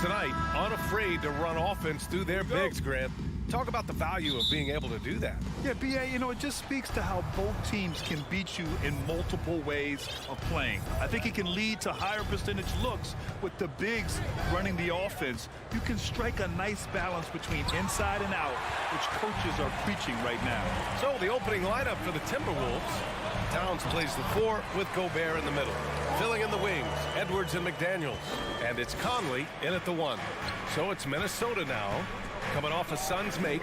tonight, unafraid to run offense through their bigs, Grant. Talk about the value of being able to do that. Yeah, B.A., it just speaks to how both teams can beat you in multiple ways of playing. I think it can lead to higher percentage looks with the bigs running the offense. You can strike a nice balance between inside and out, which coaches are preaching right now. So the opening lineup for the Timberwolves. Towns plays the 4 with Gobert in the middle. Filling in the wings, Edwards and McDaniels. And it's Conley in at the 1. So it's Minnesota now, coming off a Suns make.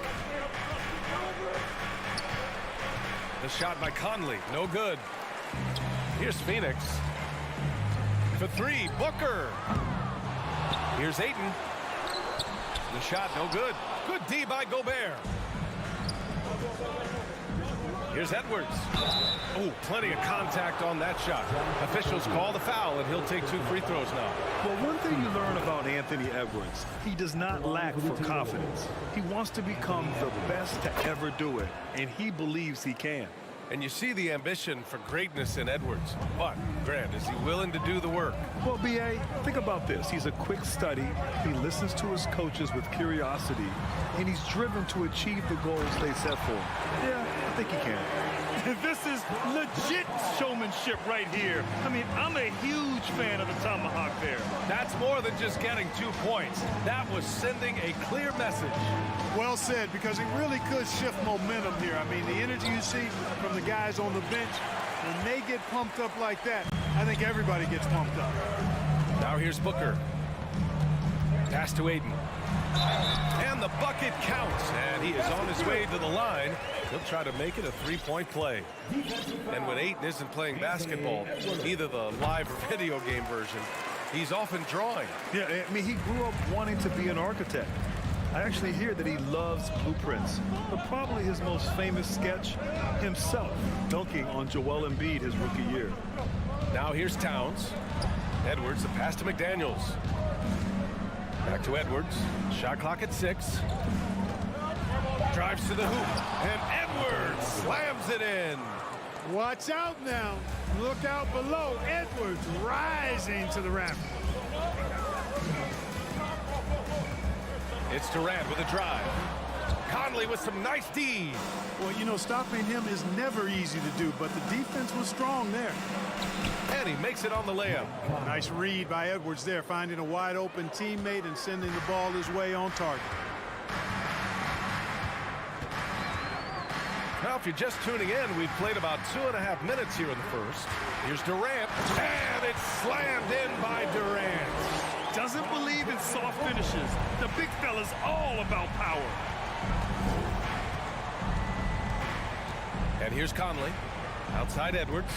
The shot by Conley, no good. Here's Phoenix. For 3, Booker. Here's Ayton. The shot, no good. Good D by Gobert. Here's Edwards. Oh, plenty of contact on that shot. Officials call the foul, and he'll take 2 free throws now. Well, one thing you learn about Anthony Edwards, he does not lack for confidence. He wants to become the best to ever do it, and he believes he can. And you see the ambition for greatness in Edwards. But, Grant, is he willing to do the work? Well, B.A., think about this. He's a quick study. He listens to his coaches with curiosity, and he's driven to achieve the goals they set for him. Yeah, I think he can. This is legit showmanship right here. I mean, I'm a huge fan of the tomahawk there. That's more than just getting 2 points. That was sending a clear message. Well said, because it really could shift momentum here. I mean, the energy you see from the guys on the bench, when they get pumped up like that, I think everybody gets pumped up. Now here's Booker. Pass to Ayton. And the bucket counts, and he is on his way to the line. He'll try to make it a 3-point play. And when Ayton isn't playing basketball, either the live or video game version, he's often drawing. Yeah, I mean, he grew up wanting to be an architect. I actually hear that he loves blueprints, but probably his most famous sketch, himself dunking on Joel Embiid his rookie year. Now here's Towns. Edwards, the pass to McDaniels. Back to Edwards. Shot clock at 6. Drives to the hoop, and Edwards slams it in. Watch out now. Look out below. Edwards rising to the raft. It's Durant with a drive. Conley with some nice D. Well, stopping him is never easy to do, but the defense was strong there. And he makes it on the layup. Nice read by Edwards there, finding a wide open teammate and sending the ball his way on target. Now, if you're just tuning in, we've played about 2.5 minutes here in the first. Here's Durant, and it's slammed in by Durant. Doesn't believe in soft finishes. The big fella's all about power. And here's Conley, outside Edwards.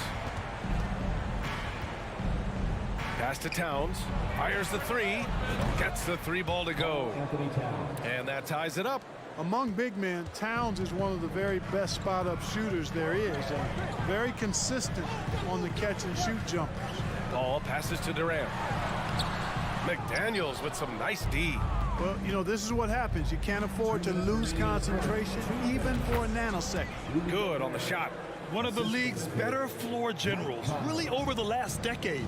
Pass to Towns, fires the 3, gets the 3 ball to go. And that ties it up. Among big men, Towns is one of the very best spot-up shooters there is, and very consistent on the catch-and-shoot jumpers. Ball passes to Durant. McDaniels with some nice D. Well, this is what happens. You can't afford to lose concentration, even for a nanosecond. Good on the shot. One of the league's better floor generals, really over the last decade.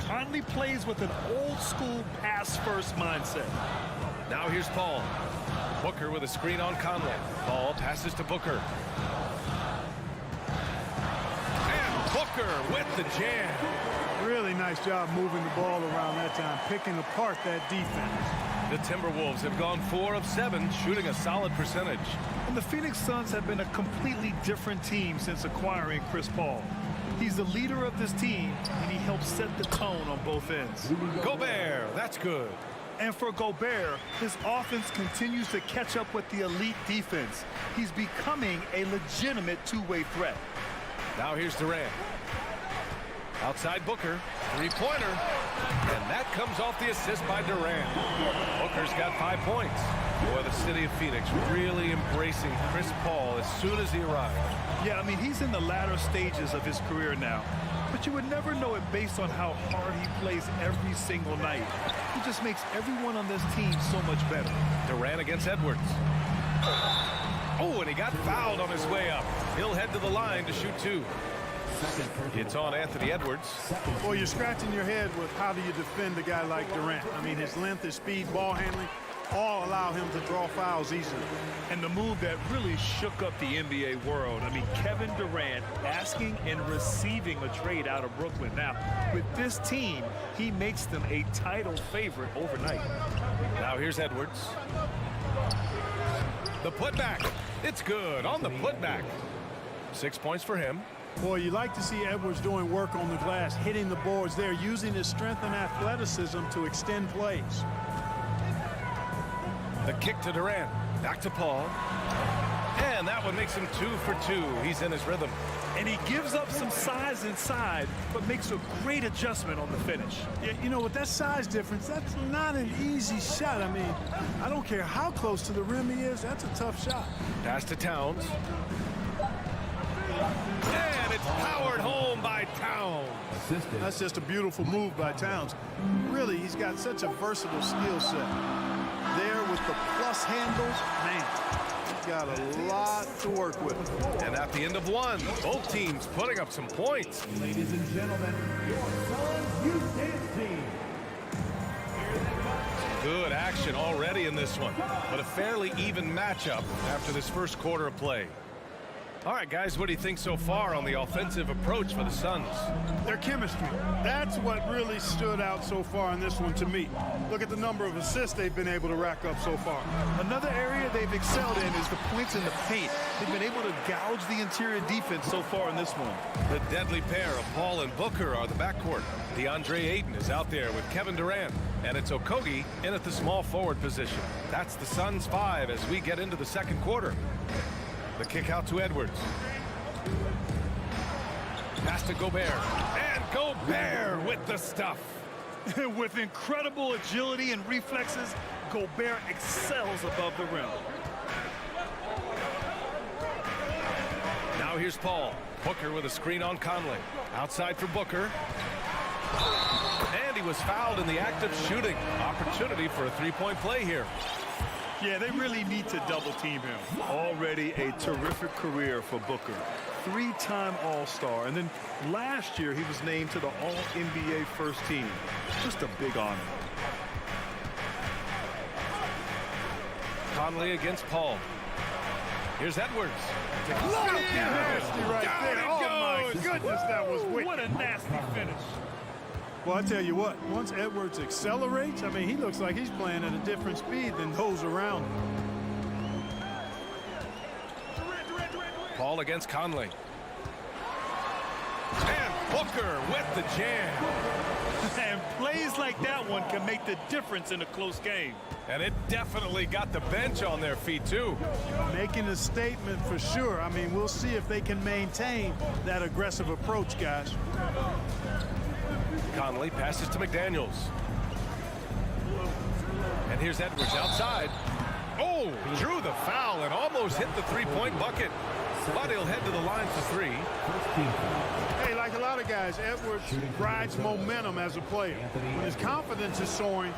Conley plays with an old-school pass-first mindset. Now here's Paul. Booker with a screen on Conley. Ball passes to Booker. And Booker with the jam. Really nice job moving the ball around that time, picking apart that defense. The Timberwolves have gone 4 of 7, shooting a solid percentage. And the Phoenix Suns have been a completely different team since acquiring Chris Paul. He's the leader of this team, and he helps set the tone on both ends. Gobert, that's good. And for Gobert, his offense continues to catch up with the elite defense. He's becoming a legitimate two-way threat. Now here's Durant. Outside Booker, 3-pointer. And that comes off the assist by Durant. Booker's got 5 points. Boy, the city of Phoenix really embracing Chris Paul as soon as he arrived. Yeah, I mean, he's in the latter stages of his career now. But you would never know it based on how hard he plays every single night. He just makes everyone on this team so much better. Durant against Edwards. Oh, and he got fouled on his way up. He'll head to the line to shoot 2. It's on Anthony Edwards. Well, you're scratching your head with how do you defend a guy like Durant. I mean, his length, his speed, ball handling, all allow him to draw fouls easily. And the move that really shook up the NBA world. I mean, Kevin Durant asking and receiving a trade out of Brooklyn. Now, with this team, he makes them a title favorite overnight. Now here's Edwards. The putback. It's good on the putback. 6 points for him. Boy, you like to see Edwards doing work on the glass, hitting the boards there, using his strength and athleticism to extend plays. The kick to Durant. Back to Paul. And that one makes him 2 for 2. He's in his rhythm. And he gives up some size inside, but makes a great adjustment on the finish. Yeah, you know, with that size difference, that's not an easy shot. I mean, I don't care how close to the rim he is, that's a tough shot. Pass to Towns. And it's powered home by Towns. That's just a beautiful move by Towns. Really, he's got such a versatile skill set. There with the plus handles, man, he's got a lot to work with. And at the end of one, both teams putting up some points. Ladies and gentlemen, your Suns Youth Dance Team. Good action already in this one, but a fairly even matchup after this first quarter of play. All right, guys, what do you think so far on the offensive approach for the Suns? Their chemistry, that's what really stood out so far in this one to me. Look at the number of assists they've been able to rack up so far. Another area they've excelled in is the points in the paint. They've been able to gouge the interior defense so far in this one. The deadly pair of Paul and Booker are the backcourt. DeAndre Ayton is out there with Kevin Durant, and it's Okogie in at the small forward position. That's the Suns 5 as we get into the second quarter. The kick out to Edwards. Pass to Gobert. And Gobert with the stuff. With incredible agility and reflexes, Gobert excels above the rim. Now here's Paul. Booker with a screen on Conley. Outside for Booker. And he was fouled in the act of shooting. Opportunity for a three-point play here. Yeah, they really need to double-team him. Already a terrific career for Booker. Three-time All-Star, and then last year he was named to the All-NBA first team. Just a big honor. Conley against Paul. Here's Edwards. Nasty right there. Oh, my goodness, that was wicked. What a nasty finish. Well, I tell you what, once Edwards accelerates, I mean, he looks like he's playing at a different speed than those around him. Paul against Conley. And Booker with the jam. And plays like that one can make the difference in a close game. And it definitely got the bench on their feet, too. Making a statement for sure. I mean, we'll see if they can maintain that aggressive approach, guys. Conley passes to McDaniels. And here's Edwards outside. Oh, drew the foul and almost hit the three-point bucket. But he'll head to the line for three. Hey, like a lot of guys, Edwards rides momentum as a player. When his confidence is soaring,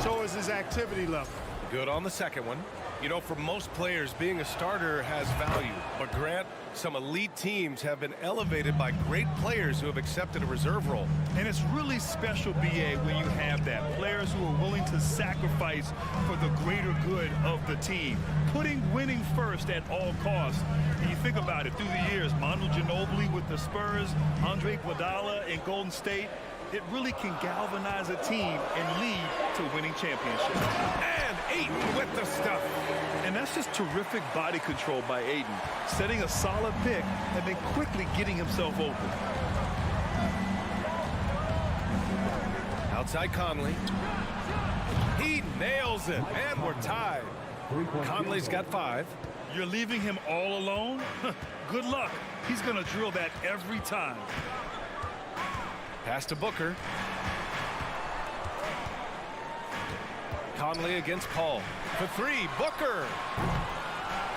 so is his activity level. Good on the second one. You know, for most players, being a starter has value. But Grant, some elite teams have been elevated by great players who have accepted a reserve role. And it's really special, B.A., when you have that. Players who are willing to sacrifice for the greater good of the team. Putting winning first at all costs. And you think about it, through the years, Manu Ginobili with the Spurs, Andre Iguodala in Golden State, it really can galvanize a team and lead to winning championships. And Ayton with the stuff. And that's just terrific body control by Ayton, setting a solid pick and then quickly getting himself open. Outside Conley. He nails it, and we're tied. Conley's got 5. You're leaving him all alone? Good luck. He's going to drill that every time. Pass to Booker. Conley against Paul. For 3, Booker.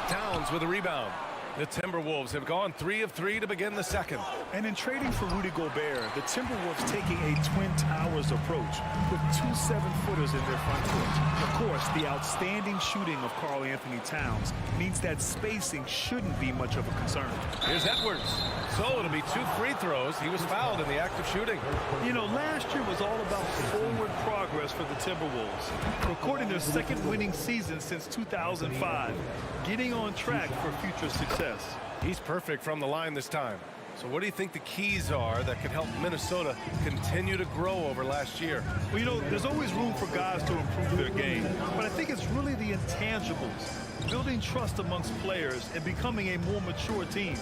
Towns with a rebound. The Timberwolves have gone 3 of 3 to begin the second. And in trading for Rudy Gobert, the Timberwolves taking a Twin Towers approach with 2 7-footers in their front court. Of course, the outstanding shooting of Karl Anthony Towns means that spacing shouldn't be much of a concern. Here's Edwards. So it'll be 2 free throws. He was fouled in the act of shooting. You know, last year was all about forward progress for the Timberwolves. Recording their second winning season since 2005, getting on track for future success. He's perfect from the line this time. So what do you think the keys are that could help Minnesota continue to grow over last year? Well, you know, there's always room for guys to improve their game, but I think it's really the intangibles, building trust amongst players and becoming a more mature team.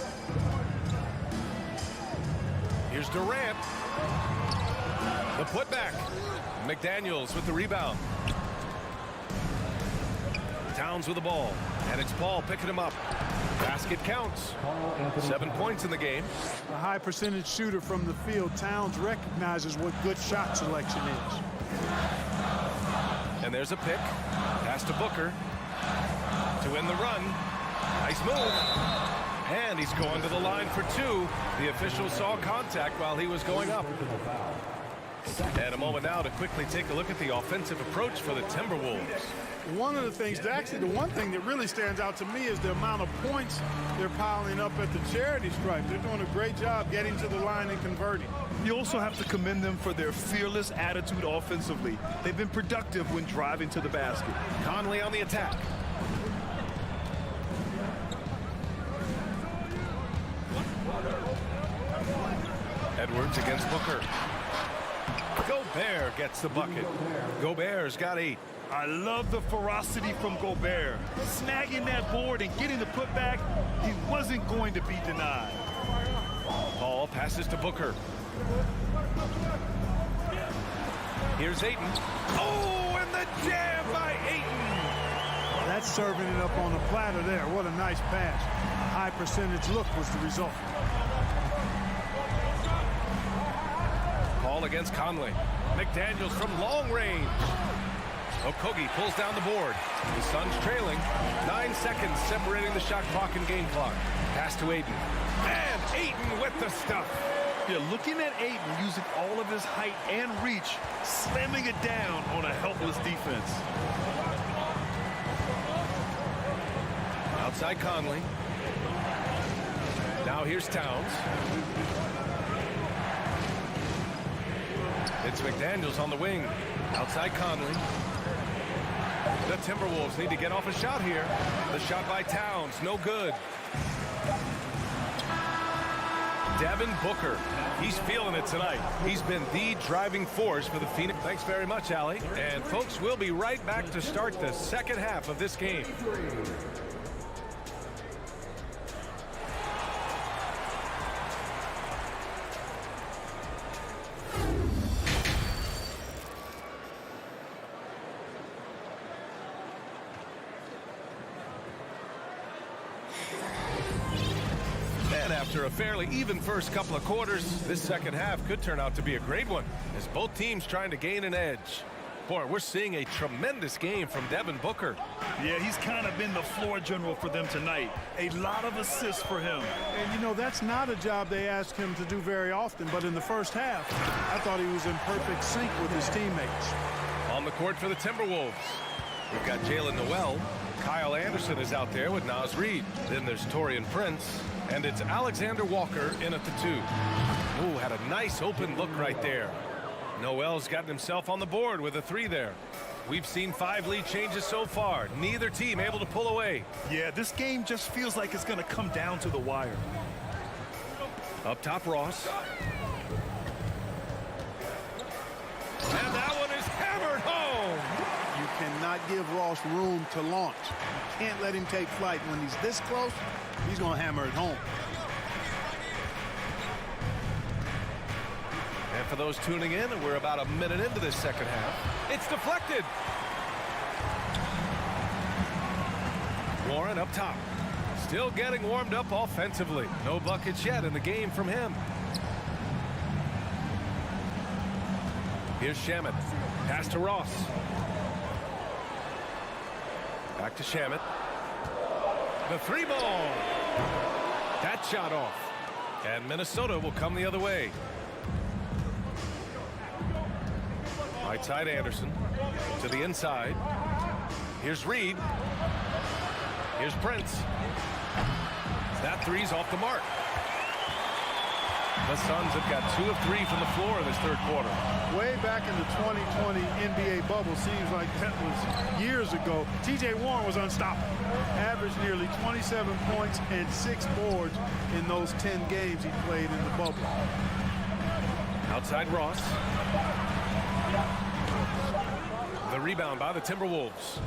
Here's Durant. The putback. McDaniels with the rebound. Towns with the ball. And it's Paul picking him up. Basket counts. 7 points in the game. A high percentage shooter from the field. Towns recognizes what good shot selection is. And there's a pick. Pass to Booker. To win the run. Nice move. And he's going to the line for 2. The official saw contact while he was going up. And a moment now to quickly take a look at the offensive approach for the Timberwolves. One of the things, actually the one thing that really stands out to me is the amount of points they're piling up at the charity stripe. They're doing a great job getting to the line and converting. You also have to commend them for their fearless attitude offensively. They've been productive when driving to the basket. Conley on the attack. Edwards against Booker. Gobert gets the bucket. Gobert's got 8. I love the ferocity from Gobert. Snagging that board and getting the putback, he wasn't going to be denied. Paul passes to Booker. Here's Ayton. Oh, and the jam by Ayton. That's serving it up on the platter there. What a nice pass. High percentage look was the result. Paul against Conley. McDaniels from long range. Okogie pulls down the board. The Suns trailing. 9 seconds separating the shot clock and game clock. Pass to Ayton. And Ayton with the stuff. Yeah, looking at Ayton using all of his height and reach, slamming it down on a helpless defense. Outside Conley. Now here's Towns. It's McDaniels on the wing. Outside Conley. The Timberwolves need to get off a shot here. The shot by Towns, no good. Devin Booker, he's feeling it tonight. He's been the driving force for the Phoenix. Thanks very much, Allie. And folks, we'll be right back to start the second half of this game. After a fairly even first couple of quarters, this second half could turn out to be a great one as both teams trying to gain an edge. Boy, we're seeing a tremendous game from Devin Booker. Yeah, he's kind of been the floor general for them tonight. A lot of assists for him. And, you know, that's not a job they ask him to do very often, but in the first half, I thought he was in perfect sync with his teammates. On the court for the Timberwolves, we've got Jalen Noel. Kyle Anderson is out there with Naz Reid. Then there's Taurean Prince. And it's Alexander Walker in at the 2. Ooh, had a nice open look right there. Noel's gotten himself on the board with a 3 there. We've seen 5 lead changes so far. Neither team able to pull away. Yeah, this game just feels like it's going to come down to the wire. Up top, Ross. And that one is hammered home. You cannot give Ross room to launch. You can't let him take flight. When he's this close, he's going to hammer it home. And for those tuning in, we're about a minute into this second half. It's deflected. Warren up top. Still getting warmed up offensively. No buckets yet in the game from him. Here's Shamet. Pass to Ross. Back to Shamet. The 3 ball. That shot off. And Minnesota will come the other way. Right side Anderson to the inside. Here's Reed. Here's Prince. That three's off the mark. The Suns have got 2 of 3 from the floor in this third quarter. Way back in the 2020 NBA bubble, seems like that was years ago. T.J. Warren was unstoppable. Averaged nearly 27 points and 6 boards in those 10 games he played in the bubble. Outside Ross. The rebound by the Timberwolves.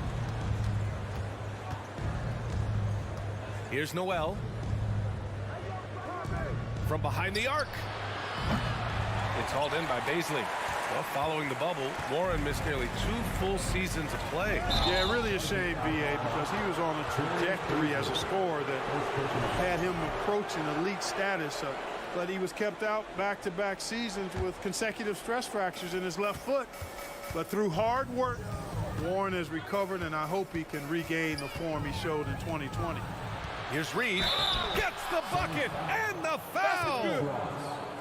Here's Noel. From behind the arc. It's hauled in by Baisley. Well, following the bubble, Warren missed nearly 2 full seasons of play. Yeah, really a shame, B.A., because he was on a trajectory as a scorer that had him approaching elite status. But he was kept out back-to-back seasons with consecutive stress fractures in his left foot. But through hard work, Warren has recovered, and I hope he can regain the form he showed in 2020. Here's Reed. Gets the bucket and the foul.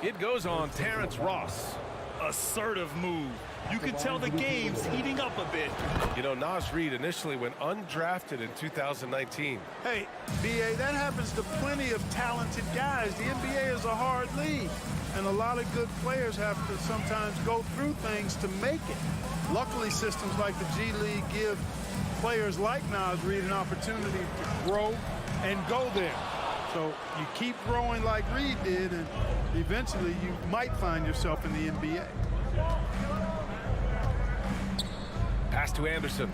It goes on Terrence Ross. Assertive move. You can tell the game's heating up a bit. You know, Naz Reid initially went undrafted in 2019. Hey, B.A., that happens to plenty of talented guys. The NBA is a hard league, and a lot of good players have to sometimes go through things to make it. Luckily, systems like the G League give players like Naz Reid an opportunity to grow and go there. So you keep growing like Reed did, and eventually you might find yourself in the NBA. Pass to Anderson.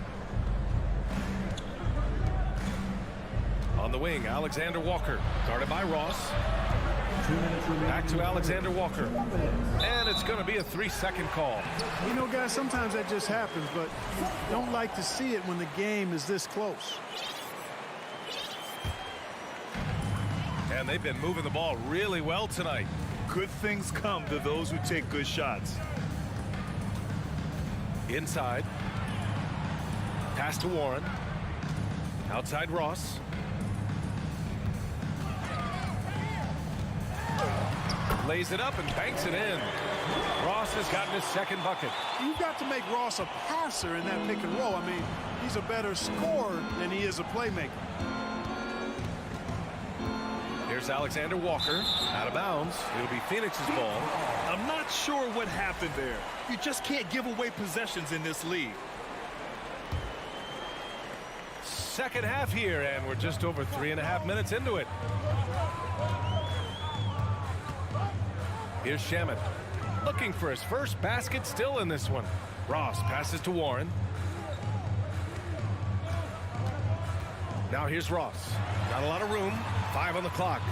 On the wing, Alexander Walker. Guarded by Ross. Back to Alexander Walker. And it's going to be a 3-second call. You know, guys, sometimes that just happens, but you don't like to see it when the game is this close. And they've been moving the ball really well tonight. Good things come to those who take good shots. Inside. Pass to Warren. Outside Ross. Lays it up and banks it in. Ross has gotten his second bucket. You've got to make Ross a passer in that pick and roll. I mean, he's a better scorer than he is a playmaker. Here's Alexander Walker. Out of bounds. It'll be Phoenix's ball. I'm not sure what happened there. You just can't give away possessions in this league. Second half here, and we're just over 3.5 minutes into it. Here's Shamet. Looking for his first basket still in this one. Ross passes to Warren. Now here's Ross. Not a lot of room. 5 on the clock.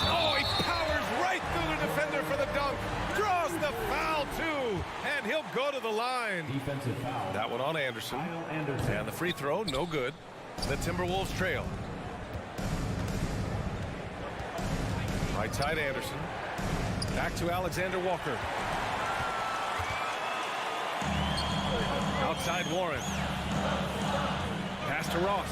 Oh, he powers right through the defender for the dunk. Draws the foul, too. And he'll go to the line. Defensive foul. That one on Anderson. Kyle Anderson. And the free throw, no good. The Timberwolves trail. Right side Anderson. Back to Alexander Walker. Outside Warren. Pass to Ross.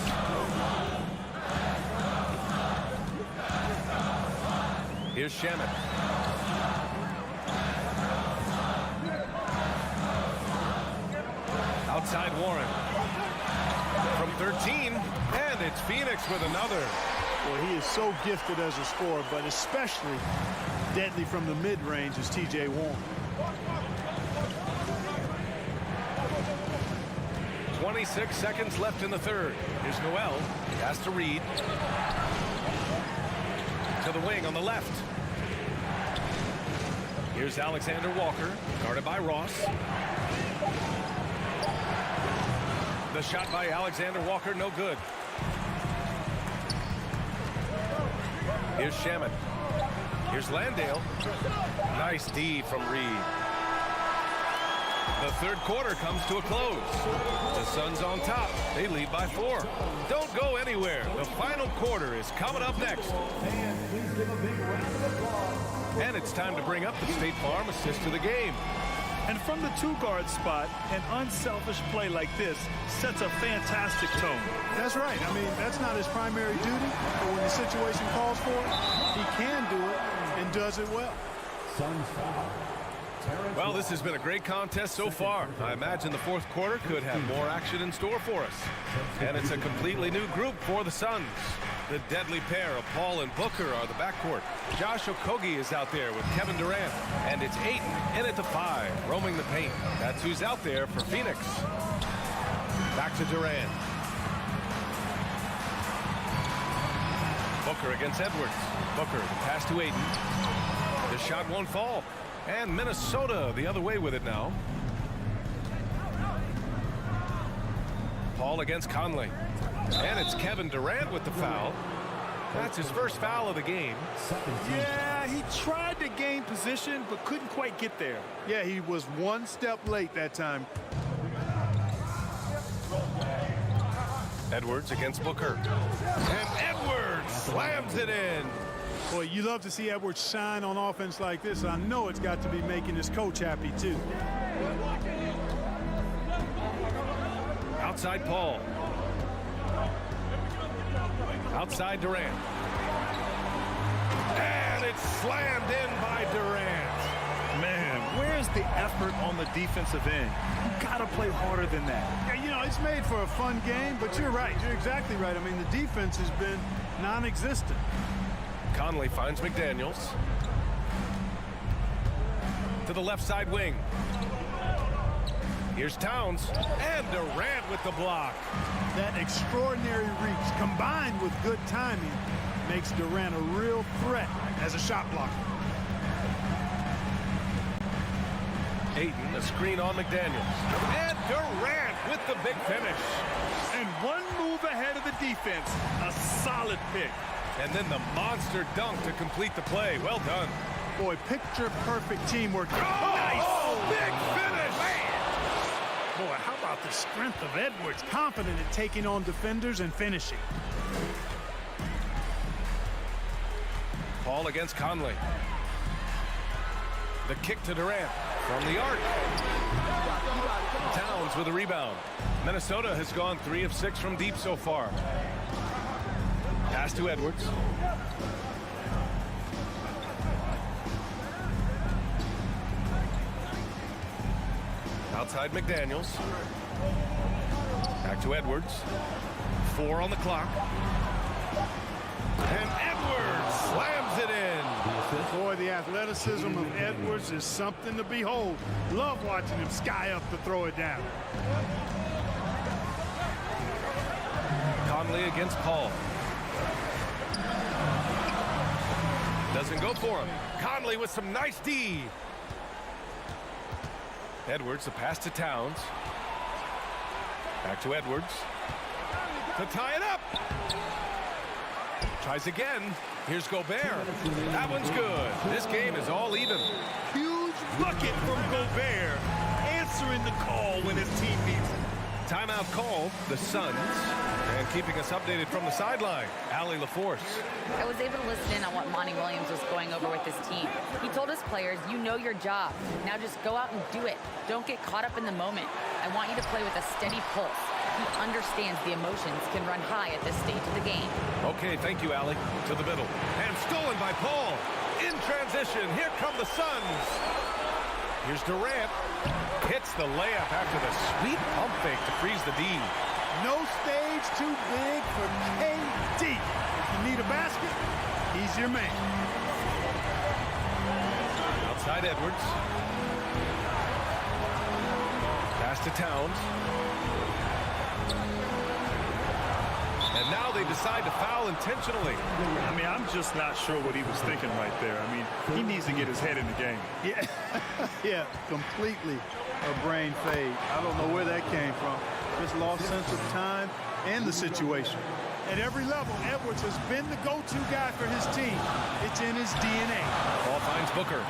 Here's Shamet. Outside Warren. From 13, and it's Phoenix with another. Well, he is so gifted as a scorer, but especially deadly from the mid-range is T.J. Warren. 26 seconds left in the third. Here's Noel. Pass to Reed. To the wing on the left. Here's Alexander Walker, guarded by Ross. The shot by Alexander Walker, no good. Here's Shamet. Here's Landale. Nice D from Reed. The third quarter comes to a close. The Suns on top. They lead by 4. Don't go anywhere. The final quarter is coming up next. And please give a big round of applause. And it's time to bring up the State Farm assist to the game. And from the two-guard spot, an unselfish play like this sets a fantastic tone. That's right. I mean, that's not his primary duty, but when the situation calls for it, he can do it and does it well. Suns foul. Well, this has been a great contest so far. I imagine the fourth quarter could have more action in store for us. And it's a completely new group for the Suns. The deadly pair of Paul and Booker are the backcourt. Josh Okogie is out there with Kevin Durant. And it's Ayton in at the 5, roaming the paint. That's who's out there for Phoenix. Back to Durant. Booker against Edwards. Booker, the pass to Ayton. The shot won't fall. And Minnesota the other way with it now. Paul against Conley. And it's Kevin Durant with the foul. That's his first foul of the game. Yeah, he tried to gain position, but couldn't quite get there. Yeah, he was one step late that time. Edwards against Booker. And Edwards slams it in. Boy, you love to see Edwards shine on offense like this. I know it's got to be making his coach happy, too. Outside Paul. Outside Durant. And it's slammed in by Durant. Man, where's the effort on the defensive end? You gotta play harder than that. Yeah, you know, it's made for a fun game, but you're right. You're exactly right. I mean, the defense has been non-existent. Conley finds McDaniels. To the left side wing. Here's Towns. And Durant with the block. That extraordinary reach combined with good timing makes Durant a real threat as a shot blocker. Ayton, a screen on McDaniels. And Durant with the big finish. And one move ahead of the defense. A solid pick. And then the monster dunk to complete the play. Well done. Boy, picture-perfect teamwork. Oh, nice. Big finish. Boy, how about the strength of Edwards? Confident at taking on defenders and finishing. Paul against Conley. The kick to Durant from the arc. Towns with a rebound. Minnesota has gone 3 of 6 from deep so far. Pass to Edwards. Outside McDaniels. Back to Edwards. 4 on the clock. And Edwards slams it in. Boy, the athleticism of Edwards is something to behold. Love watching him sky up to throw it down. Conley against Paul. Doesn't go for him. Conley with some nice D. Edwards, the pass to Towns. Back to Edwards. To tie it up. Tries again. Here's Gobert. That one's good. This game is all even. Huge bucket from Gobert, answering the call when his team needs it. Timeout call, the Suns. And keeping us updated from the sideline, Allie LaForce. I was able to listen in on what Monty Williams was going over with his team. He told his players, you know your job. Now just go out and do it. Don't get caught up in the moment. I want you to play with a steady pulse. He understands the emotions can run high at this stage of the game. Okay, thank you, Allie. To the middle. And stolen by Paul. In transition, here come the Suns. Here's Durant. Hits the layup after the sweet pump fake to freeze the D. No stage too big for KD. If you need a basket, he's your man. Outside Edwards. Pass to Towns. And now they decide to foul intentionally. I mean, I'm just not sure what he was thinking right there. I mean, he needs to get his head in the game. Yeah, yeah, completely a brain fade. I don't know where that came from. Just lost sense of time and the situation. At every level, Edwards has been the go-to guy for his team. It's in his DNA. Ball finds Booker.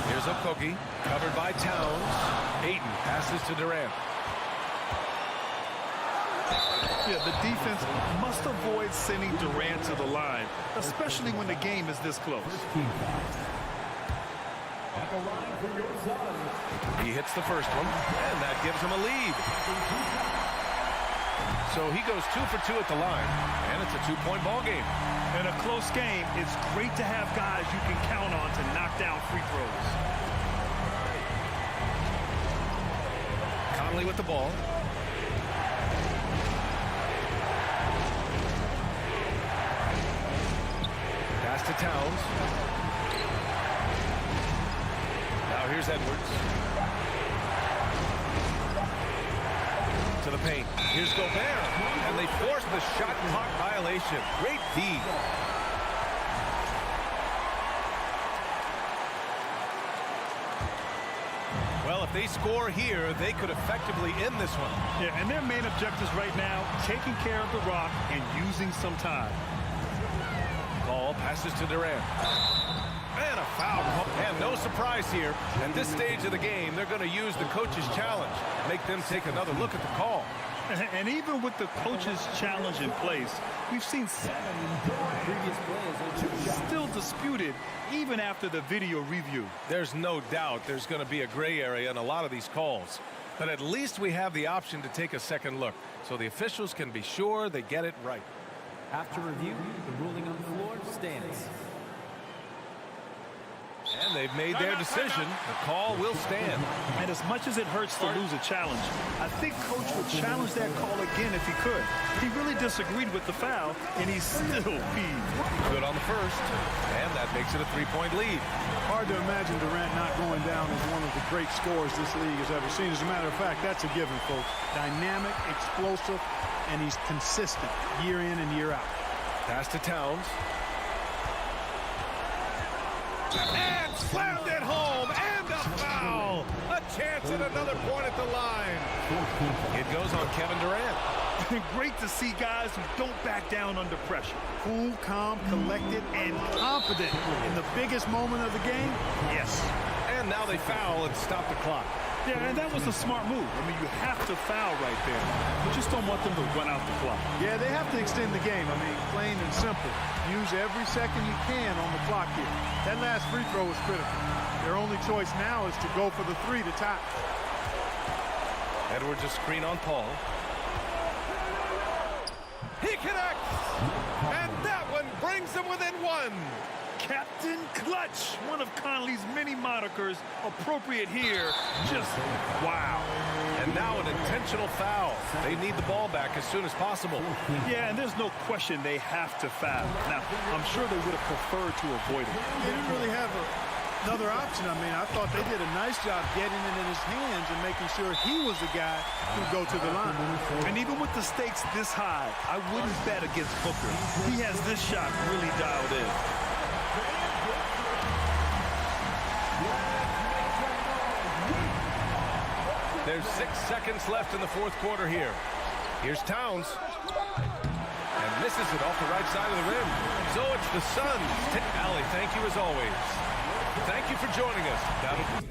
Here's Okogie, covered by Towns. Ayton passes to Durant. Yeah, the defense must avoid sending Durant to the line, especially when the game is this close. He hits the first one, and that gives him a lead. So he goes 2 for 2 at the line, and it's a 2-point ball game. In a close game, it's great to have guys you can count on to knock down free throws. Conley with the ball. Pass to Towns. Now here's Edwards. To the paint. Here's Gobert. And they force the shot clock violation. Great D. Well, if they score here, they could effectively end this one. Yeah, and their main objectives right now, taking care of the rock and using some time. Ball passes to Durant. And a foul. And no surprise here. At this stage of the game, they're going to use the coach's challenge. Make them take another look at the call. And even with the coach's challenge in place, we've seen 7 previous plays still disputed even after the video review. There's no doubt there's going to be a gray area in a lot of these calls. But at least we have the option to take a second look, so the officials can be sure they get it right. After review, the ruling on the floor stands. And they've made their decision. The call will stand. And as much as it hurts to lose a challenge, I think Coach would challenge that call again if he could. He really disagreed with the foul, and he's still peeved. Good on the first, and that makes it a 3-point lead. Hard to imagine Durant not going down as one of the great scorers this league has ever seen. As a matter of fact, that's a given, folks. Dynamic, explosive, and he's consistent year in and year out. Pass to Towns. And slammed it home, and a foul. A chance at another point at the line. It goes on Kevin Durant. Great to see guys who don't back down under pressure. Cool, calm, collected, and confident in the biggest moment of the game. Yes. And now they foul and stop the clock. Yeah, and that was a smart move. I mean, you have to foul right there. You just don't want them to run out the clock. Yeah, they have to extend the game. I mean, plain and simple. Use every second you can on the clock here. That last free throw was critical. Their only choice now is to go for the 3 to tie. Edwards a screen on Paul. He connects! And that one brings them within 1. Captain Clutch, one of Conley's many monikers, appropriate here. Just wow. And now an intentional foul. They need the ball back as soon as possible. Yeah, and there's no question they have to foul. Now, I'm sure they would have preferred to avoid it. They didn't really have another option. I mean, I thought they did a nice job getting it in his hands and making sure he was the guy who go to the line. And even with the stakes this high, I wouldn't bet against Booker. He has this shot really dialed in. There's 6 seconds left in the fourth quarter here. Here's Towns. And misses it off the right side of the rim. So it's the Suns. Allie, thank you as always. Thank you for joining us. That'll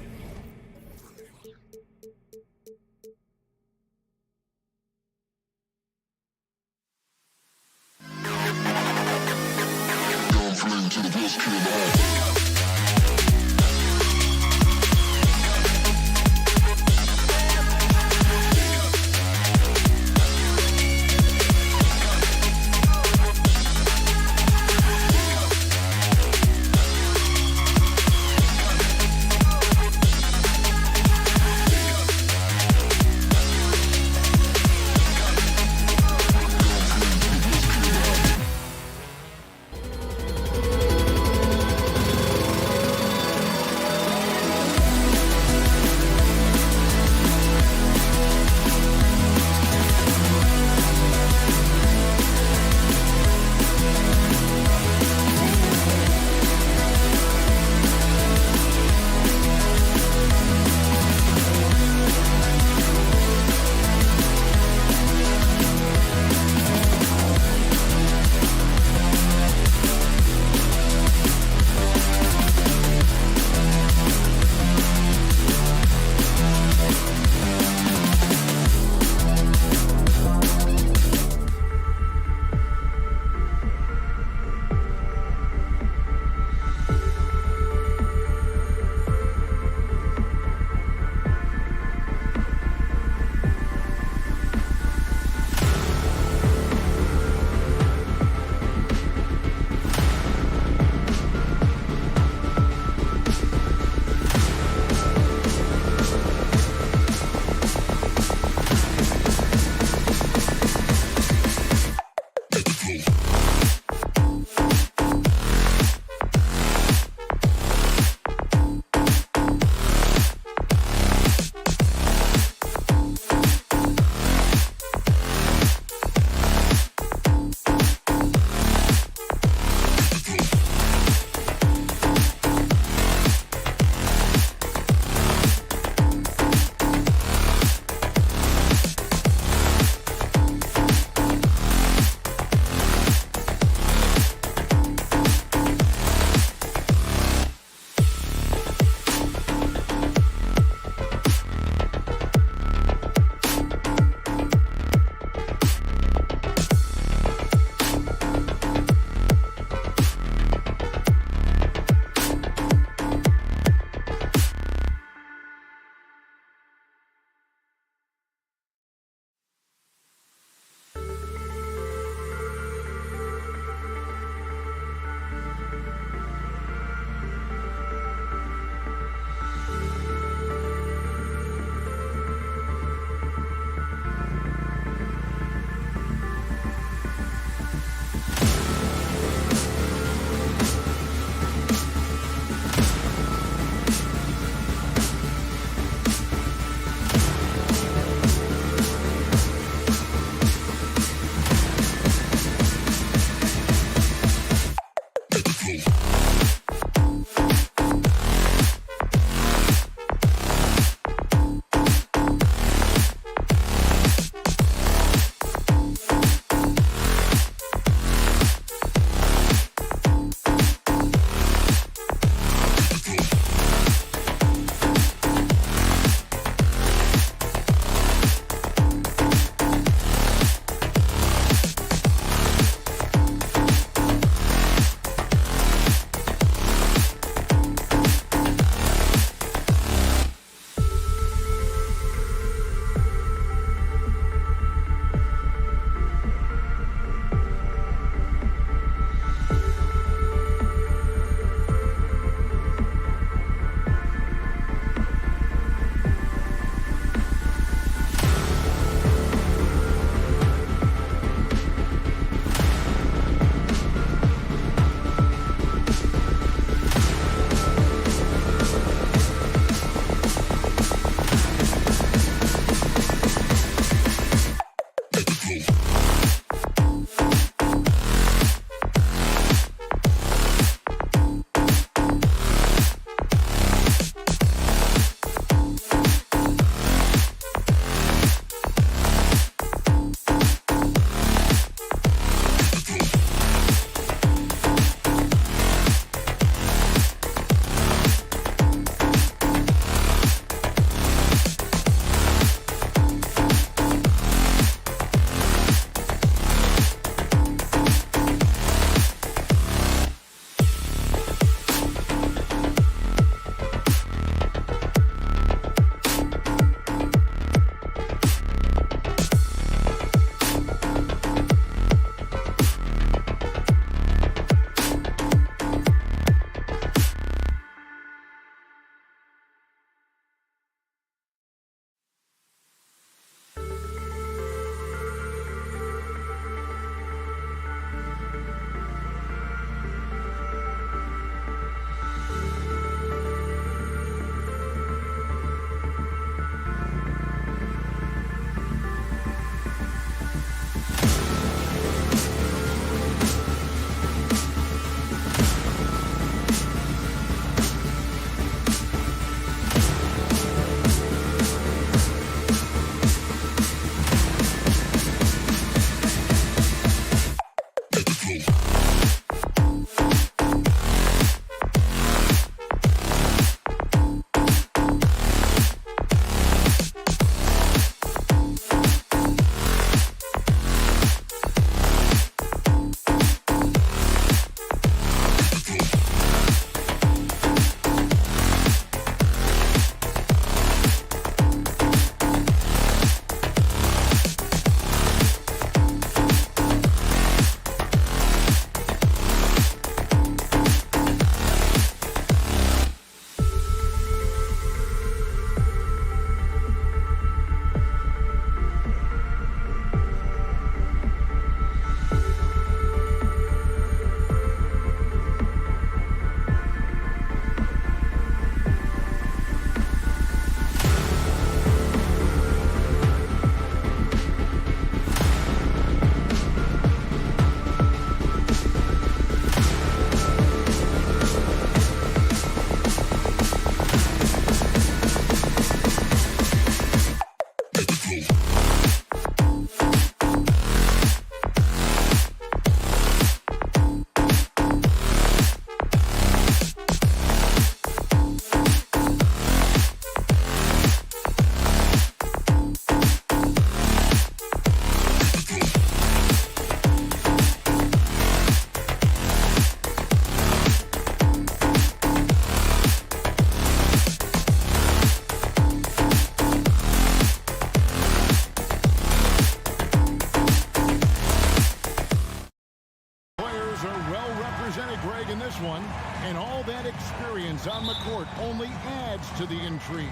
players on the court only adds to the intrigue.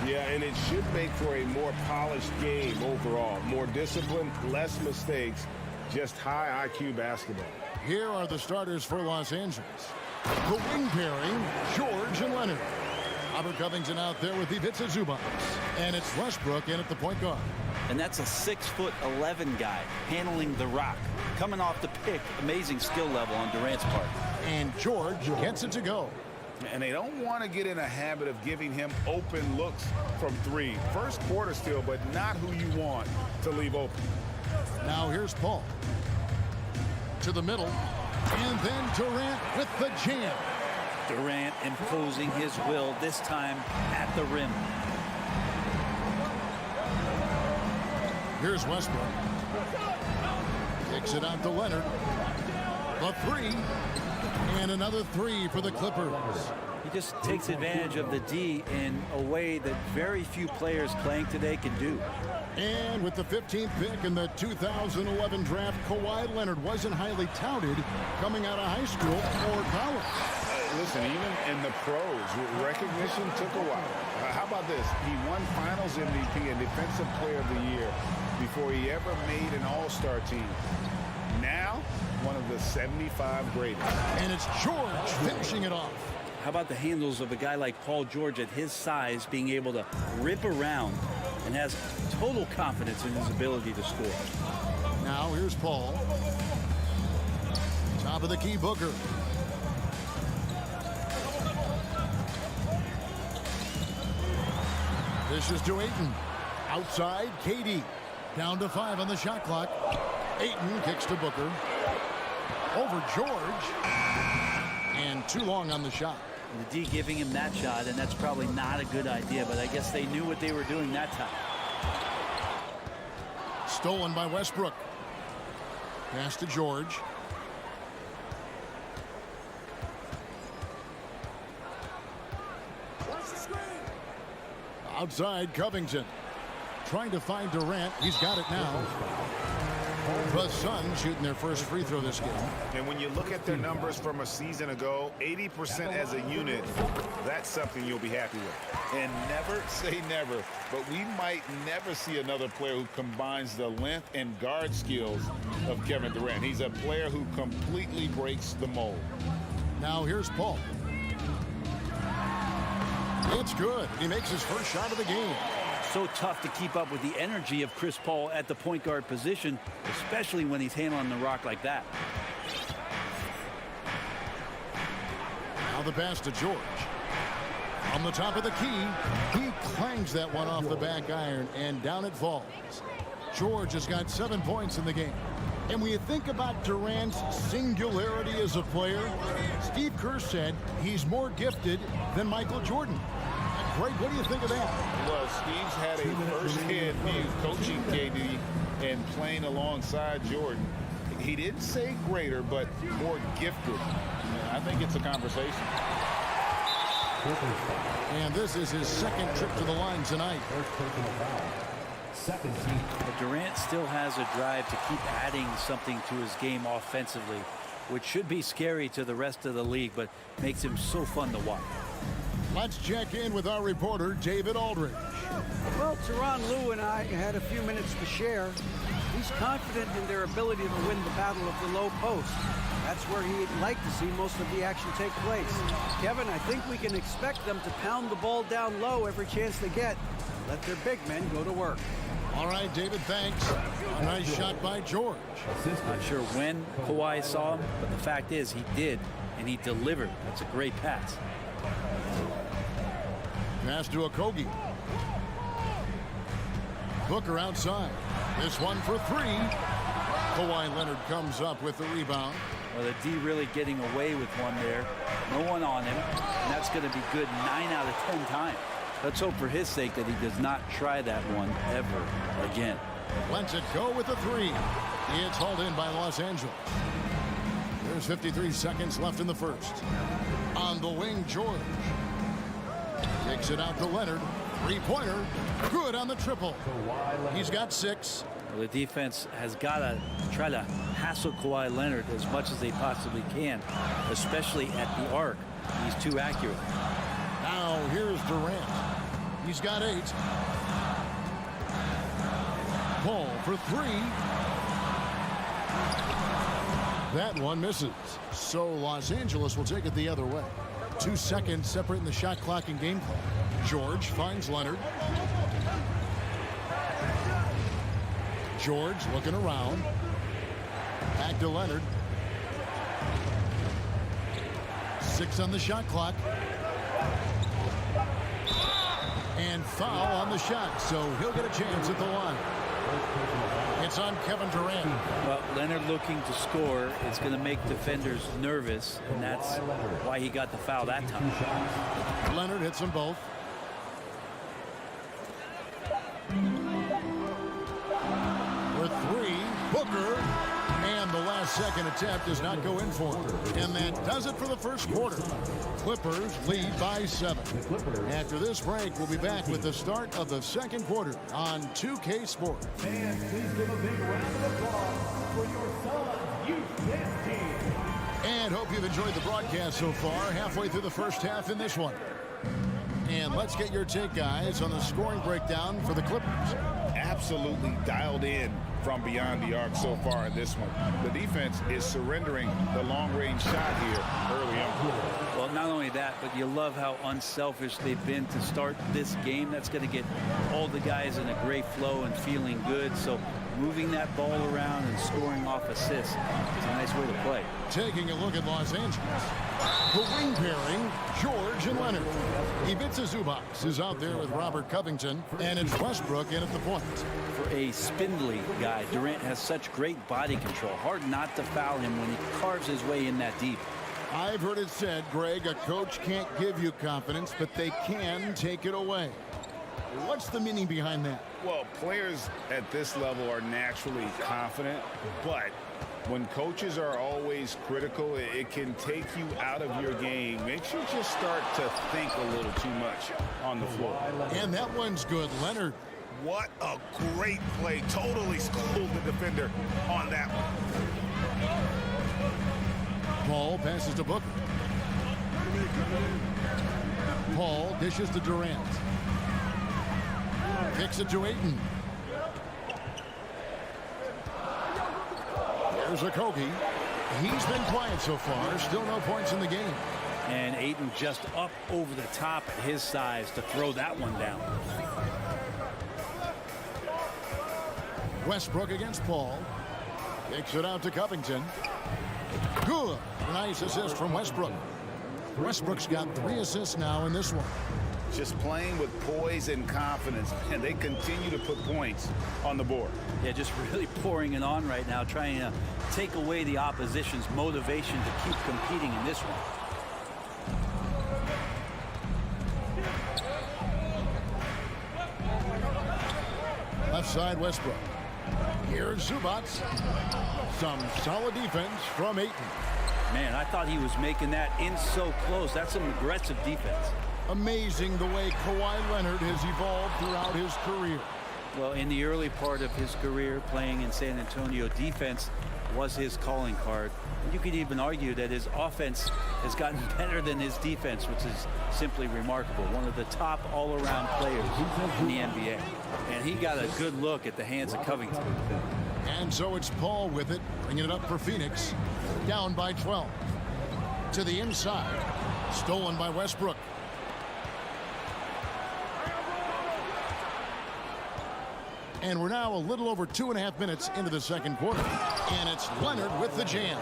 Yeah, and it should make for a more polished game overall. More discipline, less mistakes, just high IQ basketball. Here are the starters for Los Angeles. The wing pairing, George and Leonard. Robert Covington out there with Ivica Zubac. And it's Westbrook in at the point guard. And that's a 6'11" guy handling the rock. Coming off the pick, amazing skill level on Durant's part. And George gets it to go. And they don't want to get in a habit of giving him open looks from three. First quarter still, but not who you want to leave open. Now here's Paul. To the middle. And then Durant with the jam. Durant imposing his will, this time at the rim. Here's Westbrook. Kicks it out to Leonard. The three. And another three for the Clippers. He just takes advantage of the D in a way that very few players playing today can do. And with the 15th pick in the 2011 draft, Kawhi Leonard wasn't highly touted coming out of high school or college. Listen, even in the pros, recognition took a while. How about this? He won Finals MVP and Defensive Player of the Year before he ever made an All-Star team. Now, one of the 75 greatest. And it's George finishing it off. How about the handles of a guy like Paul George at his size being able to rip around and has total confidence in his ability to score. Now here's Paul. Top of the key, Booker. This is to Ayton. Outside, KD. Down to 5 on the shot clock. Ayton kicks to Booker. Over George. And too long on the shot. The D giving him that shot, and that's probably not a good idea, but I guess they knew what they were doing that time. Stolen by Westbrook. Pass to George. Outside, Covington. Trying to find Durant. He's got it now. The Suns shooting their first free throw this game. And when you look at their numbers from a season ago, 80% as a unit, that's something you'll be happy with. And never say never, but we might never see another player who combines the length and guard skills of Kevin Durant. He's a player who completely breaks the mold. Now here's Paul. It's good. He makes his first shot of the game. So tough to keep up with the energy of Chris Paul at the point guard position, especially when he's handling the rock like that. Now the pass to George. On the top of the key, he clangs that one off the back iron, and down it falls. George has got 7 points in the game. And when you think about Durant's singularity as a player, Steve Kerr said he's more gifted than Michael Jordan. Greg, what do you think of that? Well, Steve's had a first-hand view coaching KD and playing alongside Jordan. He didn't say greater, but more gifted. I think it's a conversation. And this is his second trip to the line tonight. But Durant still has a drive to keep adding something to his game offensively, which should be scary to the rest of the league, but makes him so fun to watch. Let's check in with our reporter, David Aldridge. Well, Tyronn Lue and I had a few minutes to share. He's confident in their ability to win the battle of the low post. That's where he'd like to see most of the action take place. Kevin, I think we can expect them to pound the ball down low every chance they get. Let their big men go to work. All right, David, thanks. A nice shot by George. Not sure when Kawhi saw him, but the fact is he did, and he delivered. That's a great pass. Pass to Okogie. Booker outside. This one for three. Kawhi Leonard comes up with the rebound. Well, the D really getting away with one there. No one on him, and that's going to be good 9 out of 10 times. Let's hope for his sake that he does not try that one ever again. Lets it go with the three. It's hauled in by Los Angeles. There's 53 seconds left in the first. On the wing, George. Kicks it out to Leonard. Three-pointer. Good on the triple. He's got 6. Well, the defense has got to try to hassle Kawhi Leonard as much as they possibly can, especially at the arc. He's too accurate. Now here's Durant. He's got 8. Paul for 3. That one misses. So Los Angeles will take it the other way. 2 seconds separating the shot clock and game clock. George finds Leonard. George looking around. Back to Leonard. 6 on the shot clock. And foul on the shot, so he'll get a chance at the line. It's on Kevin Durant. Well, Leonard looking to score is going to make defenders nervous, and that's why he got the foul that time. Leonard hits them both. For 3, Booker. And the last second attempt does not go in for him. And that does it for the first quarter. Clippers lead by 7. After this break, we'll be back with the start of the second quarter on 2K Sports. Fans, please give a big round of applause for your Suns Youth Dance Team. And hope you've enjoyed the broadcast so far. Halfway through the first half in this one. And let's get your take, guys, on the scoring breakdown for the Clippers. Absolutely dialed in from beyond the arc so far in this one. The defense is surrendering the long-range shot here early on. Well, not only that, but you love how unselfish they've been to start this game. That's going to get all the guys in a great flow and feeling good. So moving that ball around and scoring off assists is a nice way to play. Taking a look at Los Angeles. The wing pairing, George and Leonard. Ivica Zubac is out there with Robert Covington, and it's Westbrook in at the point. For a spindly guy, Durant has such great body control. Hard not to foul him when he carves his way in that deep. I've heard it said, Greg, a coach can't give you confidence, but they can take it away. What's the meaning behind that? Well, players at this level are naturally confident, but when coaches are always critical, it can take you out of your game. Makes you just start to think a little too much on the floor. And that one's good, Leonard. What a great play. Totally schooled the defender on that one. Paul passes to Booker. Paul dishes to Durant. Kicks it to Ayton. There's a Kobe. He's been quiet so far. Still no points in the game. And Ayton just up over the top at his size to throw that one down. Westbrook against Paul. Kicks it out to Covington. Good. Nice assist from Westbrook. Westbrook's got 3 assists now in this one. Just playing with poise and confidence, and they continue to put points on the board. Yeah, just really pouring it on right now, trying to take away the opposition's motivation to keep competing in this one. Left side, Westbrook. Here's Zubac. Some solid defense from Ayton. Man, I thought he was making that in so close. That's some aggressive defense. Amazing the way Kawhi Leonard has evolved throughout his career. Well, in the early part of his career playing in San Antonio, defense was his calling card. You could even argue that his offense has gotten better than his defense, which is simply remarkable. One of the top all-around players in the NBA. And he got a good look at the hands of Covington. And so it's Paul with it, bringing it up for Phoenix. Down by 12. To the inside. Stolen by Westbrook. And we're now a little over 2.5 minutes into the second quarter. And it's Leonard with the jam.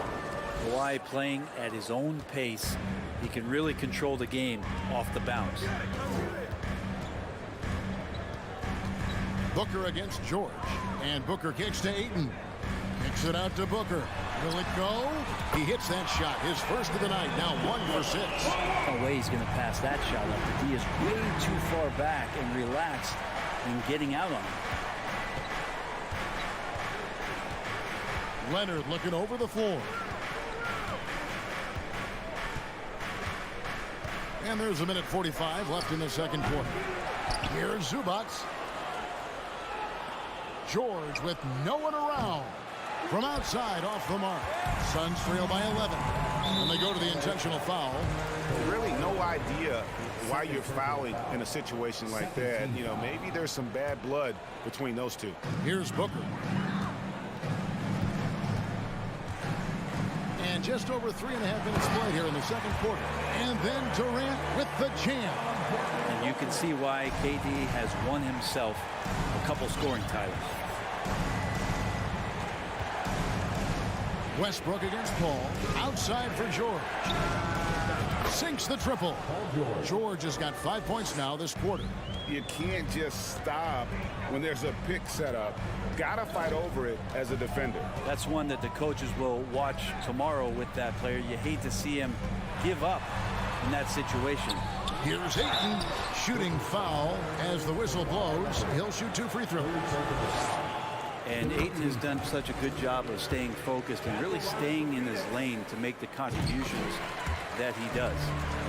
Kawhi playing at his own pace. He can really control the game off the bounce. Booker against George. And Booker kicks to Ayton. Kicks it out to Booker. Will it go? He hits that shot. His first of the night. Now 1 for 6. No way he's going to pass that shot up. The D is way too far back and relaxed in getting out on him. Leonard looking over the floor. And there's 1:45 left in the second quarter. Here's Zubac. George with no one around. From outside, off the mark. Suns trail by 11. And they go to the intentional foul. Really no idea why you're fouling in a situation like that. You know, maybe there's some bad blood between those two. Here's Booker. And just over 3.5 minutes played here in the second quarter. And then Durant with the jam. And you can see why KD has won himself a couple scoring titles. Westbrook against Paul. Outside for George. Sinks the triple. George has got 5 points now this quarter. You can't just stop when there's a pick set up. Gotta fight over it as a defender. That's one that the coaches will watch tomorrow with that player. You hate to see him give up in that situation. Here's Ayton shooting foul as the whistle blows. He'll shoot 2 free throws. And Ayton has done such a good job of staying focused and really staying in his lane to make the contributions that he does.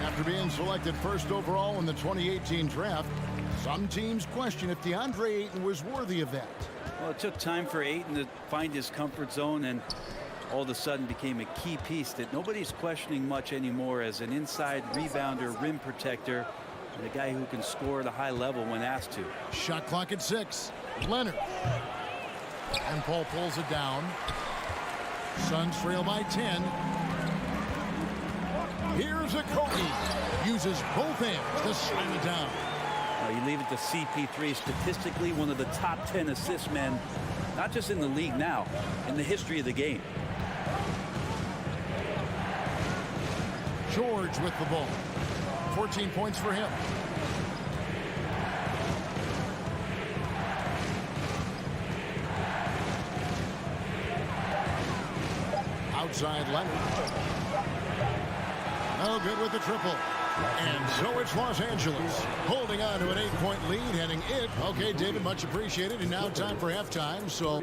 After being selected first overall in the 2018 draft, some teams question if DeAndre Ayton was worthy of that. Well, it took time for Ayton to find his comfort zone and all of a sudden became a key piece that nobody's questioning much anymore as an inside rebounder, rim protector, and a guy who can score at a high level when asked to. Shot clock at 6. Leonard. And Paul pulls it down. Suns trail by 10. Here's a Kobe. Uses both hands to slam it down. You leave it to CP3, statistically one of the top 10 assist men, not just in the league now, in the history of the game. George with the ball. 14 points for him. Outside Leonard. No good with the triple. And so it's Los Angeles holding on to an 8-point lead, heading it. Okay, David, much appreciated. And now time for halftime. So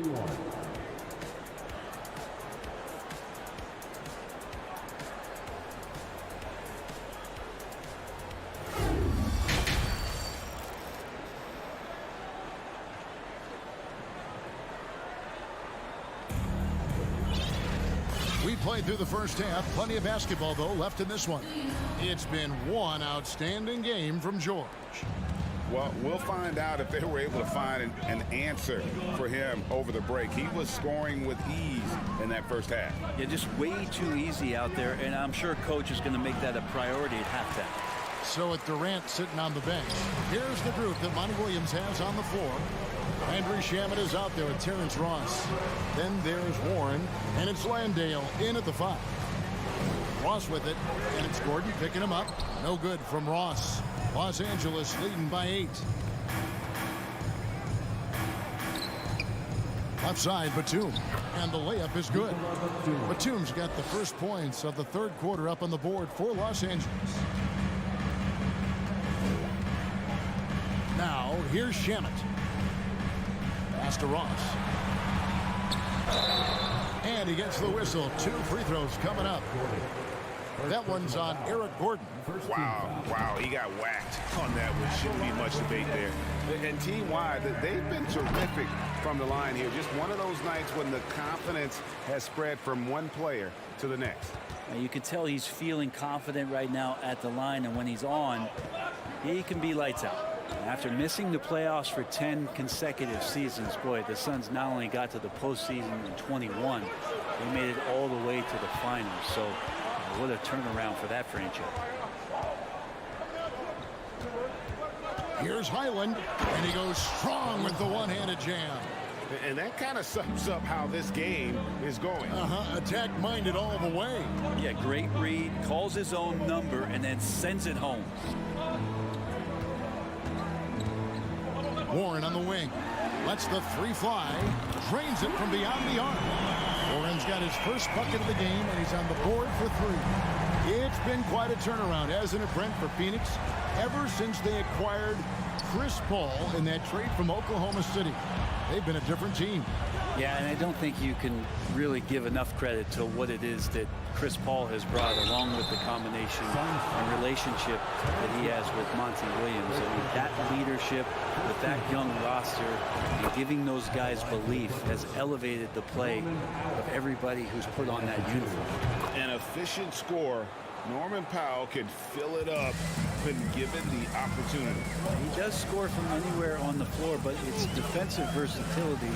we played through the first half. Plenty of basketball, though, left in this one. It's been one outstanding game from George. Well, we'll find out if they were able to find an answer for him over the break. He was scoring with ease in that first half. Yeah, just way too easy out there, and I'm sure coach is going to make that a priority at halftime. So with Durant sitting on the bench, here's the group that Monty Williams has on the floor. Andrew Shamet is out there with Terrence Ross. Then there's Warren, and it's Landale in at the 5. Ross with it, and it's Gordon picking him up. No good from Ross. Los Angeles leading by 8. Left side, Batum. And the layup is good. Batum's got the first points of the third quarter up on the board for Los Angeles. Now, here's Shamet. Pass to Ross. And he gets the whistle. 2 free throws coming up. That one's on Eric Gordon. Wow, he got whacked on that one. Shouldn't be much debate there. And team-wide, they've been terrific from the line here. Just one of those nights when the confidence has spread from one player to the next. You can tell he's feeling confident right now at the line, and when he's on, he can be lights out. After missing the playoffs for 10 consecutive seasons, boy, the Suns not only got to the postseason in 21, they made it all the way to the finals. So what a turnaround for that franchise. Here's Highland, and he goes strong with the one-handed jam. And that kind of sums up how this game is going. Attack-minded all the way. Yeah, great read, calls his own number, and then sends it home. Warren on the wing. Lets the 3 fly. Drains it from beyond the arc. Warren's got his first bucket of the game, and he's on the board for 3. It's been quite a turnaround, hasn't it, Brent, for Phoenix? Ever since they acquired Chris Paul in that trade from Oklahoma City, they've been a different team. Yeah, and I don't think you can really give enough credit to what it is that Chris Paul has brought, along with the combination and relationship that he has with Monty Williams. I mean, that leadership with that young roster and giving those guys belief has elevated the play of everybody who's put on that uniform. An efficient scorer. Norman Powell can fill it up when given the opportunity. He does score from anywhere on the floor, but it's defensive versatility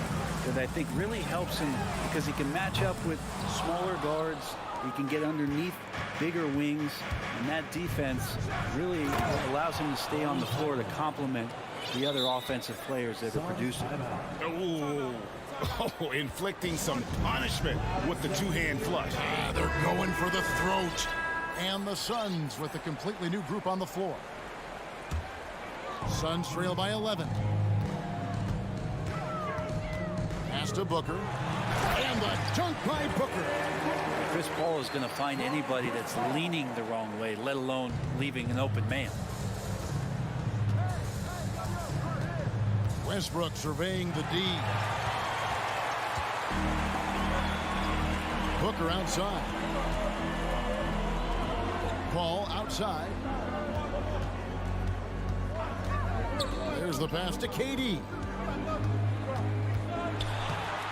that I think really helps him, because he can match up with smaller guards. He can get underneath bigger wings, and that defense really allows him to stay on the floor to complement the other offensive players that are producing. Oh, inflicting some punishment with the two-hand flush. They're going for the throat. And the Suns with a completely new group on the floor. Suns trail by 11. Pass to Booker. And the dunk by Booker. Chris Paul is going to find anybody that's leaning the wrong way, let alone leaving an open man. Westbrook surveying the D. Booker outside. Paul outside. There's the pass to KD.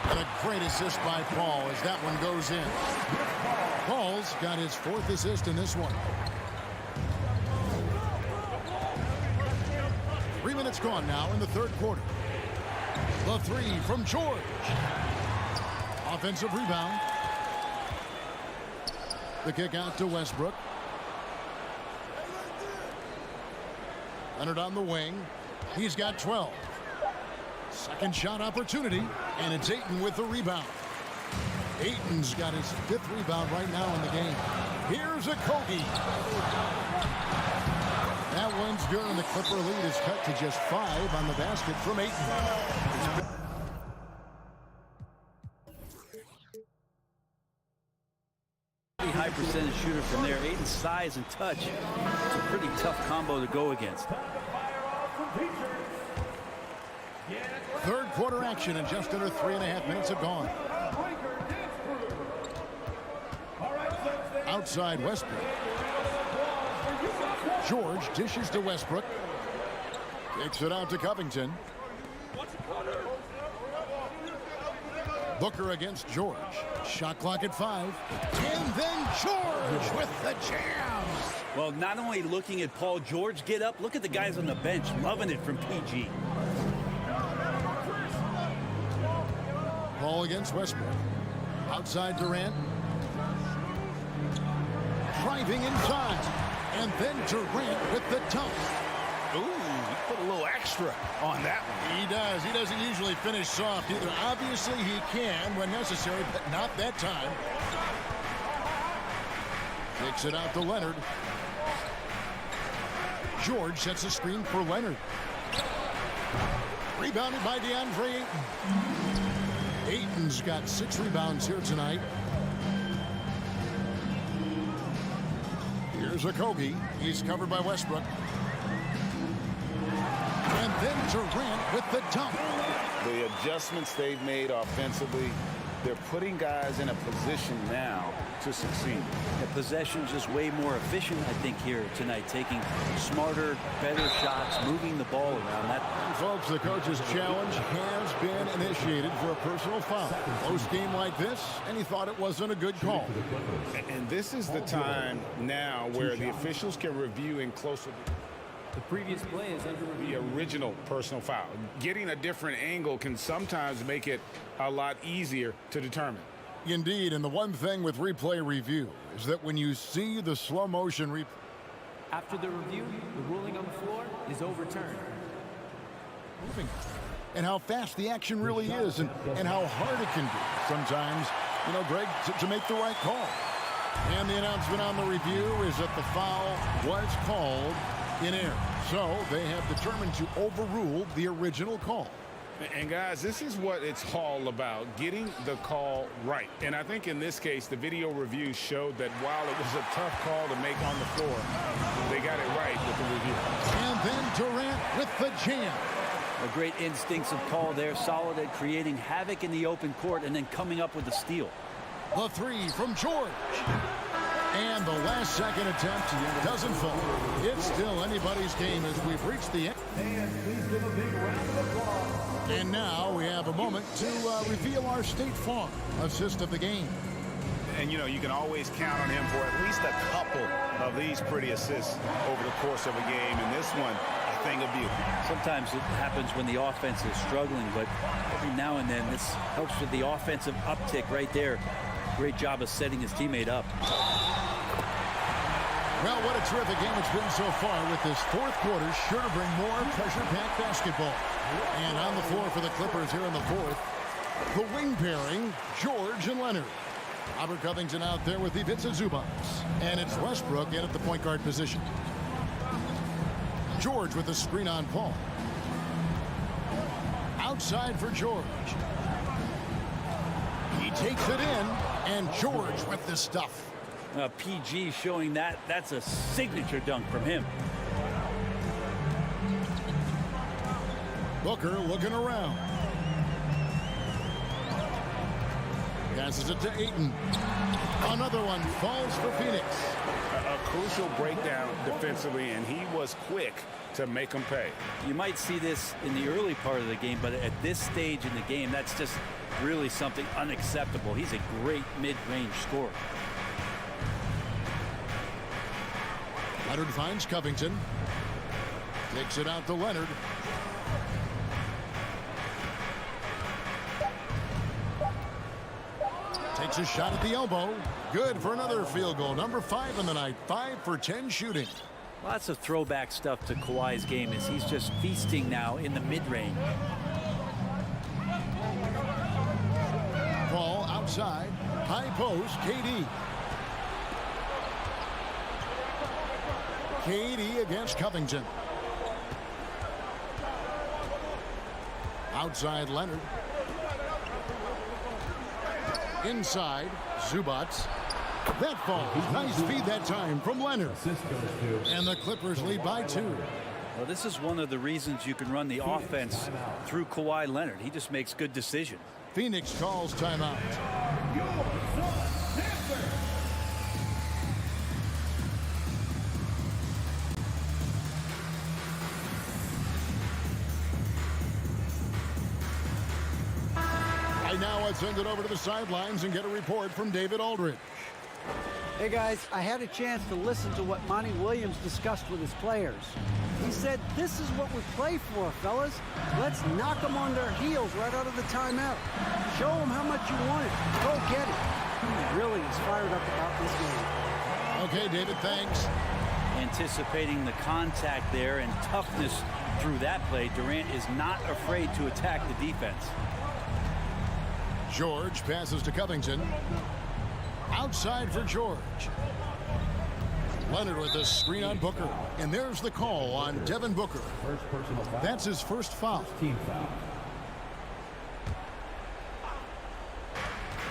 And a great assist by Paul as that one goes in. Paul's got his 4th assist in this one. 3 minutes gone now in the 3rd quarter. The 3 from George. Offensive rebound. The kick out to Westbrook. Leonard on the wing. He's got 12. Second shot opportunity, and it's Ayton with the rebound. Ayton's got his 5th rebound right now in the game. Here's a Kobe. That one's good, and the Clipper lead is cut to just 5 on the basket from Ayton. High percentage shooter from there. Ayton's size and touch. It's a pretty tough combo to go against. 3rd quarter action, and just under 3.5 minutes have gone. Outside Westbrook. George dishes to Westbrook. Kicks it out to Covington. Booker against George. Shot clock at 5. And then George with the jam. Well, not only looking at Paul George get up, look at the guys on the bench loving it from PG. Paul against Westbrook. Outside Durant. Driving inside. And then Durant with the dunk. Ooh, he put a little extra on that one. He does. He doesn't usually finish soft either. Obviously, he can when necessary, but not that time. Takes it out to Leonard. George sets a screen for Leonard. Rebounded by DeAndre Ayton. Ayton's got 6 rebounds here tonight. Here's Okogie. He's covered by Westbrook. And then Durant with the dunk. The adjustments they've made offensively, they're putting guys in a position now to succeed. The possession's just way more efficient, I think, here tonight. Taking smarter, better shots, moving the ball around. That, folks, the coach's challenge has been initiated for a personal foul. Close game like this, and he thought it wasn't a good call. And this is the time now where the officials can review in closer. The previous play is under review. The original personal foul. Getting a different angle can sometimes make it a lot easier to determine. Indeed, and the one thing with replay review is that when you see the slow motion replay. After the review, the ruling on the floor is overturned. Moving. And how fast the action really is, and how hard it can be sometimes, you know, Greg, to make the right call. And the announcement on the review is that the foul was called in air. So they have determined to overrule the original call. And guys, this is what it's all about, getting the call right. And I think in this case, the video review showed that while it was a tough call to make on the floor, they got it right with the review. And then Durant with the jam. A great instinctive call there, solid at creating havoc in the open court and then coming up with a steal. The three from George. And the last second attempt doesn't fall. It's still anybody's game as we've reached the end. And now we have a moment to reveal our State Farm assist of the game. And, you know, you can always count on him for at least a couple of these pretty assists over the course of a game. And this one, a thing of beauty. Sometimes it happens when the offense is struggling, but every now and then this helps with the offensive uptick right there. Great job of setting his teammate up. Well, what a terrific game it's been so far with this fourth quarter. Sure to bring more pressure-packed basketball. And on the floor for the Clippers here in the fourth, the wing pairing, George and Leonard. Robert Covington out there with Ivica Zubac. And it's Westbrook in at the point guard position. George with the screen on Paul. Outside for George. He takes it in, and George with the stuff. PG showing that's a signature dunk from him. Booker looking around. Passes it to Ayton. Another one falls for Phoenix. A crucial breakdown defensively, and he was quick to make them pay. You might see this in the early part of the game, but at this stage in the game, that's just really something unacceptable. He's a great mid-range scorer. Leonard finds Covington. Takes it out to Leonard. Takes a shot at the elbow. Good for another field goal. Number 5 in the night. 5 for 10 shooting. Lots of throwback stuff to Kawhi's game as he's just feasting now in the mid-range. Ball outside. High post. KD. KD against Covington. Outside Leonard. Inside Zubac. That falls. Nice feed that time from Leonard. And the Clippers lead by 2. Well, this is one of the reasons you can run the offense through Kawhi Leonard. He just makes good decisions. Phoenix calls timeout. Now let's send it over to the sidelines and get a report from David Aldridge. Hey guys, I had a chance to listen to what Monty Williams discussed with his players. He said, this is what we play for, fellas. Let's knock them on their heels right out of the timeout. Show them how much you want it. Go get it. He really is fired up about this game. Okay, David, thanks. Anticipating the contact there and toughness through that play, Durant is not afraid to attack the defense. George passes to Covington. Outside for George. Leonard with the screen on Booker. And there's the call on Devin Booker. That's his first foul.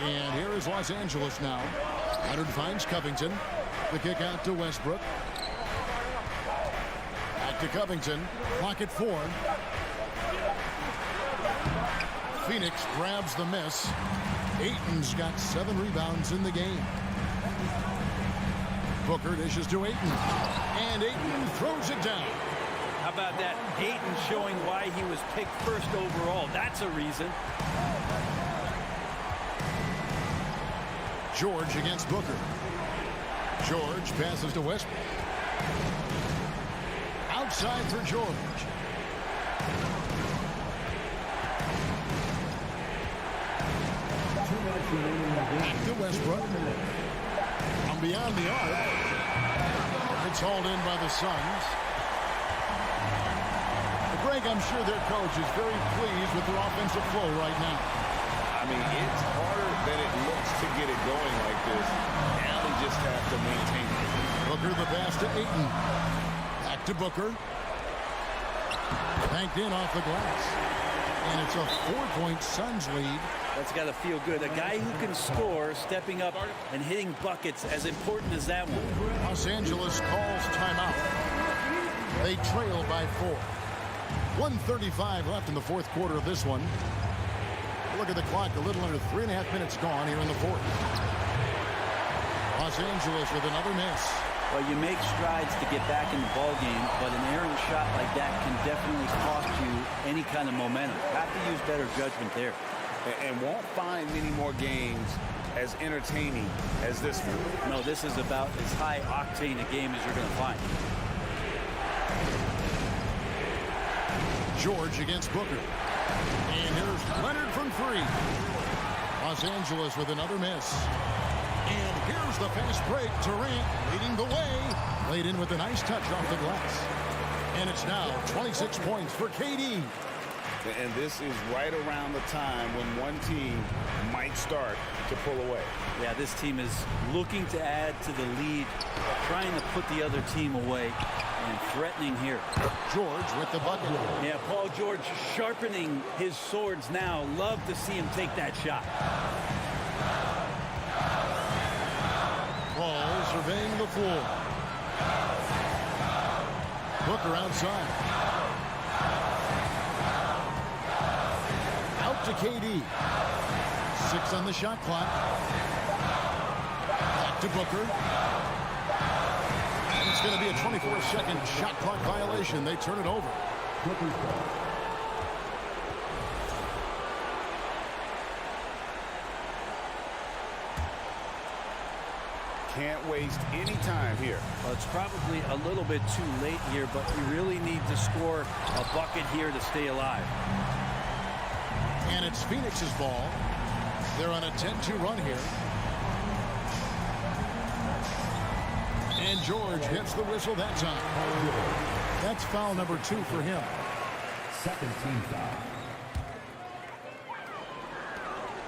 And here is Los Angeles now. Leonard finds Covington. The kick out to Westbrook. Back to Covington. Clock at 4. Phoenix grabs the miss. Ayton's got 7 rebounds in the game. Booker dishes to Ayton. And Ayton throws it down. How about that? Ayton showing why he was picked first overall. That's a reason. George against Booker. George passes to Westbrook. Outside for George. Back to Westbrook. From beyond the arc. It's hauled in by the Suns. Greg, I'm sure their coach is very pleased with their offensive flow right now. I mean, it's harder than it looks to get it going like this. Now they just have to maintain it. Booker the pass to Ayton. Back to Booker. Banked in off the glass. And it's a 4-point Suns lead. That's got to feel good. A guy who can score, stepping up and hitting buckets, as important as that one. Los Angeles calls timeout. They trail by 4. 1:35 left in the fourth quarter of this one. Look at the clock, a little under 3.5 minutes gone here in the fourth. Los Angeles with another miss. Well, you make strides to get back in the ball game, but an errant shot like that can definitely cost you any kind of momentum. Have to use better judgment there. And won't find many more games as entertaining as this one. No, this is about as high octane a game as you're going to find. George against Booker. And here's Leonard from three. Los Angeles with another miss. And here's the fast break. Durant leading the way. Laid in with a nice touch off the glass. And it's now 26 points for KD. And this is right around the time when one team might start to pull away. Yeah, this team is looking to add to the lead, trying to put the other team away, and threatening here. George with the bucket. Yeah, Paul George sharpening his swords now. Love to see him take that shot. Paul surveying the floor. Booker outside. Out to KD. 6 on the shot clock. Back to Booker. And it's going to be a 24-second shot clock violation. They turn it over. Can't waste any time here. Well, it's probably a little bit too late here, but you really need to score a bucket here to stay alive. And it's Phoenix's ball. They're on a 10-2 run here. And George gets the whistle that time. That's foul number 2 for him. Second team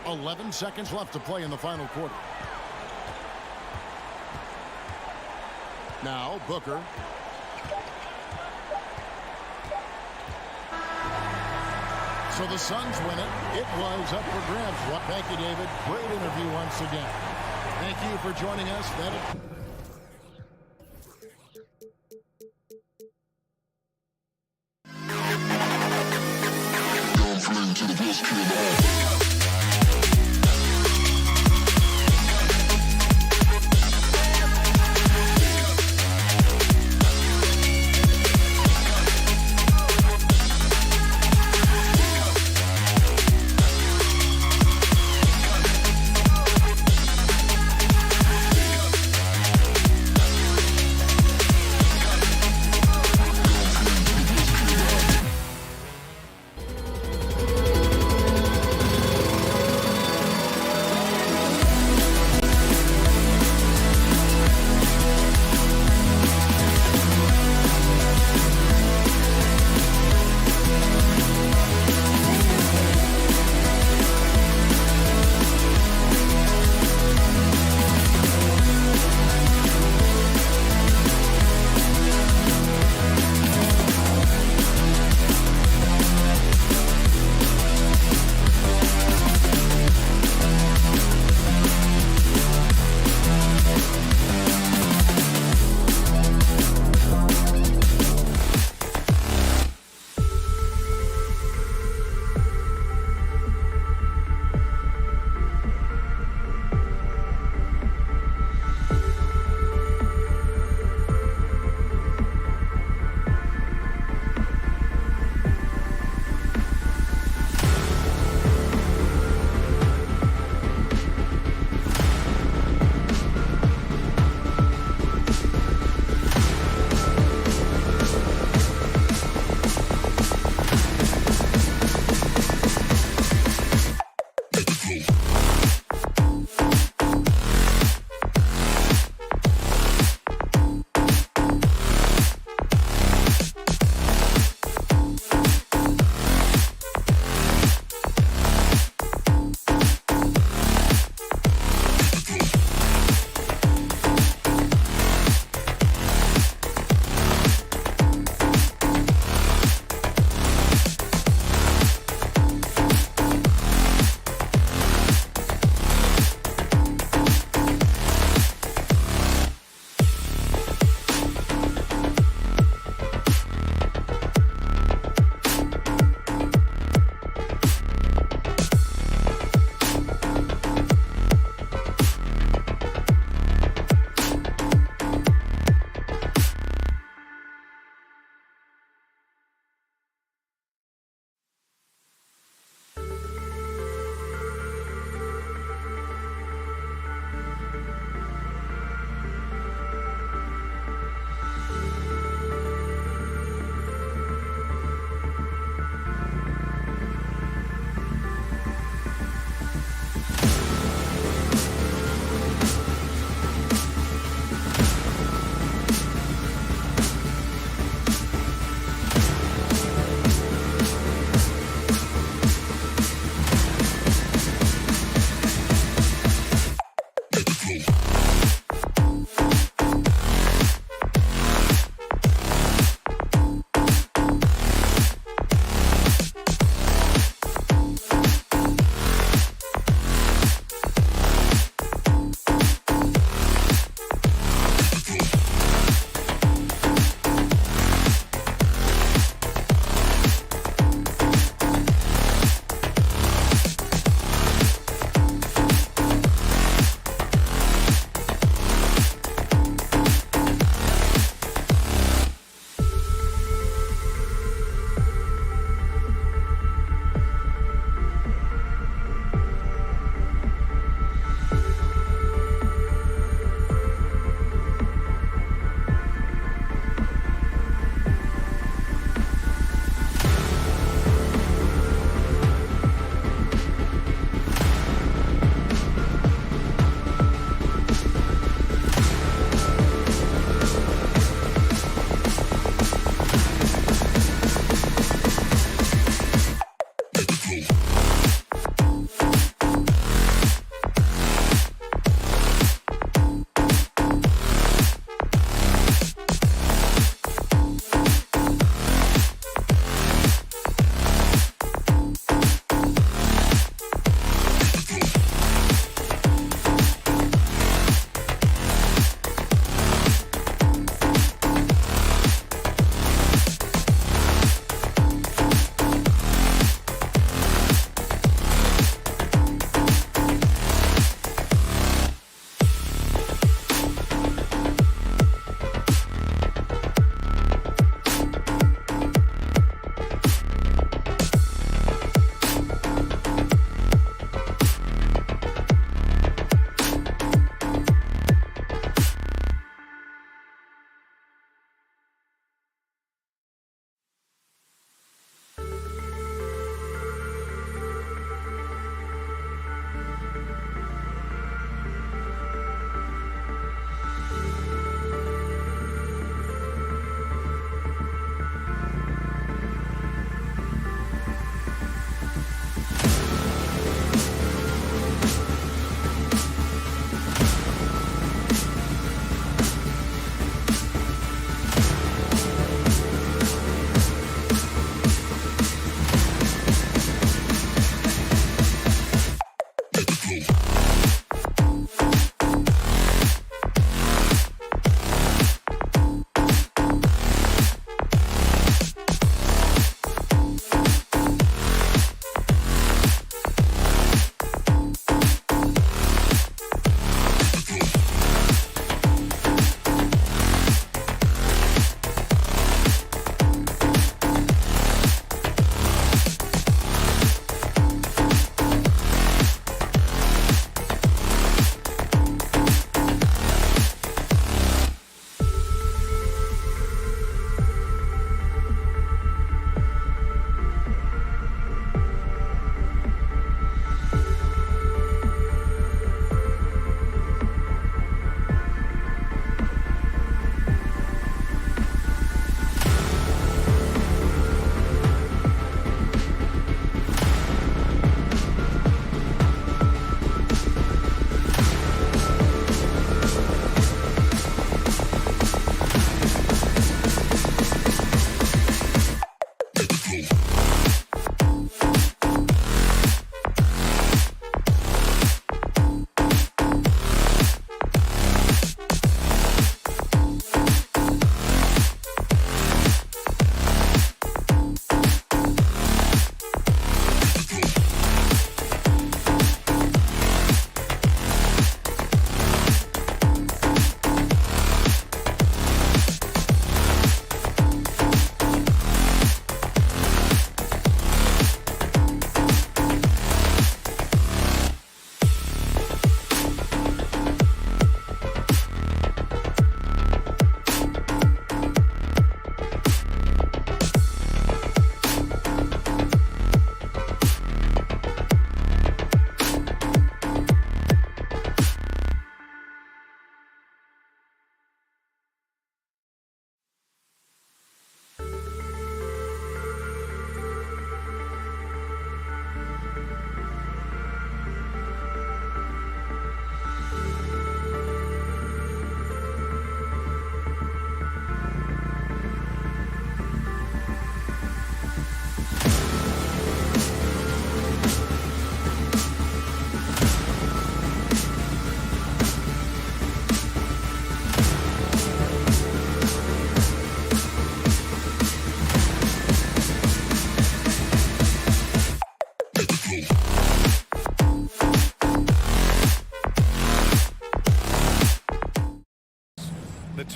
foul. 11 seconds left to play in the final quarter. Now Booker. So the Suns win it. It was up for grabs. Thank you, David. Great interview once again. Thank you for joining us.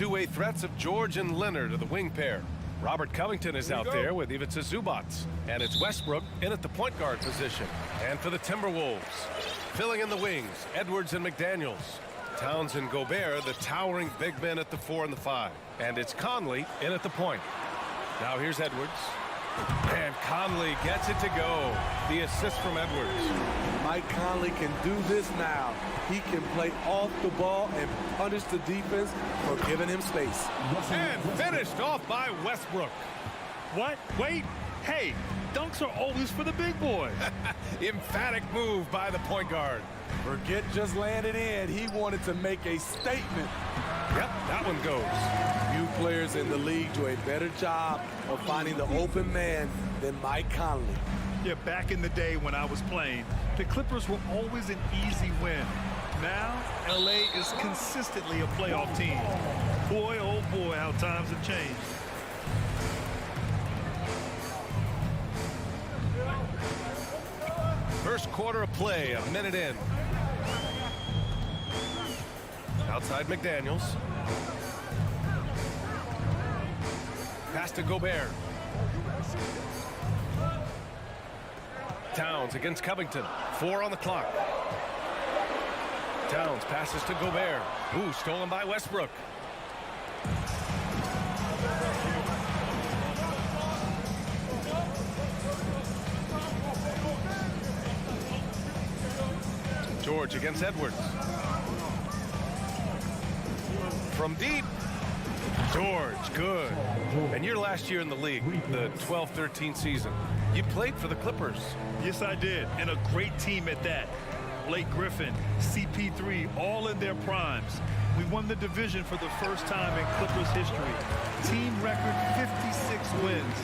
two-way threats of George and Leonard are the wing pair. Robert Covington is out there with Ivica Zubats. And it's Westbrook in at the point guard position. And for the Timberwolves, filling in the wings, Edwards and McDaniels. Towns and Gobert, the towering big men at the 4 and the 5. And it's Conley in at the point. Now here's Edwards. And Conley gets it to go. The assist from Edwards. Mike Conley can do this now. He can play off the ball and punish the defense for giving him space. And finished off by Westbrook. What? Wait. Hey, dunks are always for the big boys. Emphatic move by the point guard. Forget just laying it in. He wanted to make a statement. Yep, that one goes. Few players in the league do a better job of finding the open man than Mike Conley. Yeah, back in the day when I was playing, the Clippers were always an easy win. Now, LA is consistently a playoff team. Boy, oh boy, how times have changed. First quarter of play, a minute in. Outside McDaniels. Pass to Gobert. Towns against Covington. 4 on the clock. Towns passes to Gobert. Ooh, stolen by Westbrook. George against Edwards. From deep. George, good. And your last year in the league, the 12-13 season, you played for the Clippers. Yes, I did, and a great team at that. Blake Griffin, CP3, all in their primes. We won the division for the first time in Clippers history. Team record 56 wins.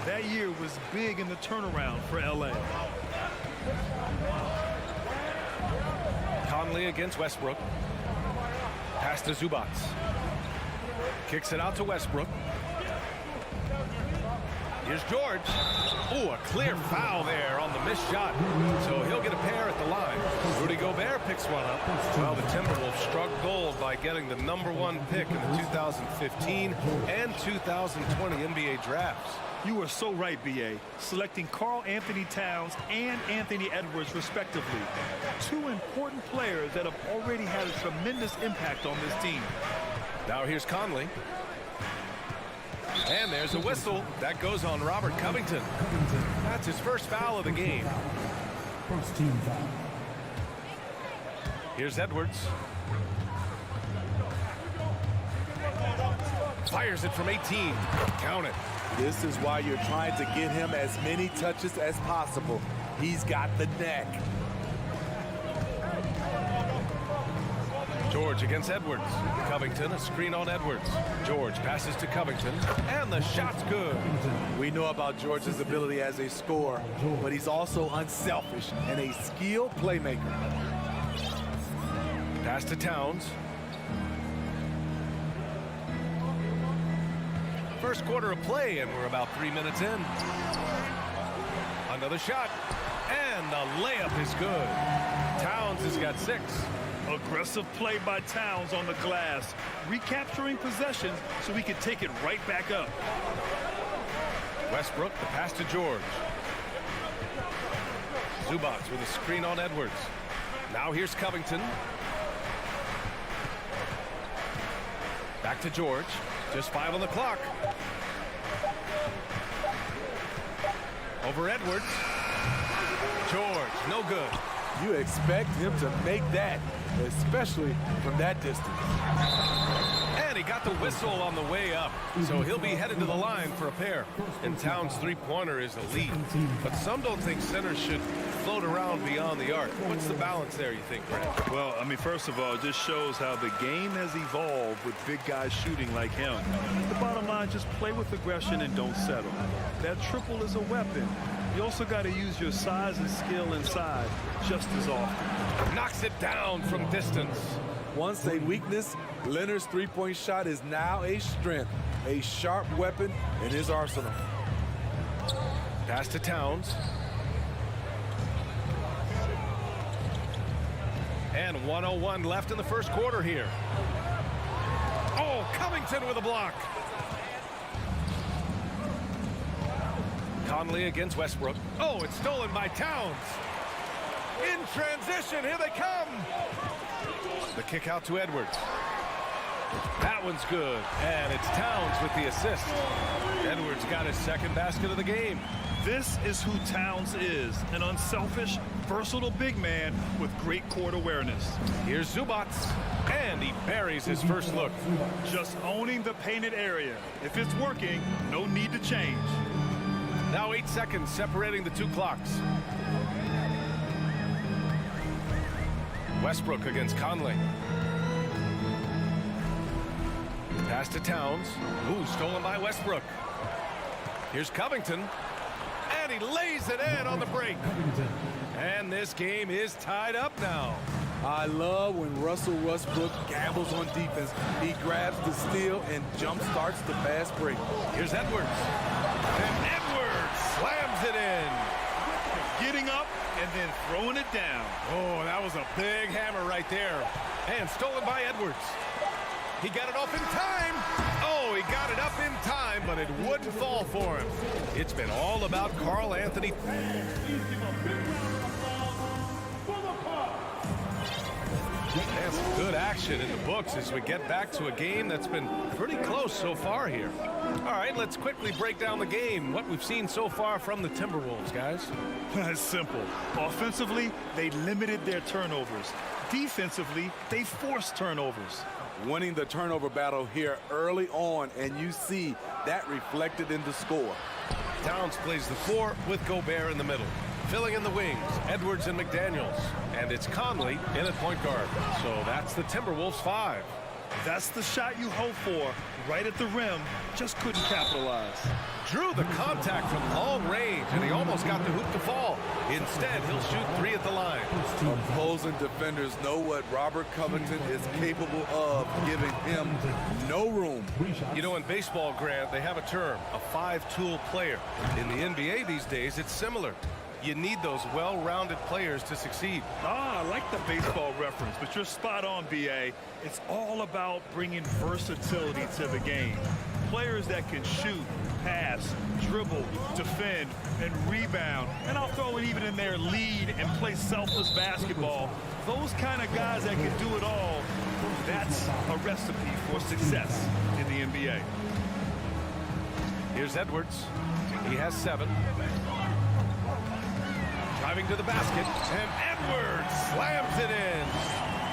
That year was big in the turnaround for LA. Conley against Westbrook. Pass to Zubats. Kicks it out to Westbrook. Here's George. Ooh, a clear foul there on the missed shot. So he'll get a pair at the line. Rudy Gobert picks one up. Well, the Timberwolves struck gold by getting the #1 pick in the 2015 and 2020 NBA drafts. You are so right, B.A. Selecting Karl Anthony Towns and Anthony Edwards, respectively. Two important players that have already had a tremendous impact on this team. Now here's Conley. And there's a whistle. That goes on Robert Covington. That's his first foul of the game. First team foul. Here's Edwards. Fires it from 18. Count it. This is why you're trying to get him as many touches as possible. He's got the neck. George against Edwards. Covington, a screen on Edwards. George passes to Covington, and the shot's good. We know about George's ability as a scorer, but he's also unselfish and a skilled playmaker. Pass to Towns. First quarter of play, and we're about 3 minutes in. Another shot, and the layup is good. Towns has got 6. Aggressive play by Towns on the glass, recapturing possession so he can take it right back up. Westbrook, the pass to George. Zubats with a screen on Edwards. Now here's Covington. Back to George. Just 5 on the clock. Over Edwards. George, no good. You expect him to make that, especially from that distance. And he got the whistle on the way up, so he'll be headed to the line for a pair. And Towns' three-pointer is elite, but some don't think centers should float around beyond the arc. What's the balance there, you think, Brad? Well, I mean, first of all, it just shows how the game has evolved with big guys shooting like him. The bottom line, just play with aggression and don't settle. That triple is a weapon. You also got to use your size and skill inside just as often. Knocks it down from distance. Once a weakness, Leonard's three-point shot is now a strength, a sharp weapon in his arsenal. Pass to Towns. And 1:01 left in the first quarter here. Oh, Covington with a block. Conley against Westbrook. Oh, it's stolen by Towns. In transition, here they come. The kick out to Edwards. That one's good, and it's Towns with the assist. Edwards got his second basket of the game. This is who Towns is, an unselfish, versatile big man with great court awareness. Here's Zubac, and he buries his first look. Just owning the painted area. If it's working, no need to change. Now 8 seconds separating the two clocks. Westbrook against Conley. Pass to Towns. Ooh, stolen by Westbrook. Here's Covington. And he lays it in on the break. And this game is tied up now. I love when Russell Westbrook gambles on defense. He grabs the steal and jump starts the fast break. Here's Edwards. And Edwards slams it in. Getting up and then throwing it down. Oh, that was a big hammer right there. And stolen by Edwards. He got it off in time. Oh, he got it up in time, but it wouldn't fall for him. It's been all about Karl Anthony. And some good action in the books as we get back to a game that's been pretty close so far here. All right, let's quickly break down the game. What we've seen so far from the Timberwolves, guys. It's simple. Offensively, they limited their turnovers. Defensively, they forced turnovers. Winning the turnover battle here early on, and you see that reflected in the score. Towns plays the 4 with Gobert in the middle. Filling in the wings, Edwards and McDaniels. And it's Conley in at point guard. So that's the Timberwolves 5. That's the shot you hope for. Right at the rim, just couldn't capitalize. Drew the contact from long range, and he almost got the hoop to fall. Instead, he'll shoot 3 at the line. Opposing defenders know what Robert Covington is capable of, giving him no room. You know, in baseball, Grant, they have a term, a 5-tool player. In the NBA these days, it's similar. You need those well-rounded players to succeed. I like the baseball reference, but you're spot on, B.A. It's all about bringing versatility to the game. Players that can shoot, pass, dribble, defend, and rebound. And I'll throw it even in there, lead and play selfless basketball. Those kind of guys that can do it all, that's a recipe for success in the NBA. Here's Edwards. He has 7. Driving to the basket, and Edwards slams it in.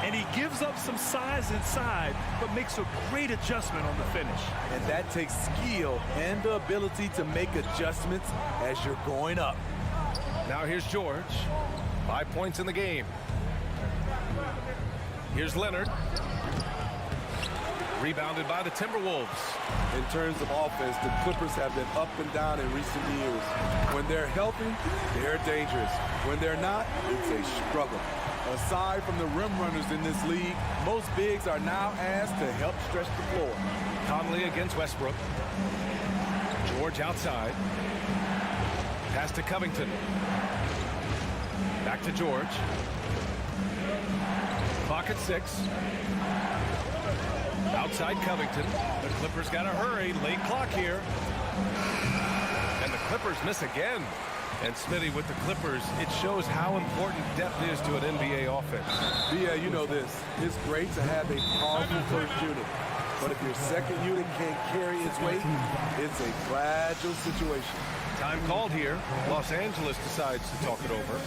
And he gives up some size inside, but makes a great adjustment on the finish. And that takes skill and the ability to make adjustments as you're going up. Now here's George. 5 points in the game. Here's Leonard. Rebounded by the Timberwolves. In terms of offense, the Clippers have been up and down in recent years. When they're healthy, they're dangerous. When they're not, it's a struggle. Aside from the rim runners in this league, most bigs are now asked to help stretch the floor. Conley against Westbrook. George outside. Pass to Covington. Back to George. Clock at 6. Outside Covington. The Clippers got to hurry. Late clock here. And the Clippers miss again. And Smitty, with the Clippers, it shows how important depth is to an NBA offense. Yeah, you know this. It's great to have a powerful first unit. But if your second unit can't carry its weight, it's a fragile situation. Time called here. Los Angeles decides to talk it over.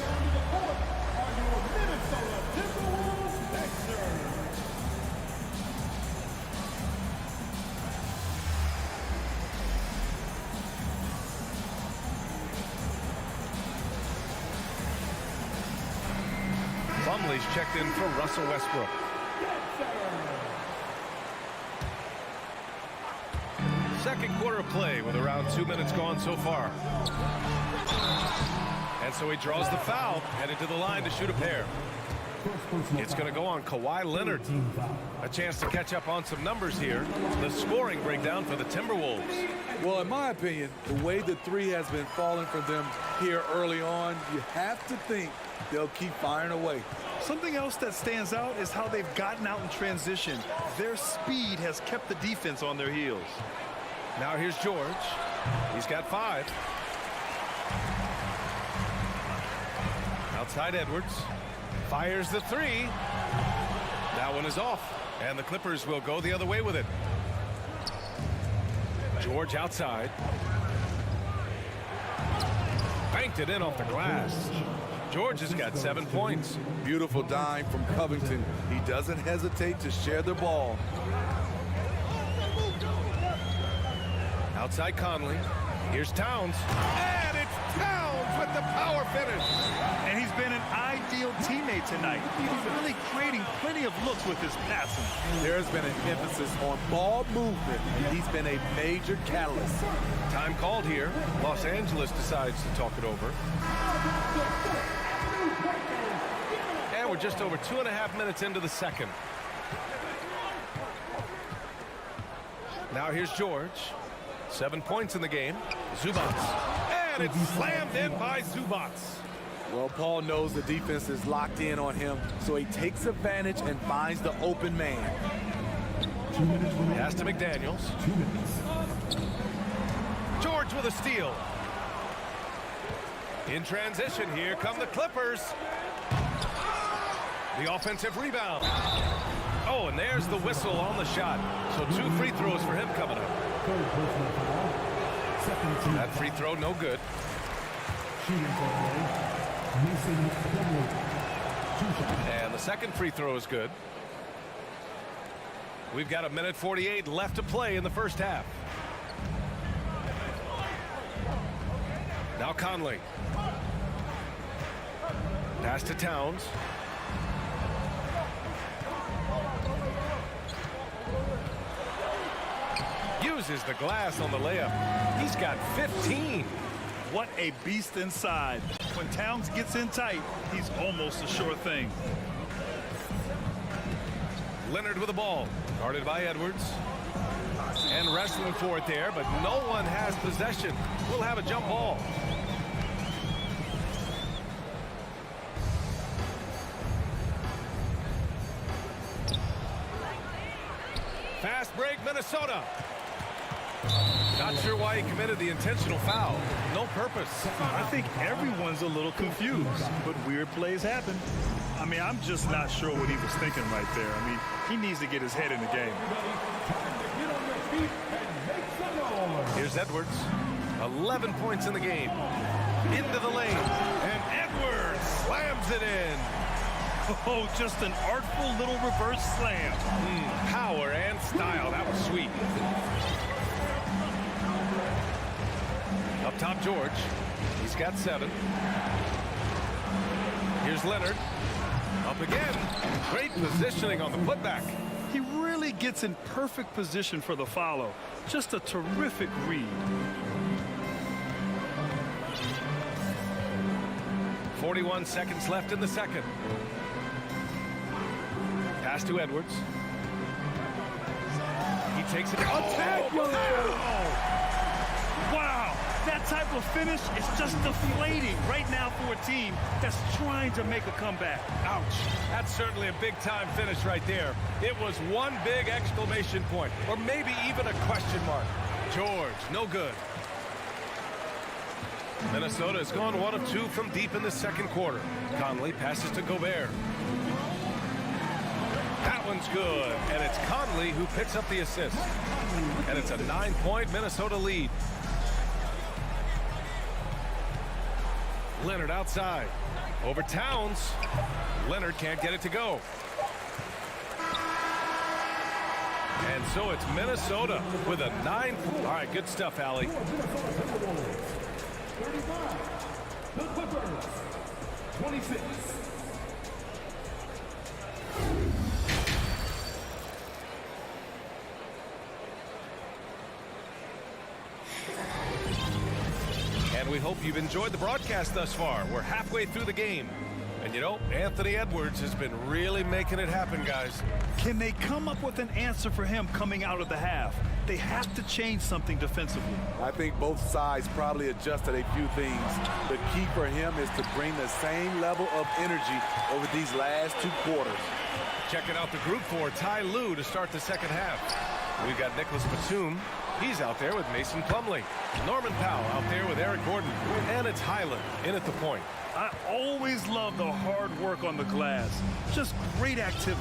Plumlee's checked in for Russell Westbrook. Second quarter of play with around 2 minutes gone so far. And so he draws the foul, headed to the line to shoot a pair. It's going to go on Kawhi Leonard. A chance to catch up on some numbers here. The scoring breakdown for the Timberwolves. Well, in my opinion, the way the three has been falling for them here early on, you have to think they'll keep firing away. Something else that stands out is how they've gotten out in transition. Their speed has kept the defense on their heels. Now here's George. He's got 5. Outside Edwards. Fires the 3. That one is off. And the Clippers will go the other way with it. George outside. Banked it in off the glass. George has got 7 points. Beautiful dime from Covington. He doesn't hesitate to share the ball. Outside Conley. Here's Towns. And it's Towns with the power finish. And he's been an ideal teammate tonight. He's really creating plenty of looks with his passing. There's been an emphasis on ball movement, and he's been a major catalyst. Time called here. Los Angeles decides to talk it over. And we're just over 2.5 minutes into the second. Now here's George. 7 points in the game. Zubats. And it's slammed in by Zubats. Well, Paul knows the defense is locked in on him, so he takes advantage and finds the open man. Pass to McDaniels. George with a steal. In transition, here come the Clippers. The offensive rebound. Oh, and there's the whistle on the shot. So 2 free throws for him coming up. That free throw, no good. And the second free throw is good. We've got 1:48 left to play in the first half. Now Conley. Pass to Towns. Uses the glass on the layup. He's got 15. What a beast inside. When Towns gets in tight, he's almost a sure thing. Leonard with the ball. Guarded by Edwards. And wrestling for it there, but no one has possession. We'll have a jump ball. Fast break, Minnesota. Not sure why he committed the intentional foul. No purpose. I think everyone's a little confused, but weird plays happen. I mean, I'm just not sure what he was thinking right there. I mean, he needs to get his head in the game. Here's Edwards. 11 points in the game. Into the lane. And Edwards slams it in. Oh, just an artful little reverse slam. Power and style. That was sweet. Up top, George. He's got 7. Here's Leonard. Up again. Great positioning on the putback. He really gets in perfect position for the follow. Just a terrific read. 41 seconds left in the second. Pass to Edwards. He takes it. Wow, that type of finish is just deflating right now for a team that's trying to make a comeback. Ouch. That's certainly a big-time finish right there. It was one big exclamation point, or maybe even a question mark. George, no good. Minnesota has gone 1 of 2 from deep in the second quarter. Conley passes to Gobert. That one's good, and it's Conley who picks up the assist. And it's a 9-point Minnesota lead. Leonard outside. Over Towns. Leonard can't get it to go. And so it's Minnesota with a 9. All right, good stuff, Allie. 35. The Clippers. 26. And we hope you've enjoyed the broadcast thus far. We're halfway through the game. And you know, Anthony Edwards has been really making it happen, guys. Can they come up with an answer for him coming out of the half? They have to change something defensively. I think both sides probably adjusted a few things. The key for him is to bring the same level of energy over these last 2 quarters. Checking out the group for Ty Lue to start the second half. We've got Nicholas Batum. He's out there with Mason Plumlee. Norman Powell out there with Eric Gordon. And it's Highland in at the point. I always love the hard work on the glass. Just great activity.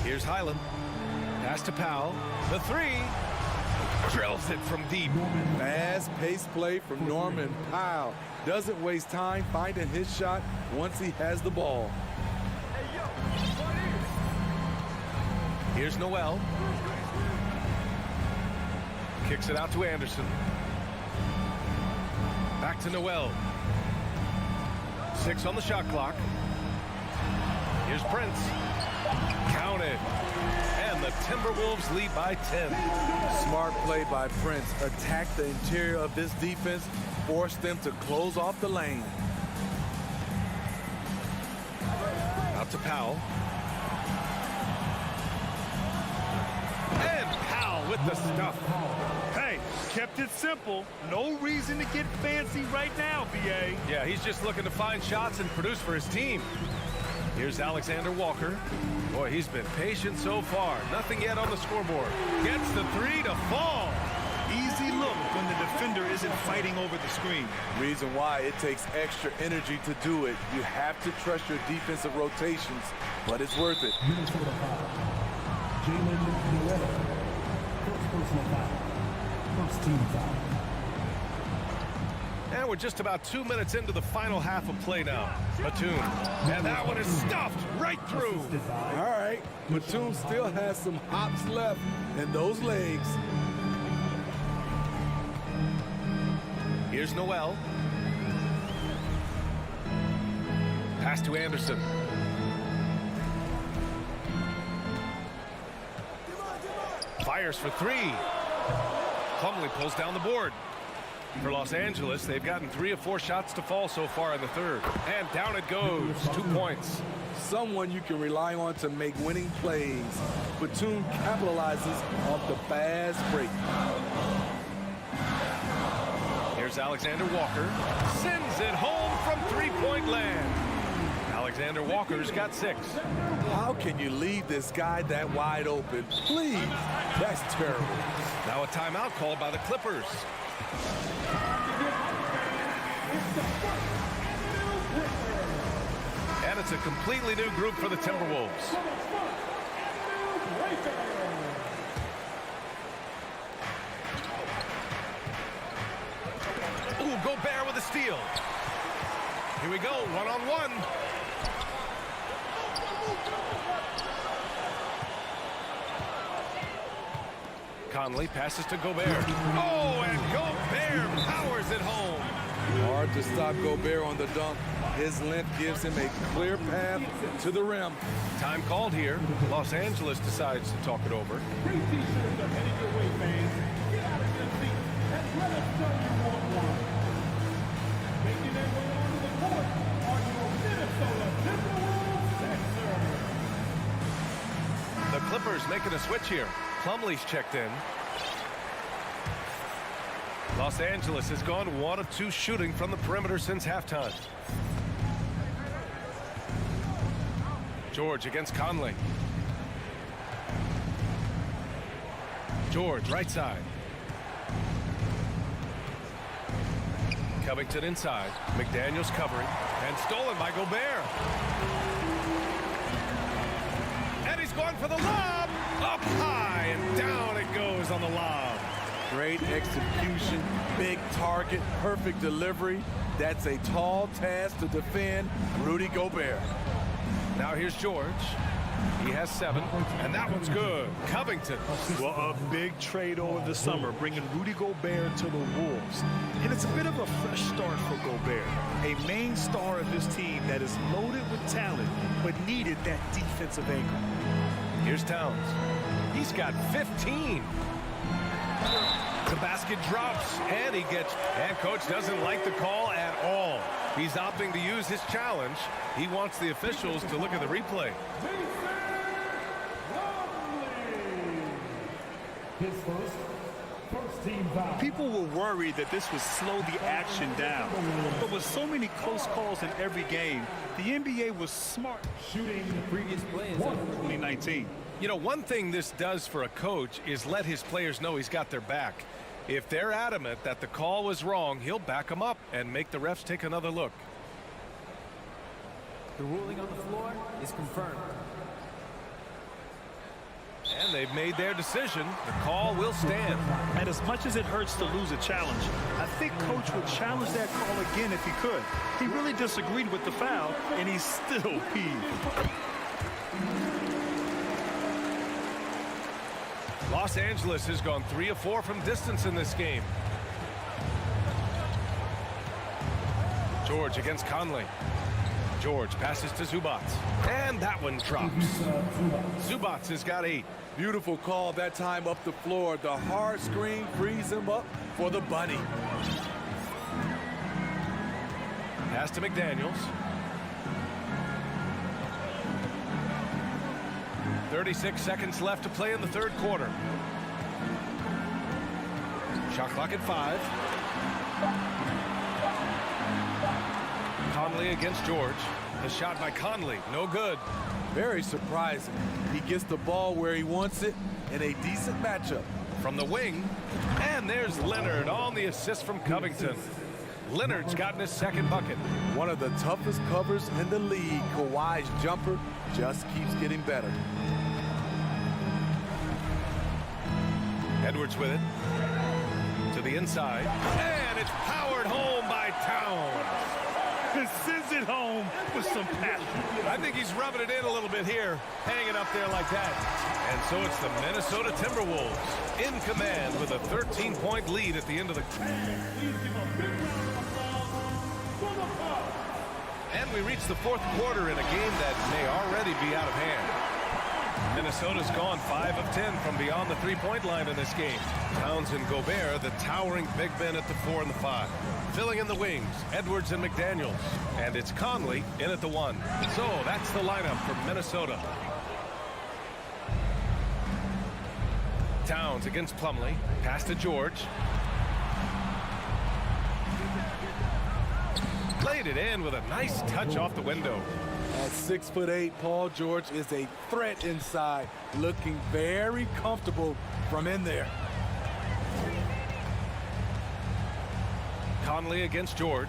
Here's Highland. Pass to Powell. The 3. Drills it from deep. Fast-paced play from Norman Powell. Doesn't waste time finding his shot once he has the ball. Here's Noel. Kicks it out to Anderson. Back to Noel. 6 on the shot clock. Here's Prince. Counted. And the Timberwolves lead by 10. Smart play by Prince. Attack the interior of this defense. Force them to close off the lane. Out to Powell. And Powell with the stuff. Hey, kept it simple. No reason to get fancy right now, BA. Yeah, he's just looking to find shots and produce for his team. Here's Alexander Walker. Boy, he's been patient so far. Nothing yet on the scoreboard. Gets the 3 to fall. Easy look when the defender isn't fighting over the screen. Reason why it takes extra energy to do it. You have to trust your defensive rotations, but it's worth it. First team foul. And we're just about 2 minutes into the final half of play now. Batum. And that one is stuffed right through. All right. Batum still has some hops left in those legs. Here's Noel. Pass to Anderson. Fires for 3. Plumlee pulls down the board. For Los Angeles, they've gotten 3 of 4 shots to fall so far in the third. And down it goes. 2 points. Someone you can rely on to make winning plays. Batum capitalizes off the fast break. Here's Alexander Walker. Sends it home from 3-point land. Alexander Walker's got 6. How can you leave this guy that wide open? Please. That's terrible. Now a timeout called by the Clippers. And it's a completely new group for the Timberwolves. Ooh, Gobert with a steal. Here we go, one-on-one. Conley passes to Gobert. Oh, and Gobert powers it home. Hard to stop Gobert on the dunk. His length gives him a clear path to the rim. Time called here. Los Angeles decides to talk it over. Great t-shirts are heading your way, fans. Get out of your seat and let us know you want one. Making their way onto the court are your Minnesota Timberwolves Sixers. The Clippers making a switch here. Plumlee's checked in. Los Angeles has gone 1 of 2 shooting from the perimeter since halftime. George against Conley. George, right side. Covington inside. McDaniels covering. And stolen by Gobert. And he's going for the lob. Up high and down it goes on the lob. Great execution, big target, perfect delivery. That's a tall task to defend Rudy Gobert. Now here's George. He has 7, and that one's good. Covington. Well, a big trade over the summer, bringing Rudy Gobert to the Wolves. And it's a bit of a fresh start for Gobert, a main star of this team that is loaded with talent, but needed that defensive anchor. Here's Towns. He's got 15. The basket drops, and he gets... And coach doesn't like the call at all. He's opting to use his challenge. He wants the officials to look at the replay. His first team foul. People were worried that this would slow the action down. But with so many close calls in every game, the NBA was smart. Shooting The previous play is over. 2019. You know, one thing this does for a coach is let his players know he's got their back. If they're adamant that the call was wrong, he'll back them up and make the refs take another look. The ruling on the floor is confirmed. And they've made their decision. The call will stand. And as much as it hurts to lose a challenge, I think coach would challenge that call again if he could. He really disagreed with the foul, and he's still peeved. Los Angeles has gone 3 of 4 from distance in this game. George against Conley. George passes to Zubats. And that one drops. Zubats has got 8. Beautiful call that time up the floor. The hard screen frees him up for the bunny. Pass to McDaniels. 36 seconds left to play in the third quarter. Shot clock at 5. Conley against George. The shot by Conley, no good. Very surprising. He gets the ball where he wants it in a decent matchup. From the wing, and there's Leonard on the assist from Covington. Leonard's gotten his second bucket. One of the toughest covers in the league. Kawhi's jumper just keeps getting better. Edwards with it. To the inside. And it's powered home by Towns. He sends it home with some passion. I think he's rubbing it in a little bit here, hanging up there like that. And so it's the Minnesota Timberwolves in command with a 13-point lead at the end of the... And we reach the fourth quarter in a game that may already be out of hand. Minnesota's gone 5 of 10 from beyond the three-point line in this game. Towns and Gobert, the towering big men at the 4 and the 5. Filling in the wings, Edwards and McDaniels. And it's Conley in at the 1. So that's the lineup for Minnesota. Towns against Plumlee. Pass to George. Laid it in with a nice touch off the window. At 6'8", Paul George is a threat inside, looking very comfortable from in there. Conley against George.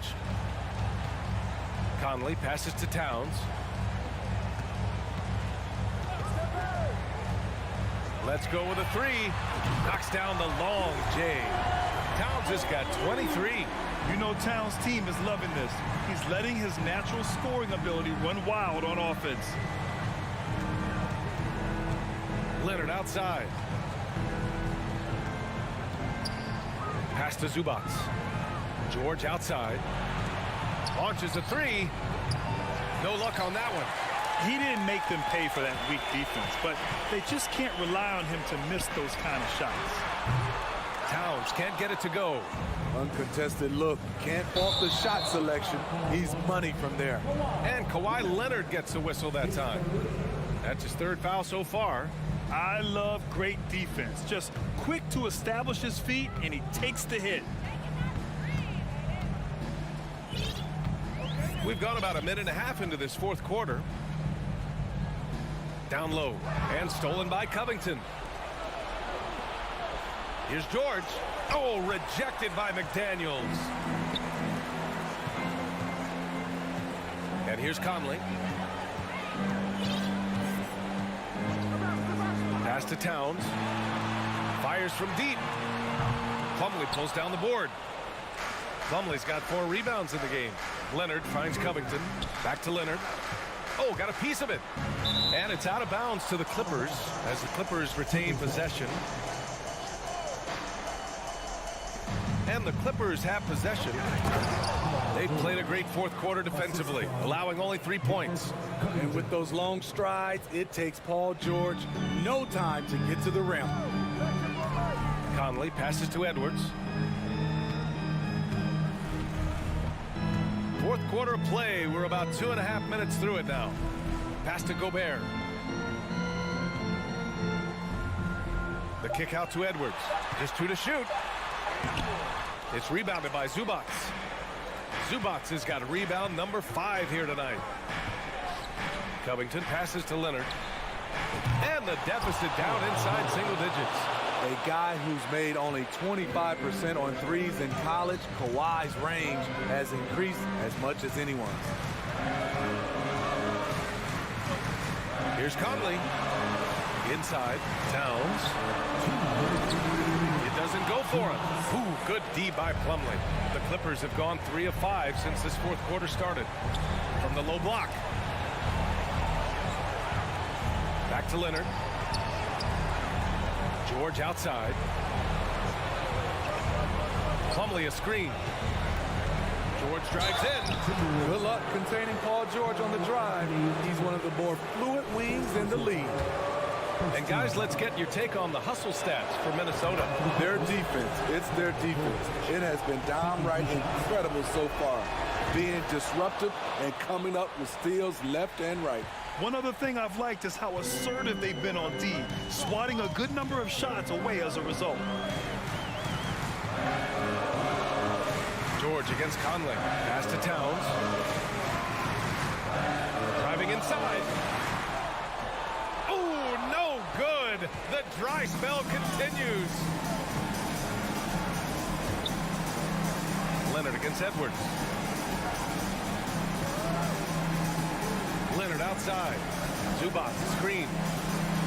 Conley passes to Towns. Let's go with a 3. Knocks down the long J. Towns has got 23. You know Towns' team is loving this. He's letting his natural scoring ability run wild on offense. Leonard outside. Pass to Zubats. George outside. Launches a 3. No luck on that one. He didn't make them pay for that weak defense, but they just can't rely on him to miss those kind of shots. Towns can't get it to go. Uncontested look. Can't fault the shot selection. He's money from there. And Kawhi Leonard gets a whistle that time. That's his 3rd foul so far. I love great defense. Just quick to establish his feet, and he takes the hit. We've gone about a minute and a half into this fourth quarter. Down low and stolen by Covington. Here's George. Oh, rejected by McDaniels. And here's Conley. Pass to Towns. Fires from deep. Plumlee pulls down the board. Plumlee's got 4 rebounds in the game. Leonard finds Covington. Back to Leonard. Oh, got a piece of it. And it's out of bounds to the Clippers as the Clippers retain possession. And the Clippers have possession. They've played a great fourth quarter defensively, allowing only 3 points. And with those long strides, it takes Paul George no time to get to the rim. Conley passes to Edwards. Fourth quarter play. We're about 2.5 minutes through it now. Pass to Gobert. The kick out to Edwards. Just 2 to shoot. It's rebounded by Zubac. Zubac has got a rebound number 5 here tonight. Covington passes to Leonard. And the deficit down inside single digits. A guy who's made only 25% on threes in college, Kawhi's range has increased as much as anyone's. Here's Conley. Inside, Towns. It doesn't go for him. Ooh, good D by Plumlee. The Clippers have gone 3 of 5 since this fourth quarter started. From the low block. Back to Leonard. George outside. Plumlee a screen. George drives in. Good luck containing Paul George on the drive. He's one of the more fluid wings in the league. And guys, let's get your take on the hustle stats for Minnesota. Their defense, it's their defense. It has been downright incredible so far. Being disruptive and coming up with steals left and right. One other thing I've liked is how assertive they've been on D, swatting a good number of shots away as a result. George against Conley. Pass to Towns. Driving inside. Oh, no good. The dry spell continues. Leonard against Edwards. Leonard outside. Zubac screen.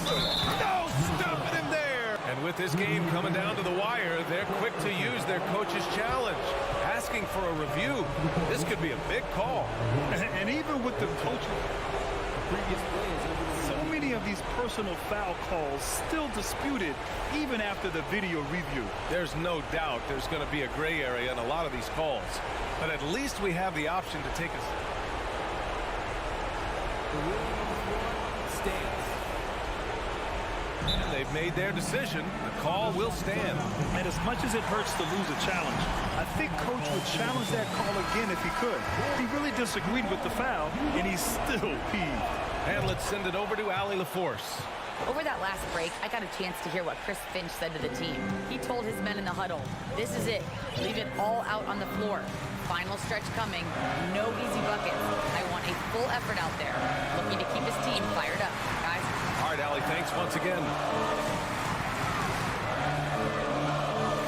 No, stopping him there. And with this game coming down to the wire, they're quick to use their coach's challenge, asking for a review. This could be a big call. And even with the coach, so many of these personal foul calls still disputed even after the video review. There's no doubt there's going to be a gray area in a lot of these calls, but at least we have the option to take a and they've made their decision. The call will stand. And as much as it hurts to lose a challenge, I think Coach would challenge that call again if he could. He really disagreed with the foul, and he's still peeved. And let's send it over to Allie LaForce. Over that last break, I got a chance to hear what Chris Finch said to the team. He told his men in the huddle, this is it. Leave it all out on the floor. Final stretch coming. No easy buckets. I want a full effort out there. Looking to keep his team fired up. Guys. All right, Allie, thanks once again.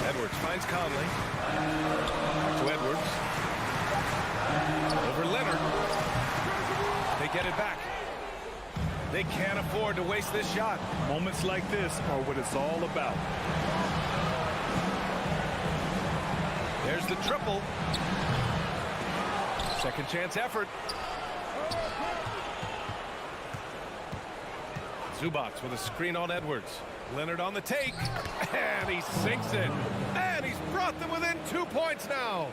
Edwards finds Conley. Back to Edwards. Over Leonard. They get it back. They can't afford to waste this shot. Moments like this are what it's all about. There's the triple. Second chance effort. Zubac with a screen on Edwards. Leonard on the take. And he sinks it. And he's brought them within 2 points now.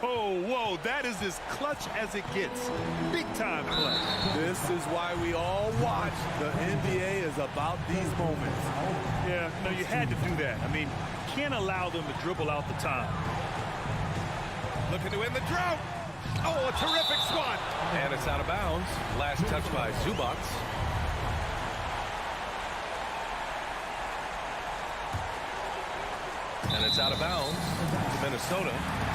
Oh, whoa, that is as clutch as it gets. Big time play. This is why we all watch. The NBA is about these moments. Yeah, no, you had to do that. I mean, can't allow them to dribble out the time. Looking to end the drought. Oh, a terrific swat. And it's out of bounds. Last touch by Zubac. And it's out of bounds to Minnesota.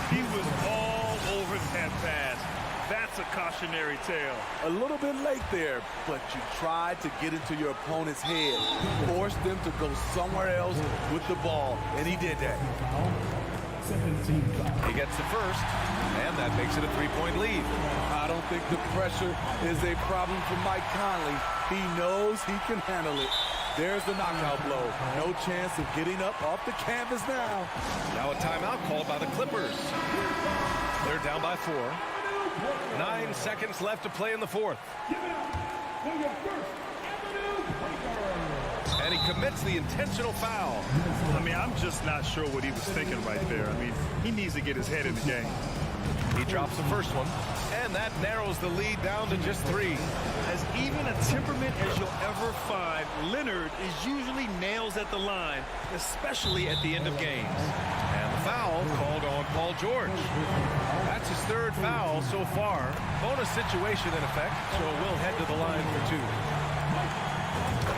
He was all over that pass. That's a cautionary tale. A little bit late there, but you tried to get into your opponent's head. Force them to go somewhere else with the ball, and he did that. He gets the first, and that makes it a 3-point lead. I don't think the pressure is a problem for Mike Conley. He knows he can handle it. There's the knockout blow. No chance of getting up off the canvas now. Now a timeout called by the Clippers. They're down by 4. 9 seconds left to play in the fourth. And he commits the intentional foul. I mean, I'm just not sure what he was thinking right there. I mean, he needs to get his head in the game. He drops the first one, and that narrows the lead down to just 3. As even a temperament as you'll ever find, Leonard is usually nails at the line, especially at the end of games. And the foul called on Paul George. That's his 3rd foul so far. Bonus situation in effect, so we'll head to the line for 2.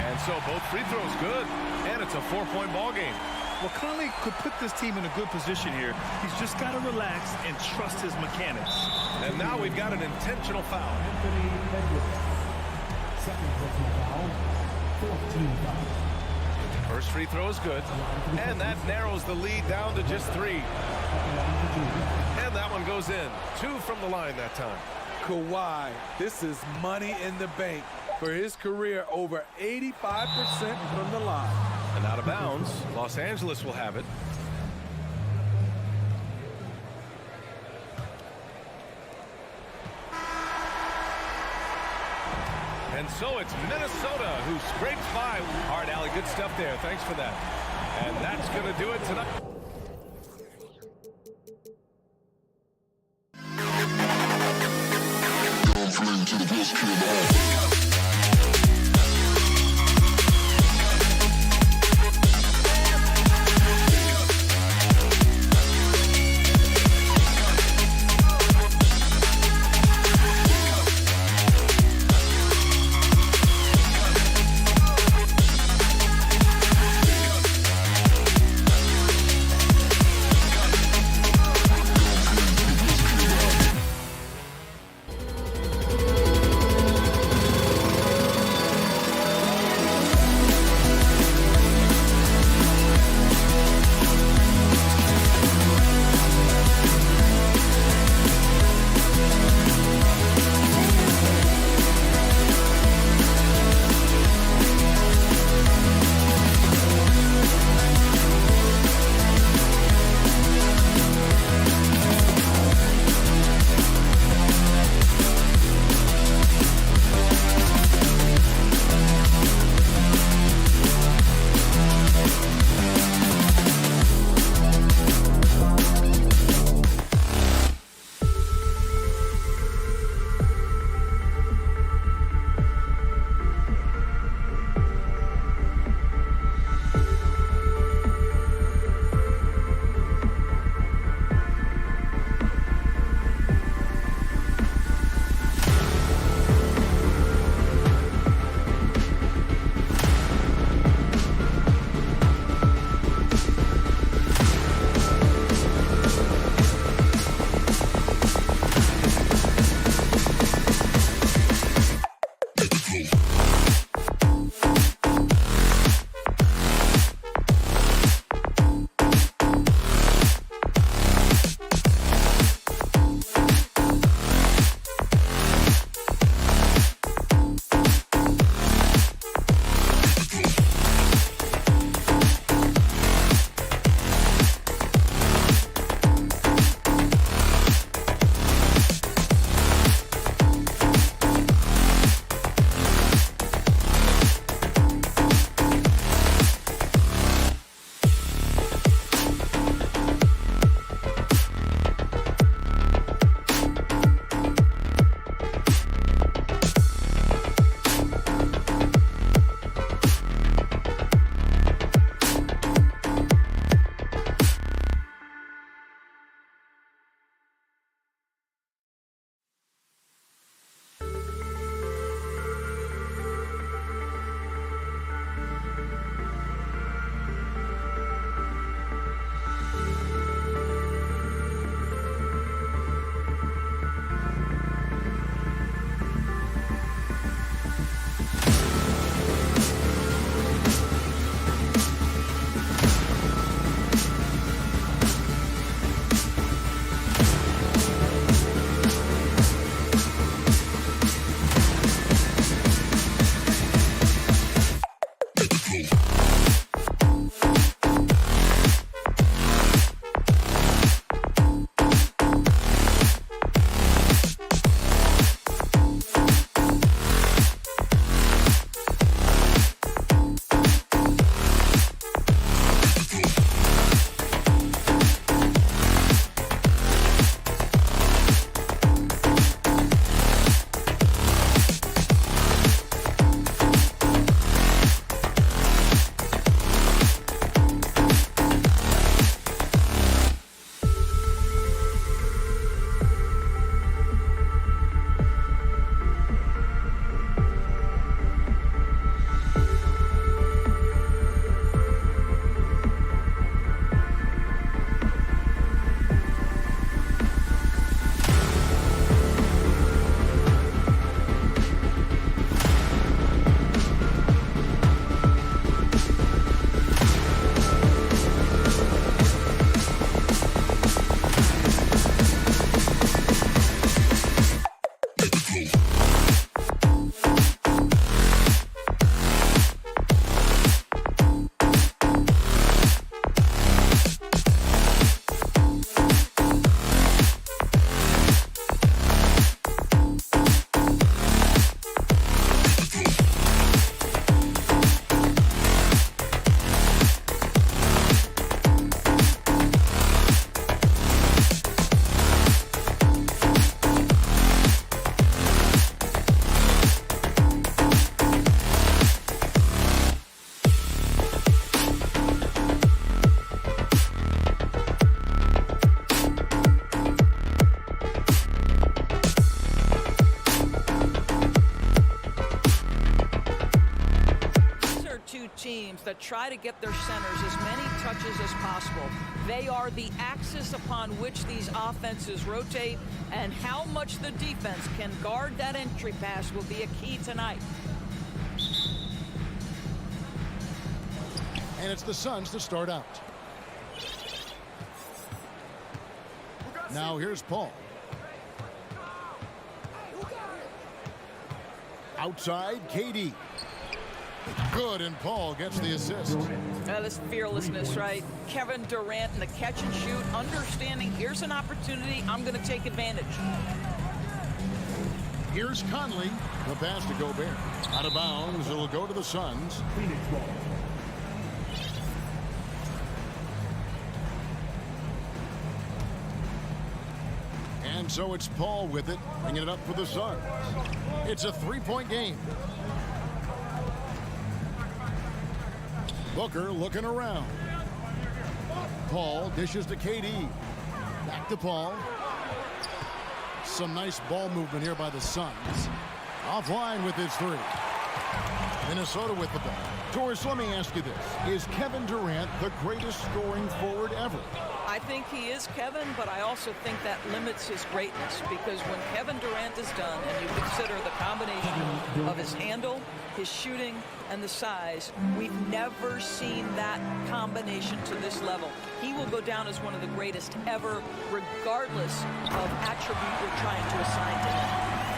And so both free throws good, and it's a 4-point ball game. Well, Conley could put this team in a good position here. He's just got to relax and trust his mechanics. And now we've got an intentional foul. Anthony Edwards. Second personal foul. 14 fouls. First free throw is good, and that narrows the lead down to just 3. And that one goes in. 2 from the line that time. Kawhi, this is money in the bank for his career, over 85% from the line. And out of bounds, Los Angeles will have it. And so it's Minnesota who scrapes by. All right, Allie, good stuff there. Thanks for that. And that's going to do it tonight. that try to get their centers as many touches as possible. They are the axis upon which these offenses rotate, and how much the defense can guard that entry pass will be a key tonight. And it's the Suns to start out. Now here's Paul. Outside, KD. Good, and Paul gets the assist. This fearlessness, right? Kevin Durant in the catch and shoot, understanding here's an opportunity, I'm going to take advantage. Here's Conley. The pass to Gobert. Out of bounds, it'll go to the Suns. And so it's Paul with it, bringing it up for the Suns. It's a three-point game. Booker looking around. Paul dishes to KD. Back to Paul. Some nice ball movement here by the Suns. Offline with his three. Minnesota with the ball. Doris, let me ask you this. Is Kevin Durant the greatest scoring forward ever? I think he is, Kevin, but I also think that limits his greatness, because when Kevin Durant is done and you consider the combination of his handle, his shooting, and the size, we've never seen that combination to this level. He will go down as one of the greatest ever, regardless of attribute you're trying to assign to him.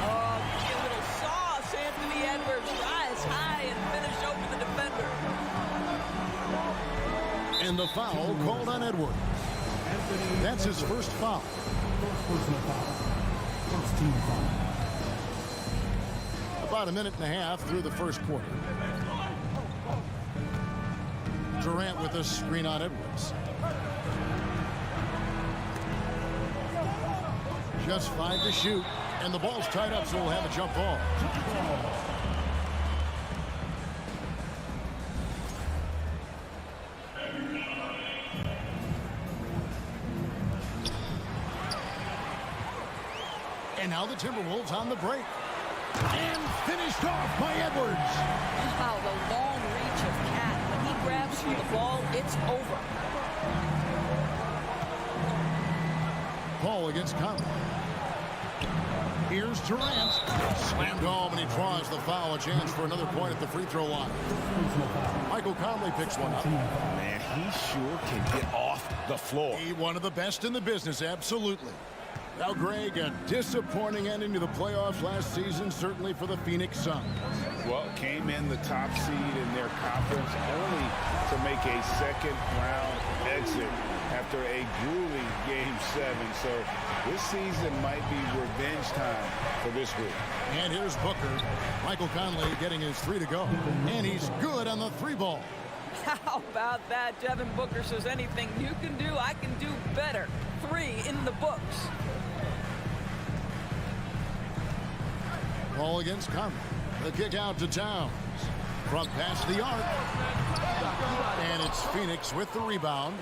Oh, a little sauce, Anthony Edwards, rise high and finish over the defender. And the foul called on Edwards. That's his first foul. Personal foul. First team foul. About a minute and a half through the first quarter. Durant with a screen on Edwards. Just 5 to shoot, and the ball's tied up, so we'll have a jump ball. And now the Timberwolves on the break. And finished off by Edwards. Wow, the long reach of Cat. When he grabs for the ball, it's over. Paul against Conley. Here's Durant. Slammed home, and he draws the foul. A chance for another point at the free throw line. Michael Conley picks one up. Man, he sure can get off the floor. He one of the best in the business, absolutely. Now, Greg, a disappointing ending to the playoffs last season, certainly for the Phoenix Suns. Well, came in the top seed in their conference only to make a second-round exit after a grueling Game 7. So this season might be revenge time for this group. And here's Booker. Michael Conley getting his three to go. And he's good on the three ball. How about that? Devin Booker says anything you can do, I can do better. 3 in the books. Ball against Conley. The kick out to Towns. From past the arc. And it's Phoenix with the rebound.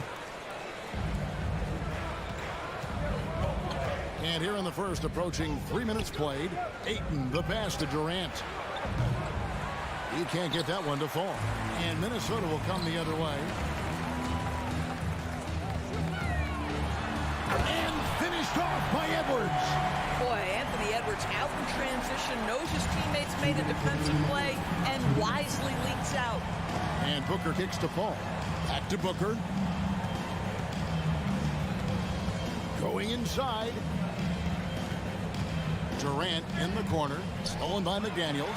And here in the first, approaching 3 minutes played, Ayton, the pass to Durant. He can't get that one to fall. And Minnesota will come the other way. And finished off by Edwards. Boy, Anthony Edwards out in transition, knows his teammates made a defensive play, and wisely leaks out. And Booker kicks to Paul. Back to Booker. Going inside. Durant in the corner. Stolen by McDaniels.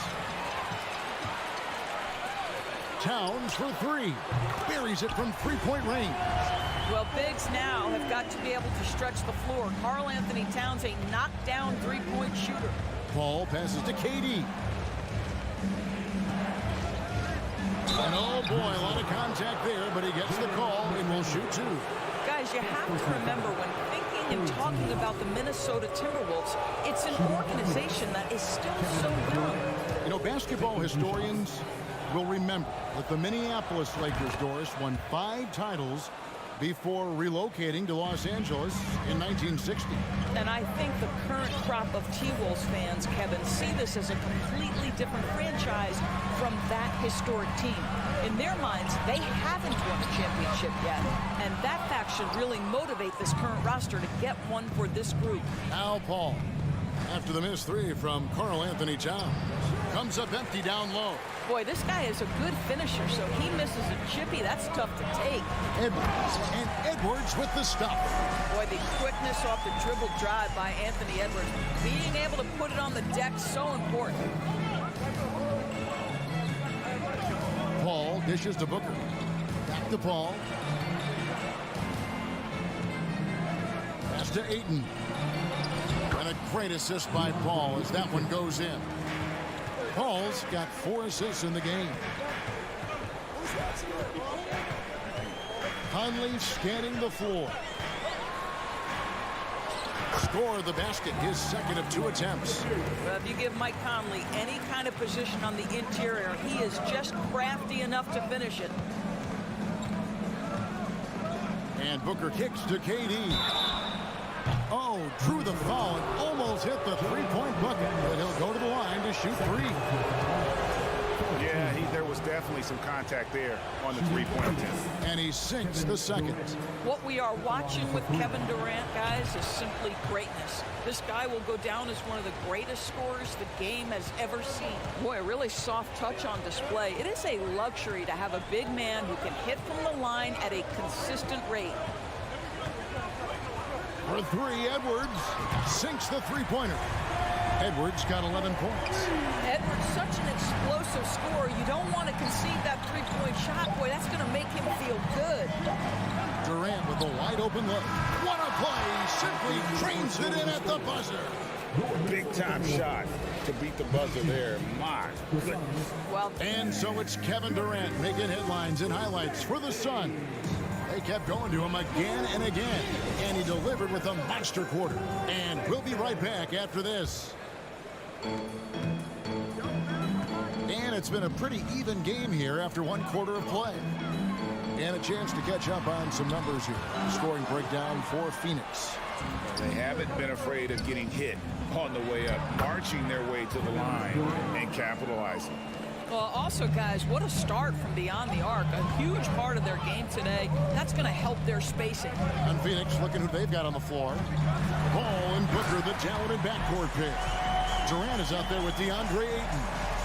Towns for 3. Buries it from three-point range. Well, bigs now have got to be able to stretch the floor. Karl Anthony Towns, a knockdown three-point shooter. Paul passes to KD. And oh boy, a lot of contact there, but he gets the call and will shoot 2. Guys, you have to remember when thinking and talking about the Minnesota Timberwolves, it's an organization that is still so young. You know, basketball historians will remember that the Minneapolis Lakers, Doris, won 5 titles before relocating to Los Angeles in 1960. And I think the current crop of T-Wolves fans, Kevin, see this as a completely different franchise from that historic team. In their minds, they haven't won a championship yet, and that fact should really motivate this current roster to get one for this group. Al Paul, after the missed three from Karl Anthony Towns, comes up empty down low. Boy, this guy is a good finisher, so he misses a chippy. That's tough to take. Edwards, and Edwards with the stop. Boy, the quickness off the dribble drive by Anthony Edwards. Being able to put it on the deck, so important. Paul dishes to Booker. Back to Paul. Pass to Ayton. And a great assist by Paul as that one goes in. Paul's got 4 assists in the game. Conley scanning the floor. Score the basket, his second of 2 attempts. Well, if you give Mike Conley any kind of position on the interior, he is just crafty enough to finish it. And Booker kicks to KD. Oh, drew the foul and almost hit the three-point bucket, but he'll go to the line to shoot 3. Yeah, there was definitely some contact there on the three-point attempt. And he sinks the second. What we are watching with Kevin Durant, guys, is simply greatness. This guy will go down as one of the greatest scorers the game has ever seen. Boy, a really soft touch on display. It is a luxury to have a big man who can hit from the line at a consistent rate. For 3, Edwards sinks the three-pointer. Edwards got 11 points. Edwards, such an explosive scorer. You don't want to concede that three-point shot. Boy, that's going to make him feel good. Durant with a wide-open look. What a play! Simply trains it in at the buzzer. Big-time shot to beat the buzzer there. My goodness. Well, and so it's Kevin Durant making headlines and highlights for the Sun. They kept going to him again and again, and he delivered with a monster quarter. And we'll be right back after this. And it's been a pretty even game here after 1 quarter of play. And a chance to catch up on some numbers here. Scoring breakdown for Phoenix. They haven't been afraid of getting hit on the way up, marching their way to the line and capitalizing. Well, also, guys, what a start from beyond the arc. A huge part of their game today. That's going to help their spacing. And Phoenix looking who they've got on the floor. Paul and Booker, the talented backcourt pair. Durant is out there with DeAndre Ayton.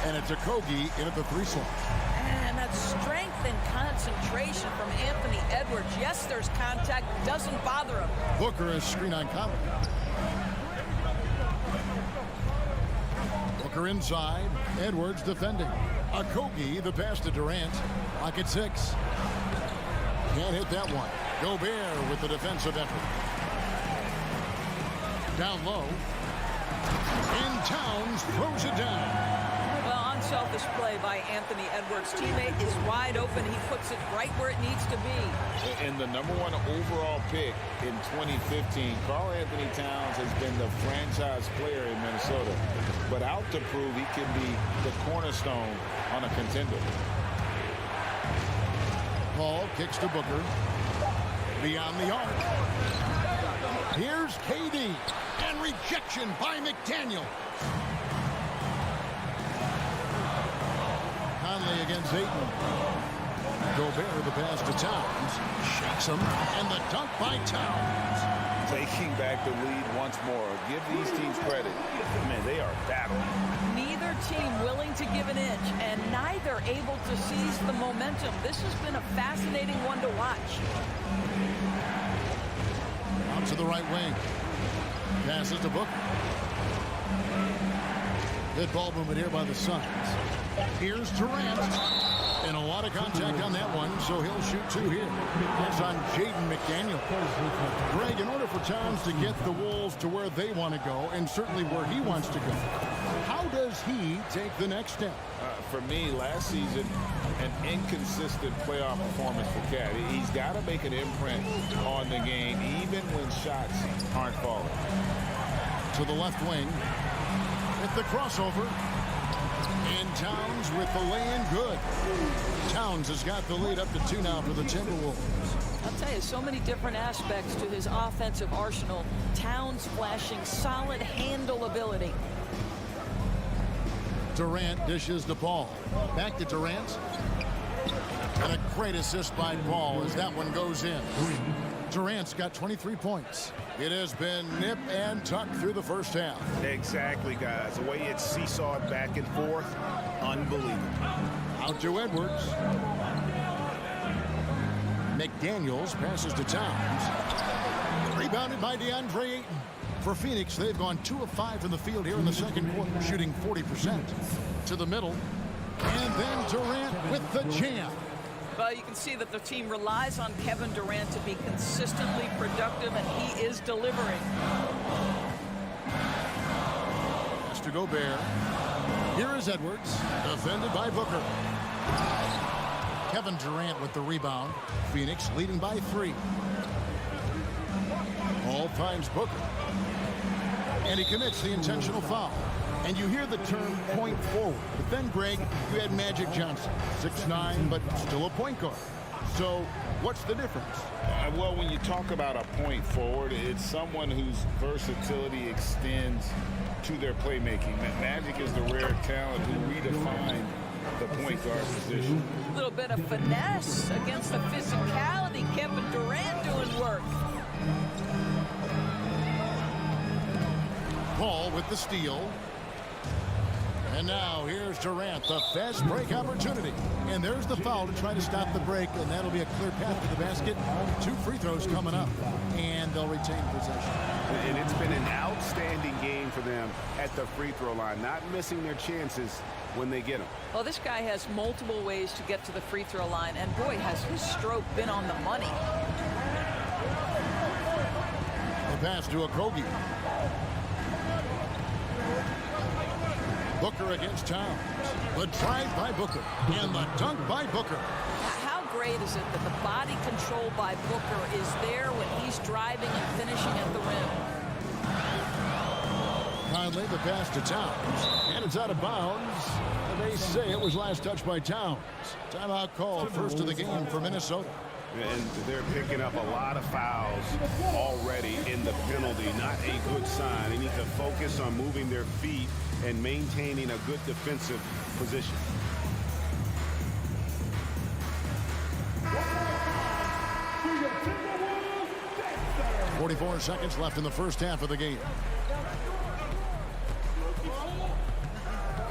And it's Okogie in at the 3 slot. And that strength and concentration from Anthony Edwards. Yes, there's contact. Doesn't bother him. Booker is screen on Conley. Booker inside. Edwards defending. Okogie, the pass to Durant. Lock at 6. Can't hit that one. Gobert with the defensive effort. Down low. And Towns throws it down. Well, unselfish play by Anthony Edwards. Teammate is wide open. He puts it right where it needs to be. And the #1 overall pick in 2015, Karl Anthony Towns has been the franchise player in Minnesota, but out to prove he can be the cornerstone on a contender. Paul kicks to Booker. Beyond the arc. Here's KD. And rejection by McDaniel. Conley against Ayton. Gobert the pass to Towns. Shakes him. And the dunk by Towns. Taking back the lead once more. Give these teams credit. Man, they are battling. Neither team willing to give an inch, and neither able to seize the momentum. This has been a fascinating one to watch. Out to the right wing. Passes to Booker. Good ball movement here by the Suns. Here's Durant. And a lot of contact on that one, so he'll shoot 2 here. That's on Jaden McDaniel. Greg, in order for Towns to get the Wolves to where they want to go, and certainly where he wants to go, how does he take the next step? For me, last season, an inconsistent playoff performance for Cat. He's got to make an imprint on the game, even when shots aren't falling. To the left wing. With the crossover. And Towns with the lay-in good. Towns has got the lead up to 2 now for the Timberwolves. I'll tell you, so many different aspects to his offensive arsenal. Towns flashing solid handle ability. Durant dishes the ball. Back to Durant. And a great assist by Paul as that one goes in. Durant's got 23 points. It has been nip and tuck through the first half. Exactly, guys. The way it's seesawed back and forth, unbelievable. Out to Edwards. McDaniels passes to Towns. Rebounded by DeAndre Ayton. For Phoenix, they've gone 2 of 5 from the field here in the second quarter, shooting 40%. To the middle. And then Durant with the jam. Well, you can see that the team relies on Kevin Durant to be consistently productive, and he is delivering. Has to Gobert. Here is Edwards, defended by Booker. Kevin Durant with the rebound. Phoenix leading by 3. Paul finds Booker. And he commits the intentional foul. And you hear the term point forward. But then, Greg, you had Magic Johnson, 6'9", but still a point guard. So what's the difference? Well, when you talk about a point forward, it's someone whose versatility extends to their playmaking. Magic is the rare talent who redefined the point guard position. A little bit of finesse against the physicality. Kevin Durant doing work. Paul with the steal. And now here's Durant, the fast break opportunity. And there's the foul to try to stop the break, and that'll be a clear path to the basket. 2 free throws coming up, and they'll retain possession. And it's been an outstanding game for them at the free throw line, not missing their chances when they get them. Well, this guy has multiple ways to get to the free throw line, and boy, has his stroke been on the money. The pass to Okogie. Booker against Towns. The drive by Booker. And the dunk by Booker. How great is it that the body control by Booker is there when he's driving and finishing at the rim? Conley, the pass to Towns. And it's out of bounds. And they say it was last touched by Towns. Timeout call, first of the game for Minnesota. And they're picking up a lot of fouls already in the penalty. Not a good sign. They need to focus on moving their feet and maintaining a good defensive position. .44 seconds left in the first half of the game.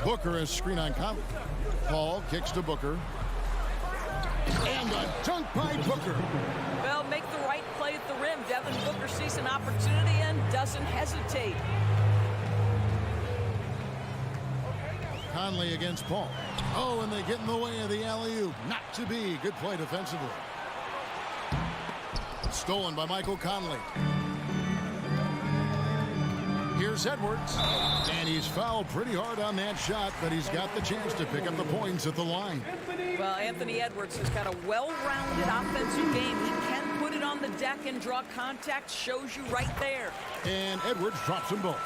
Booker is screen on Conley. Paul kicks to Booker. And a dunk by Booker. Well, make the right play at the rim. Devin Booker sees an opportunity and doesn't hesitate. Conley against Paul. Oh, and they get in the way of the alley-oop. Not to be. Good play defensively. Stolen by Michael Conley. Here's Edwards. And he's fouled pretty hard on that shot, but he's got the chance to pick up the points at the line. Well, Anthony Edwards has got a well-rounded offensive game. He can put it on the deck and draw contact. Shows you right there. And Edwards drops them both.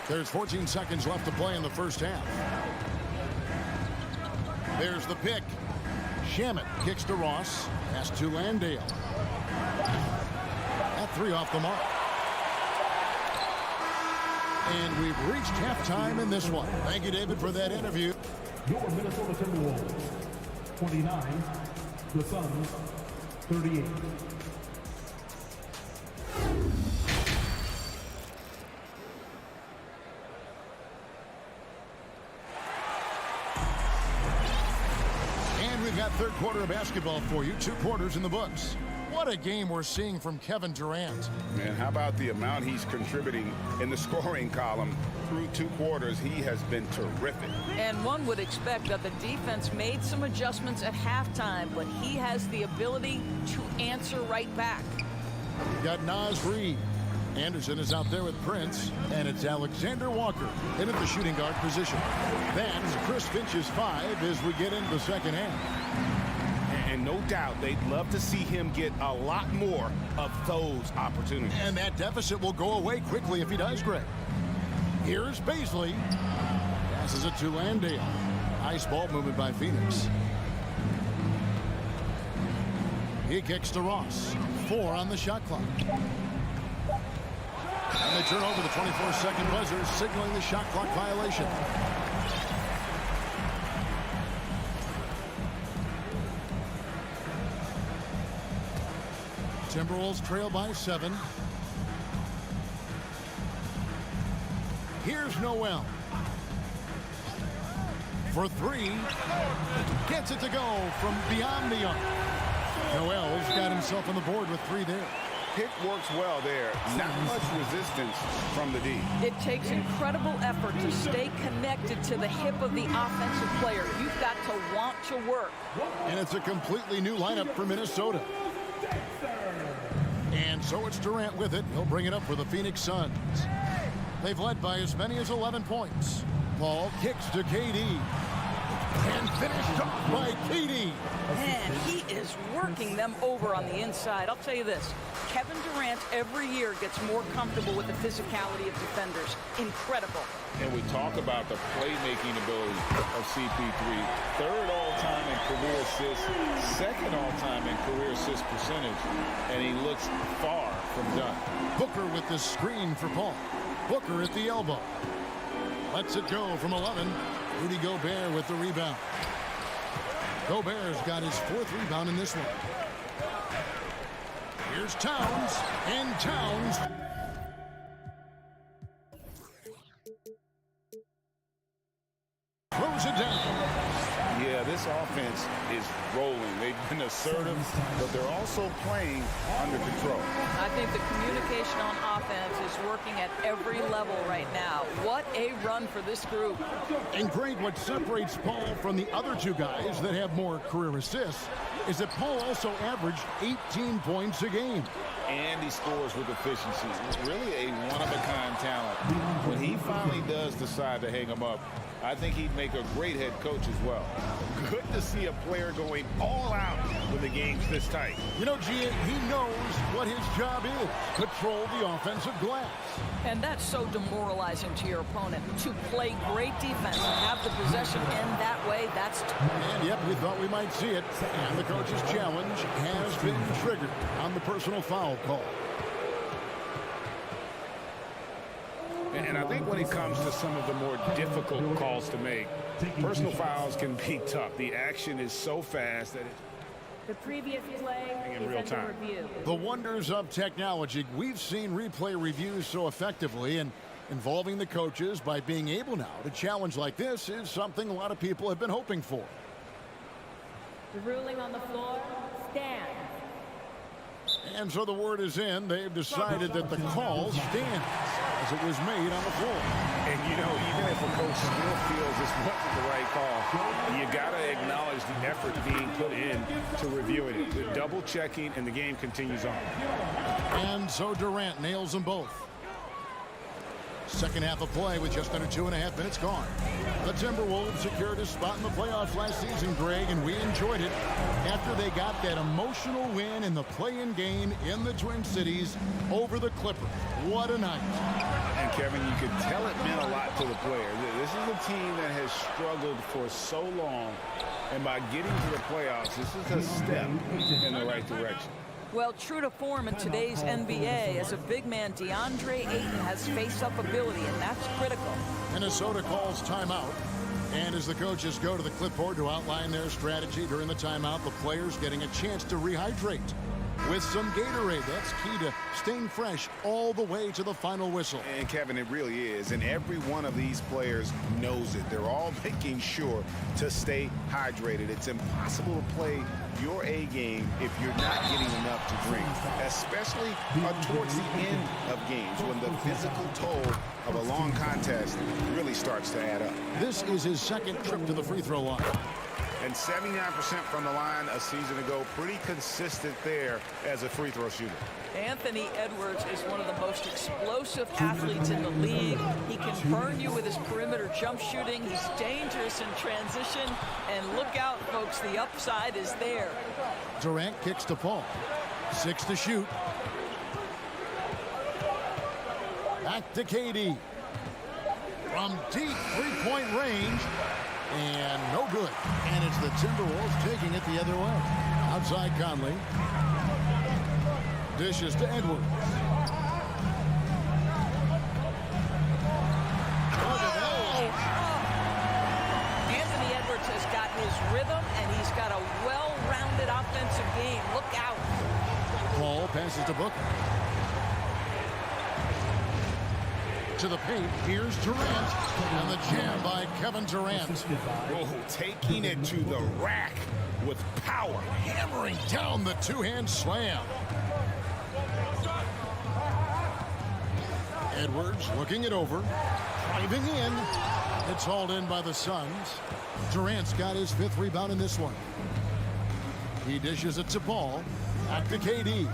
There's 14 seconds left to play in the first half. There's the pick. Shamet kicks to Ross. Pass to Landale. That 3 off the mark. And we've reached halftime in this one. Thank you, David, for that interview. Your Minnesota Timberwolves, 29. The Suns, 38. And we've got third quarter of basketball for you. 2 quarters in the books. What a game we're seeing from Kevin Durant. Man, how about the amount he's contributing in the scoring column through 2 quarters? He has been terrific. And one would expect that the defense made some adjustments at halftime, but he has the ability to answer right back. We've got Naz Reid. Anderson is out there with Prince, and it's Alexander Walker in at the shooting guard position. That's Chris Finch's 5 as we get into the second half. And no doubt they'd love to see him get a lot more of those opportunities. And that deficit will go away quickly if he does, Greg. Here's Beasley. Passes it to Landale. Nice ball movement by Phoenix. He kicks to Ross. 4 on the shot clock. And they turn over the 24-second buzzer, signaling the shot clock violation. Timberwolves trail by 7. Here's Noel. For 3. Gets it to go from beyond the arc. Noel's got himself on the board with 3 there. Pick works well there. Not much resistance from the D. It takes incredible effort to stay connected to the hip of the offensive player. You've got to want to work. And it's a completely new lineup for Minnesota. And so it's Durant with it. He'll bring it up for the Phoenix Suns. They've led by as many as 11 points. Paul kicks to KD. And finished off by KD. Man, he is working them over on the inside. I'll tell you this, Kevin Durant every year gets more comfortable with the physicality of defenders. Incredible. And we talk about the playmaking ability of CP3. 3rd all-time in career assists, 2nd all-time in career assist percentage, and he looks far from done. Booker with the screen for Paul. Booker at the elbow. Lets it go from 11. Rudy Gobert with the rebound. Gobert's got his 4th rebound in this one. Here's Towns, and Towns throws it down. Yeah, this offense is rolling. They've been assertive, but they're also playing under control. I think the communication on offense is working at every level right now. What a run for this group. And Greg, what separates Paul from the other 2 guys that have more career assists is that Paul also averaged 18 points a game. And he scores with efficiency. Really a one-of-a-kind talent. When he finally does decide to hang him up, I think he'd make a great head coach as well. Good to see a player going all out when the game's this tight. You know, Gia, he knows what his job is. Control the offensive glass. And that's so demoralizing to your opponent. To play great defense and have the possession end that way, that's... And yep, we thought we might see it. And the coach's challenge has been triggered on the personal foul call. And I think when it comes to some of the more difficult calls to make, personal fouls can be tough. The action is so fast that the previous play in real time. Review. The wonders of technology. We've seen replay reviews so effectively, and involving the coaches by being able now to challenge like this is something a lot of people have been hoping for. The ruling on the floor stands. And so the word is in. They've decided that the call stands as it was made on the floor. And, you know, even if a coach still feels this wasn't the right call, you got to acknowledge the effort being put in to reviewing it. The double checking, and the game continues on. And so Durant nails them both. Second half of play with just under 2.5 minutes gone. The Timberwolves secured a spot in the playoffs last season, Greg, and we enjoyed it after they got that emotional win in the play-in game in the Twin Cities over the Clippers. What a night. And, Kevin, you could tell it meant a lot to the players. This is a team that has struggled for so long, and by getting to the playoffs, this is a step in the right direction. Well, true to form in today's NBA, as a big man, DeAndre Ayton has face-up ability, and that's critical. Minnesota calls timeout. And as the coaches go to the clipboard to outline their strategy during the timeout, the players getting a chance to rehydrate with some Gatorade. That's key to staying fresh all the way to the final whistle. And, Kevin, it really is. And every one of these players knows it. They're all making sure to stay hydrated. It's impossible to play your A game if you're not getting enough to drink, especially towards the end of games when the physical toll of a long contest really starts to add up. This is his second trip to the free throw line. And 79% from the line a season ago. Pretty consistent there as a free throw shooter. Anthony Edwards is one of the most explosive athletes in the league. He can burn you with his perimeter jump shooting. He's dangerous in transition. And look out, folks, the upside is there. Durant kicks to Paul. 6 to shoot. Back to KD. From deep three-point range. And no good. And it's the Timberwolves taking it the other way. Outside Conley. Dishes to Edwards. Anthony Edwards has got his rhythm, and he's got a well-rounded offensive game. Look out. Ball passes to Booker. To the paint. Here's Durant. And the jam by Kevin Durant. Oh, taking it to the rack with power. Hammering down the two-hand slam. Edwards looking it over. Driving in. It's hauled in by the Suns. Durant's got his 5th rebound in this one. He dishes it to Paul. Back to KD.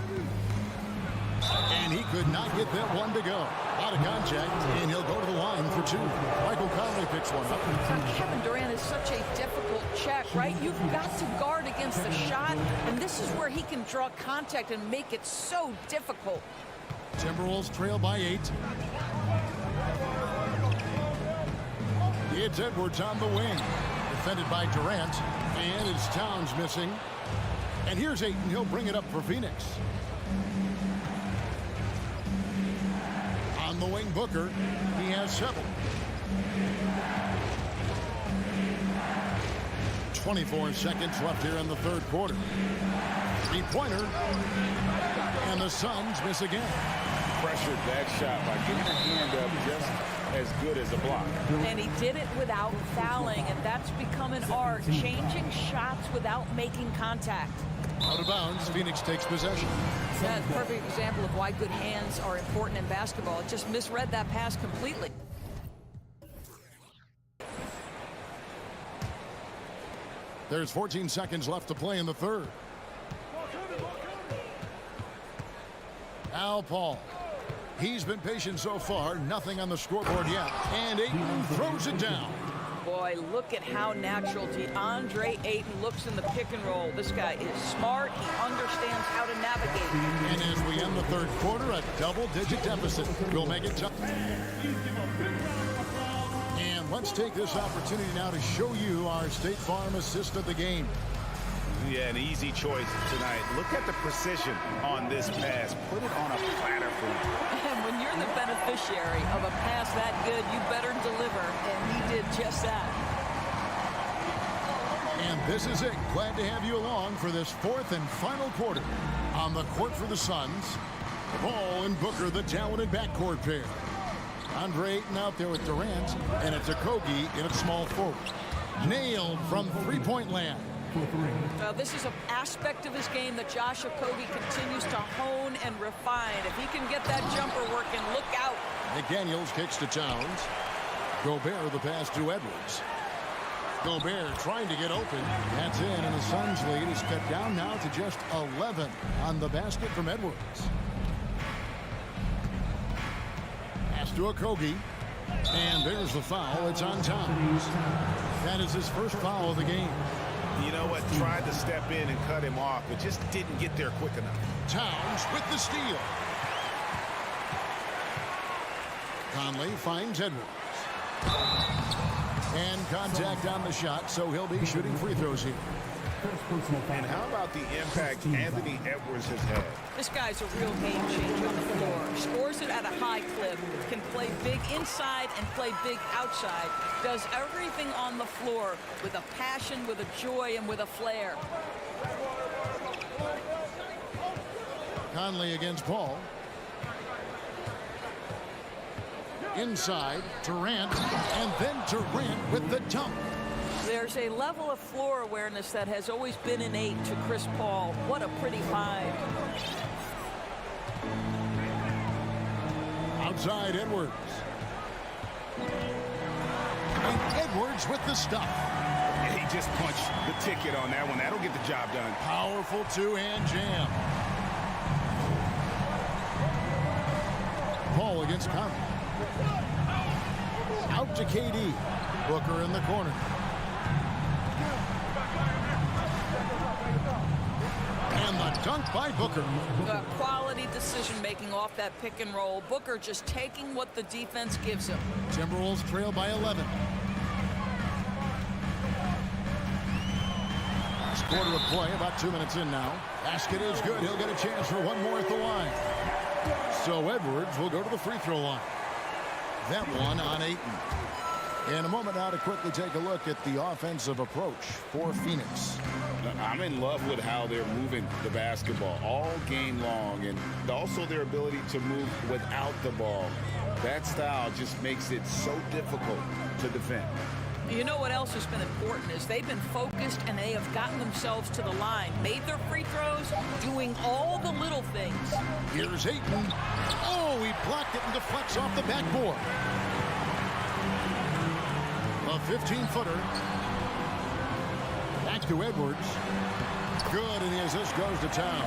And he could not get that one to go. Out of contact, and he'll go to the line for 2. Michael Conley picks one up. Kevin Durant is such a difficult check, right? You've got to guard against the shot, and this is where he can draw contact and make it so difficult. Timberwolves trail by 8. It's Edwards on the wing. Defended by Durant, and it's Towns missing. And here's Ayton. He'll bring it up for Phoenix. On the wing, Booker. He has 7. 24 seconds left here in the 3rd quarter. 3-pointer. And the Suns miss again. Pressured that shot by getting a hand up just as good as a block. And he did it without fouling, and that's become an art. Changing shots without making contact. Out of bounds, Phoenix takes possession. That's a perfect example of why good hands are important in basketball. It just misread that pass completely. There's 14 seconds left to play in the 3rd. Al Paul. He's been patient so far. Nothing on the scoreboard yet. And Ayton throws it down. Boy, look at how natural DeAndre Ayton looks in the pick and roll. This guy is smart. He understands how to navigate. And as we end the 3rd quarter, a double-digit deficit will make it tough. And let's take this opportunity now to show you our State Farm assist of the game. Yeah, an easy choice tonight. Look at the precision on this pass. Put it on a platter for him. And when you're the beneficiary of a pass that good, you better deliver. And he did just that. And this is it. Glad to have you along for this 4th and final quarter. On the court for the Suns, Ball and Booker, the talented backcourt pair. Andre Ayton out there with Durant, and it's Okogie in a small forward. Nailed from 3-point land. This is an aspect of his game that Josh Okogie continues to hone and refine. If he can get that jumper working, look out. McDaniels kicks to Towns. Gobert the pass to Edwards. Gobert trying to get open. That's in, and the Suns lead is cut down now to just 11 on the basket from Edwards. Pass to Okogie. And there's the foul. It's on Towns. That is his first foul of the game. You know what? Tried to step in and cut him off, but just didn't get there quick enough. Towns with the steal. Conley finds Edwards. And contact on the shot, so he'll be shooting free throws here. And how about the impact Anthony Edwards has had? This guy's a real game changer on the floor. Scores it at a high clip. Can play big inside and play big outside. Does everything on the floor with a passion, with a joy, and with a flair. Conley against Paul. Inside, Durant, and then Durant with the dunk. There's a level of floor awareness that has always been innate to Chris Paul. What a pretty find. Outside, Edwards. And Edwards with the stop. And he just punched the ticket on that one. That'll get the job done. Powerful two-hand jam. Paul against Conley. Out to KD. Booker in the corner. And the dunk by Booker. Quality decision-making off that pick and roll. Booker just taking what the defense gives him. Timberwolves trail by 11. quarter of play, about 2 minutes in now. Basket is good. He'll get a chance for one more at the line. So Edwards will go to the free throw line. That one on Ayton. In a moment now to quickly take a look at the offensive approach for Phoenix. I'm in love with how they're moving the basketball all game long, and also their ability to move without the ball. That style just makes it so difficult to defend. You know what else has been important is they've been focused and they have gotten themselves to the line, made their free throws, doing all the little things. Here's Ayton. Oh, he blocked it and deflects off the backboard. A 15-footer. Back to Edwards. Good, and the assist goes to town.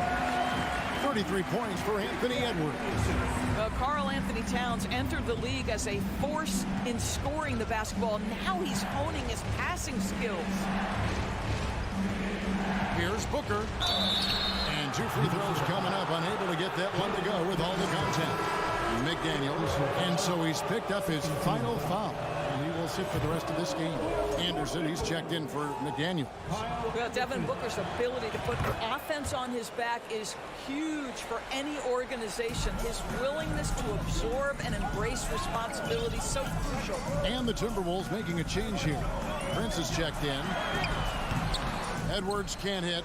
33 points for Anthony Edwards. Karl Anthony Towns entered the league as a force in scoring the basketball. Now he's honing his passing skills. Here's Booker. And 2 free throws coming up. Unable to get that one to go with all the contact. McDaniels. And so he's picked up his final foul. And he will sit for the rest of this game. Anderson, he's checked in for McDaniels. Well, Devin Booker's ability to put the offense on his back is huge for any organization. His willingness to absorb and embrace responsibility is so crucial. And the Timberwolves making a change here. Prince is checked in. Edwards can't hit.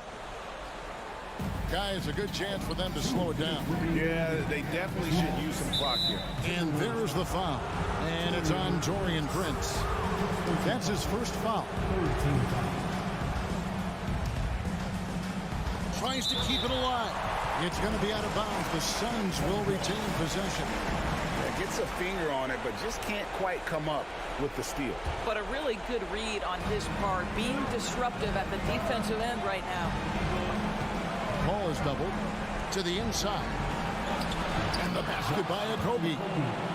Guys, a good chance for them to slow it down. Yeah, they definitely should use some clock here. And there's the foul. And it's on Taurean Prince. That's his first foul. Tries to keep it alive. It's going to be out of bounds. The Suns will retain possession. Yeah, gets a finger on it, but just can't quite come up with the steal. But a really good read on his part, being disruptive at the defensive end right now. Ball is doubled to the inside. And the basket by Okogie.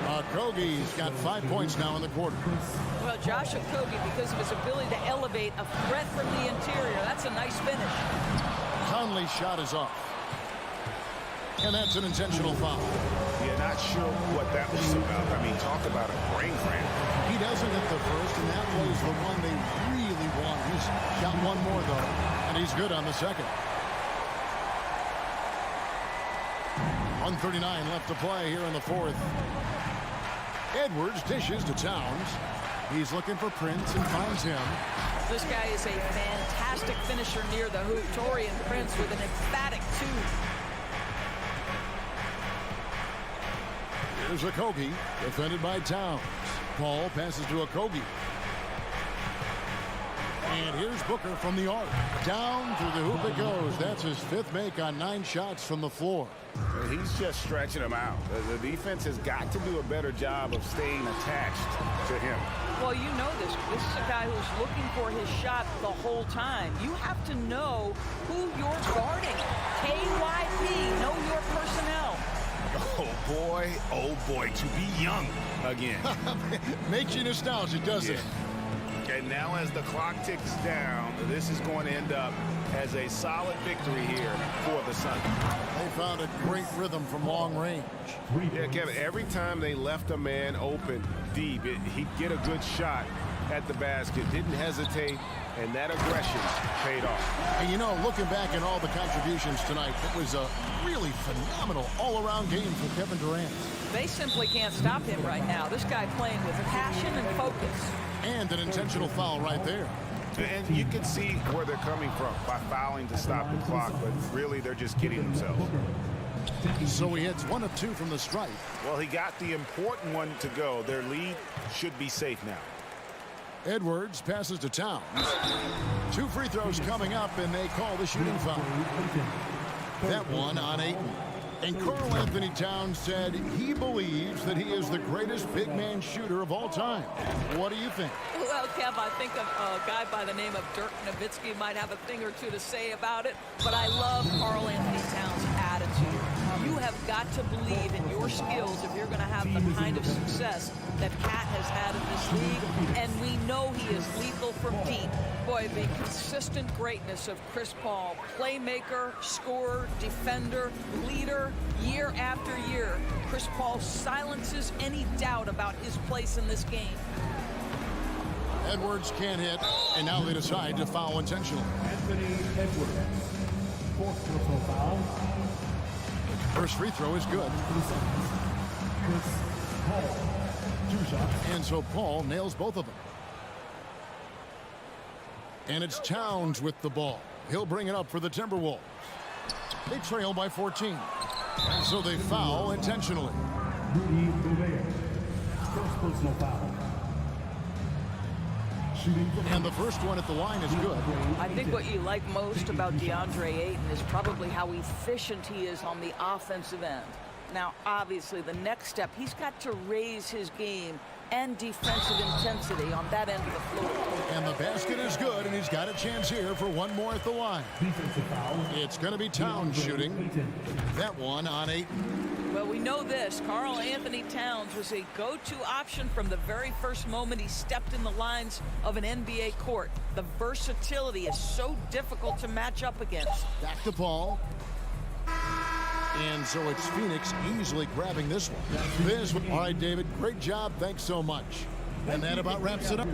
Okogie's got 5 points now in the quarter. Well, Josh Okogie, because of his ability to elevate a threat from the interior, that's a nice finish. Conley's shot is off. And that's an intentional foul. Yeah, not sure what that was about. I mean, talk about a brain cramp. He doesn't hit the first, and that was the one they really want. He's got one more, though, and he's good on the second. 1:39 left to play here in the fourth. Edwards dishes to Towns. He's looking for Prince and finds him. This guy is a fantastic finisher near the hoop. Taurean Prince with an emphatic 2. Here's Okogie, defended by Towns. Ball passes to Okogie. And here's Booker from the arc. Down through the hoop it goes. That's his 5th make on 9 shots from the floor. He's just stretching them out. The defense has got to do a better job of staying attached to him. Well, you know this. This is a guy who's looking for his shot the whole time. You have to know who you're guarding. KYP, know your personnel. Oh boy, to be young again. Makes you nostalgic, doesn't it? And now as the clock ticks down, this is going to end up as a solid victory here for the Suns. They found a great rhythm from long range. Yeah, Kevin, every time they left a man open deep, he'd get a good shot at the basket, didn't hesitate, and that aggression paid off. And you know, looking back at all the contributions tonight, it was a really phenomenal all-around game for Kevin Durant. They simply can't stop him right now. This guy playing with passion and focus. And an intentional foul right there. And you can see where they're coming from by fouling to stop the clock, but really they're just kidding themselves. So he hits 1 of 2 from the stripe. Well, he got the important one to go. Their lead should be safe now. Edwards passes to Towns. 2 free throws coming up, and they call the shooting foul. That one on Ayton. And Karl Anthony Towns said he believes that he is the greatest big man shooter of all time. What do you think? Well, Kev, I think a guy by the name of Dirk Nowitzki might have a thing or two to say about it, but I love Karl Anthony Towns' attitude. You have got to believe in your skills if you're going to have the kind of success that Cat has had in this league, and we know he is lethal from deep. Boy, the consistent greatness of Chris Paul, playmaker, scorer, defender, leader, year after year. Chris Paul silences any doubt about his place in this game. Edwards can't hit, and now they decide to foul intentionally. Anthony Edwards. Fourth personal foul. First free throw is good. Chris Paul. 2 shots. And so Paul nails both of them. And it's Towns with the ball. He'll bring it up for the Timberwolves. They trail by 14. So they foul intentionally. Rudy Gobert. First personal foul. And the first one at the line is good. I think what you like most about DeAndre Ayton is probably how efficient he is on the offensive end. Now, obviously, the next step, he's got to raise his game and defensive intensity on that end of the floor. And the basket is good, and he's got a chance here for one more at the line. Defensive foul. It's going to be Towns shooting. That one on Ayton. Well, we know this. Karl Anthony Towns was a go-to option from the very first moment he stepped in the lines of an NBA court. The versatility is so difficult to match up against. Back to Paul. And so it's Phoenix easily grabbing this one. All right, David, great job. Thanks so much. And that about wraps it up.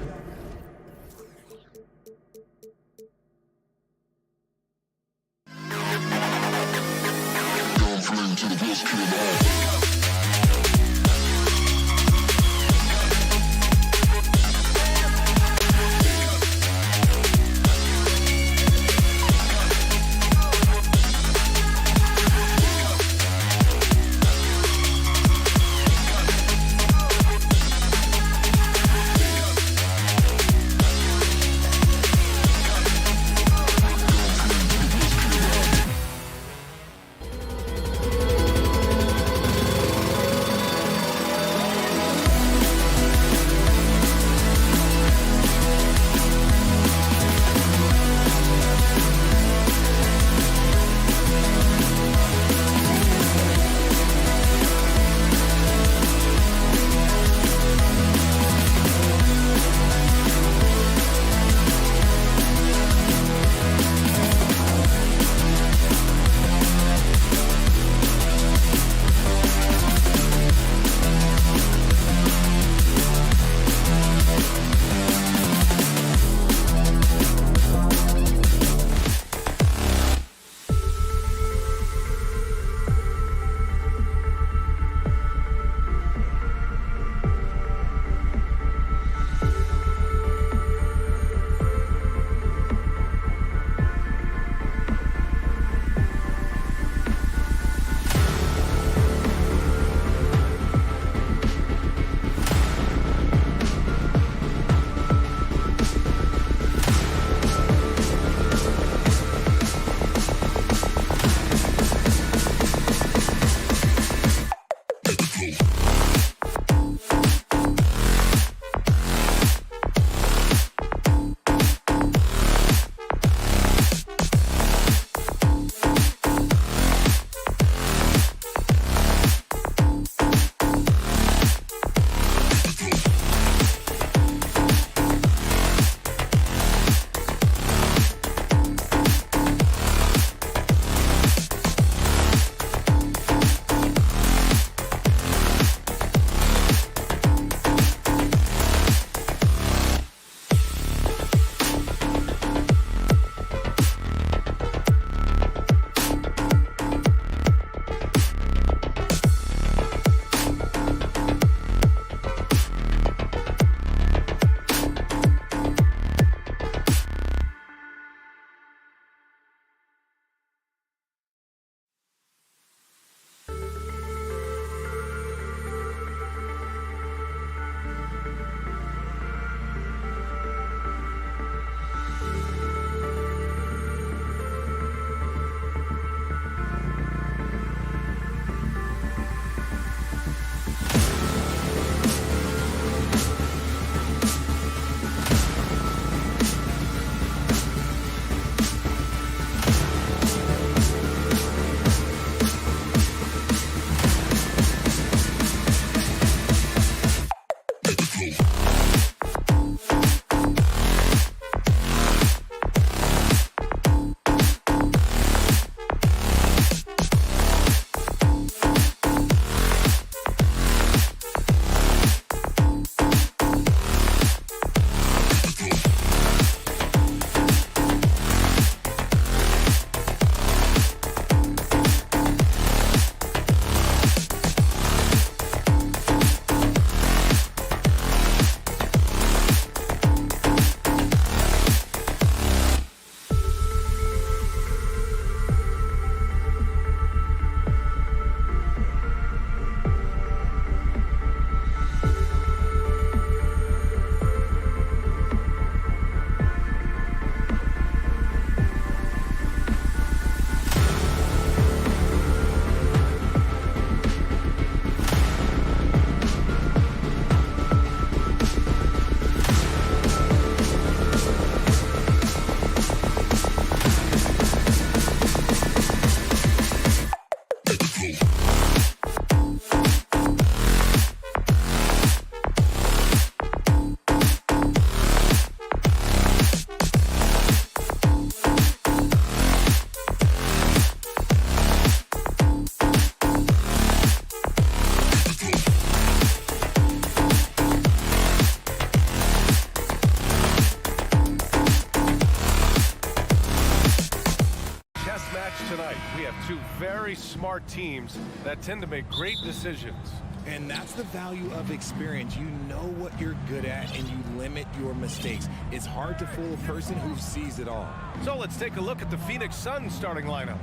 two very smart teams that tend to make great decisions. And that's the value of experience. You know what you're good at, and you limit your mistakes. It's hard to fool a person who sees it all. So let's take a look at the Phoenix Suns starting lineup.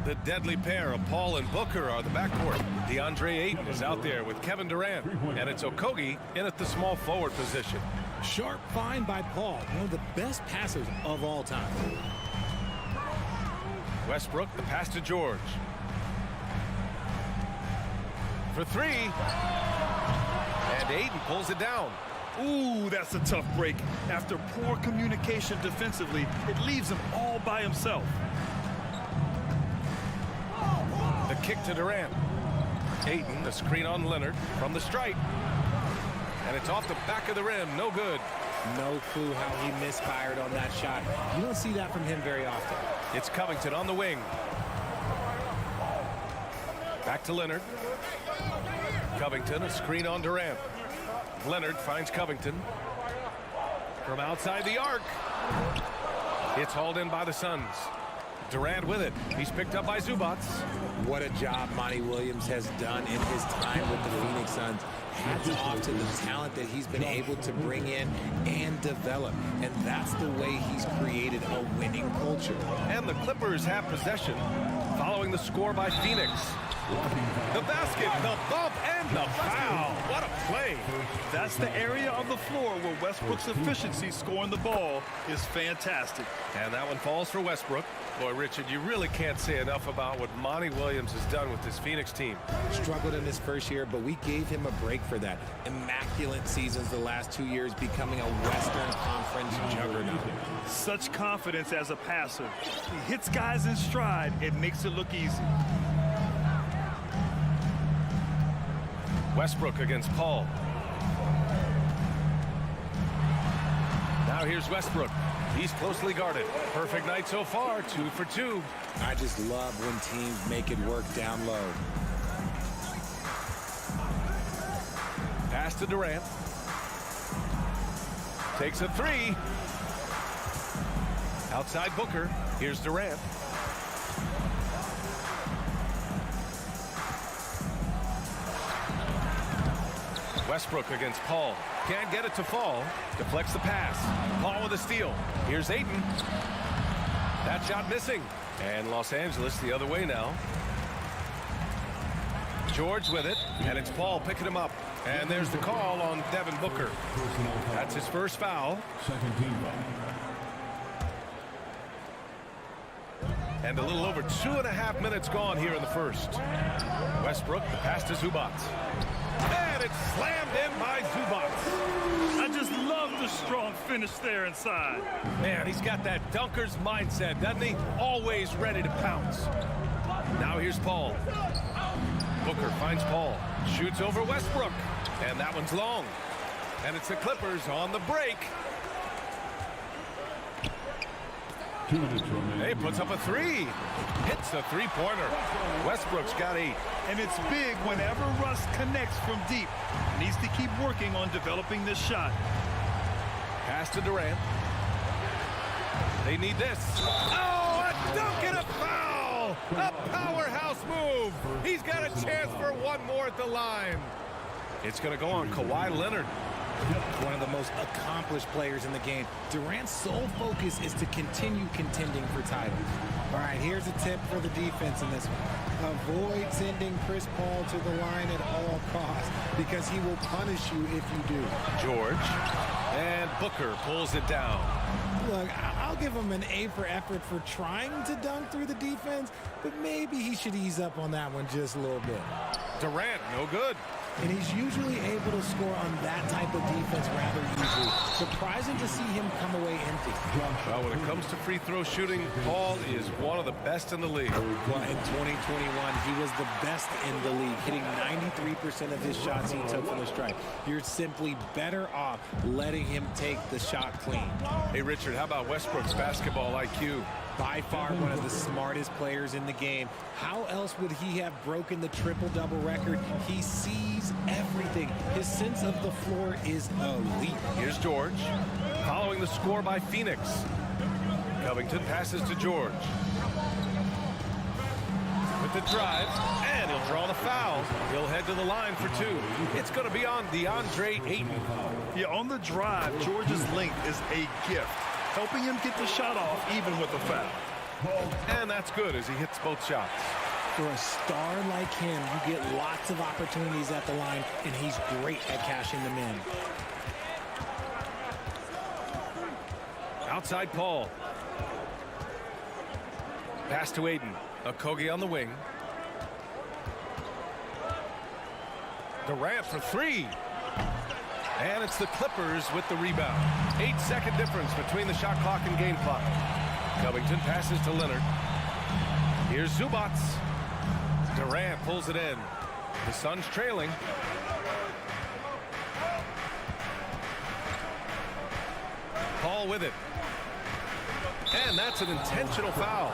The deadly pair of Paul and Booker are the backcourt. DeAndre Ayton is out there with Kevin Durant, and it's Okogie in at the small forward position. Sharp find by Paul, one of the best passers of all time. Westbrook, the pass to George. For three. And Ayton pulls it down. Ooh, that's a tough break. After poor communication defensively, it leaves him all by himself. The kick to Durant. Ayton, the screen on Leonard from the stripe. And it's off the back of the rim. No good. No clue how he misfired on that shot. You don't see that from him very often. It's Covington on the wing. Back to Leonard. Covington, a screen on Durant. Leonard finds Covington. From outside the arc. It's hauled in by the Suns. Durant with it. He's picked up by Zubats. What a job Monty Williams has done in his time with the Phoenix Suns. Hats off to the talent that he's been able to bring in and develop. And that's the way he's created a winning culture. And the Clippers have possession following the score by Phoenix. The basket, the bump, and the foul. What a play. That's the area of the floor where Westbrook's efficiency scoring the ball is fantastic. And that one falls for Westbrook. Boy, Richard, you really can't say enough about what Monty Williams has done with this Phoenix team. Struggled in his first year, but we gave him a break for that. Immaculate seasons the last 2 years, becoming a Western Conference juggernaut. Such confidence as a passer. He hits guys in stride. It makes it look easy. Westbrook against Paul. Now here's Westbrook. He's closely guarded. Perfect night so far, 2 for 2. I just love when teams make it work down low. Pass to Durant. Takes a three. Outside Booker. Here's Durant. Westbrook against Paul. Can't get it to fall. Deflects the pass. Paul with a steal. Here's Ayton. That shot missing. And Los Angeles the other way now. George with it. And it's Paul picking him up. And there's the call on Devin Booker. That's his first foul. Second team foul. And a little over 2.5 minutes gone here in the first. Westbrook, the pass to Zubats. And it's slammed in by Zubats. I just love the strong finish there inside. Man, he's got that dunker's mindset, doesn't he? Always ready to pounce. Now here's Paul. Booker finds Paul. Shoots over Westbrook. And that one's long. And it's the Clippers on the break. 2 minutes remaining. Hey, puts up a three. Hits a three-pointer. Westbrook's got 8. And it's big whenever Russ connects from deep. Needs to keep working on developing this shot. Pass to Durant. They need this. Oh, a dunk and a foul! A powerhouse move. He's got a chance for one more at the line. It's going to go on Kawhi Leonard. One of the most accomplished players in the game. Durant's sole focus is to continue contending for titles. All right, here's a tip for the defense in this one. Avoid sending Chris Paul to the line at all costs because he will punish you if you do. George. And Booker pulls it down. Look, I'll give him an A for effort for trying to dunk through the defense, but maybe he should ease up on that one just a little bit. Durant, no good. And he's usually able to score on that type of defense rather easily. Surprising to see him come away empty. Well, when it comes to free throw shooting, Paul is one of the best in the league. Well, in 2021, he was the best in the league, hitting 93% of his shots he took from the stripe. You're simply better off letting him take the shot clean. Hey, Richard, how about Westbrook's basketball IQ? By far one of the smartest players in the game. How else would he have broken the triple-double record? He sees everything. His sense of the floor is elite. Here's George, following the score by Phoenix. Covington passes to George. With with the drive, and he'll draw the foul. He'll head to the line for two. It's going to be on DeAndre Ayton. Yeah, on the drive, George's length is a gift, helping him get the shot off even with a foul. And that's good as he hits both shots. For a star like him, you get lots of opportunities at the line, and he's great at cashing them in. Outside Paul. Pass to Ayton. Okogie on the wing. Durant for three. And it's the Clippers with the rebound. 8-second difference between the shot clock and game clock. Covington passes to Leonard. Here's Zubac. Durant pulls it in. The Suns trailing. Paul with it. And that's an intentional foul.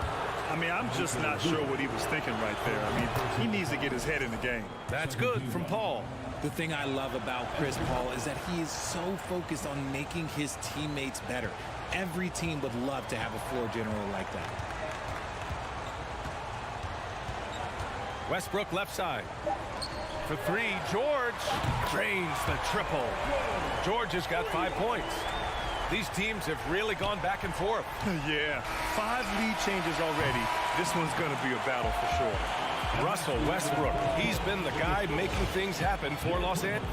I mean, I'm just not sure what he was thinking right there. I mean, he needs to get his head in the game. That's good from Paul. The thing I love about Chris Paul is that he is so focused on making his teammates better. Every team would love to have a floor general like that. Westbrook left side. For three, George drains the triple. George has got 5 points. These teams have really gone back and forth. Yeah, 5 lead changes already. This one's going to be a battle for sure. Russell Westbrook, he's been the guy making things happen for Los Angeles.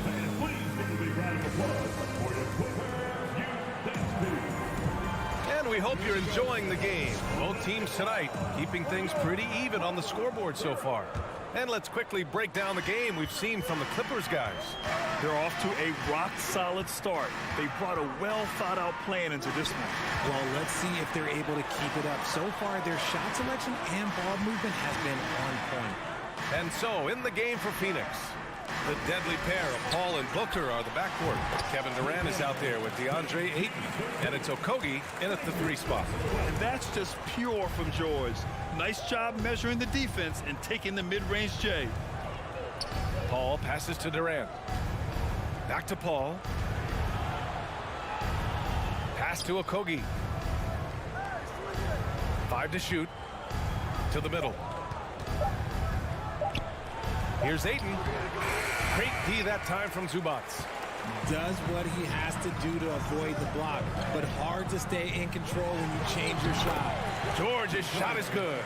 And we hope you're enjoying the game. Both teams tonight keeping things pretty even on the scoreboard so far. And let's quickly break down the game we've seen from the Clippers guys. They're off to a rock-solid start. They brought a well-thought-out plan into this one. Well, let's see if they're able to keep it up. So far, their shot selection and ball movement has been on point. And so, in the game for Phoenix, the deadly pair of Paul and Booker are the backcourt. Kevin Durant is out there with DeAndre Ayton, and it's Okogie in at the 3 spot. And that's just pure from George. Nice job measuring the defense and taking the mid-range J. Paul passes to Durant. Back to Paul. Pass to Okogie. 5 to shoot. To the middle. Here's Ayton. Great D that time from Zubac. Does what he has to do to avoid the block, but hard to stay in control when you change your shot. George's shot is good.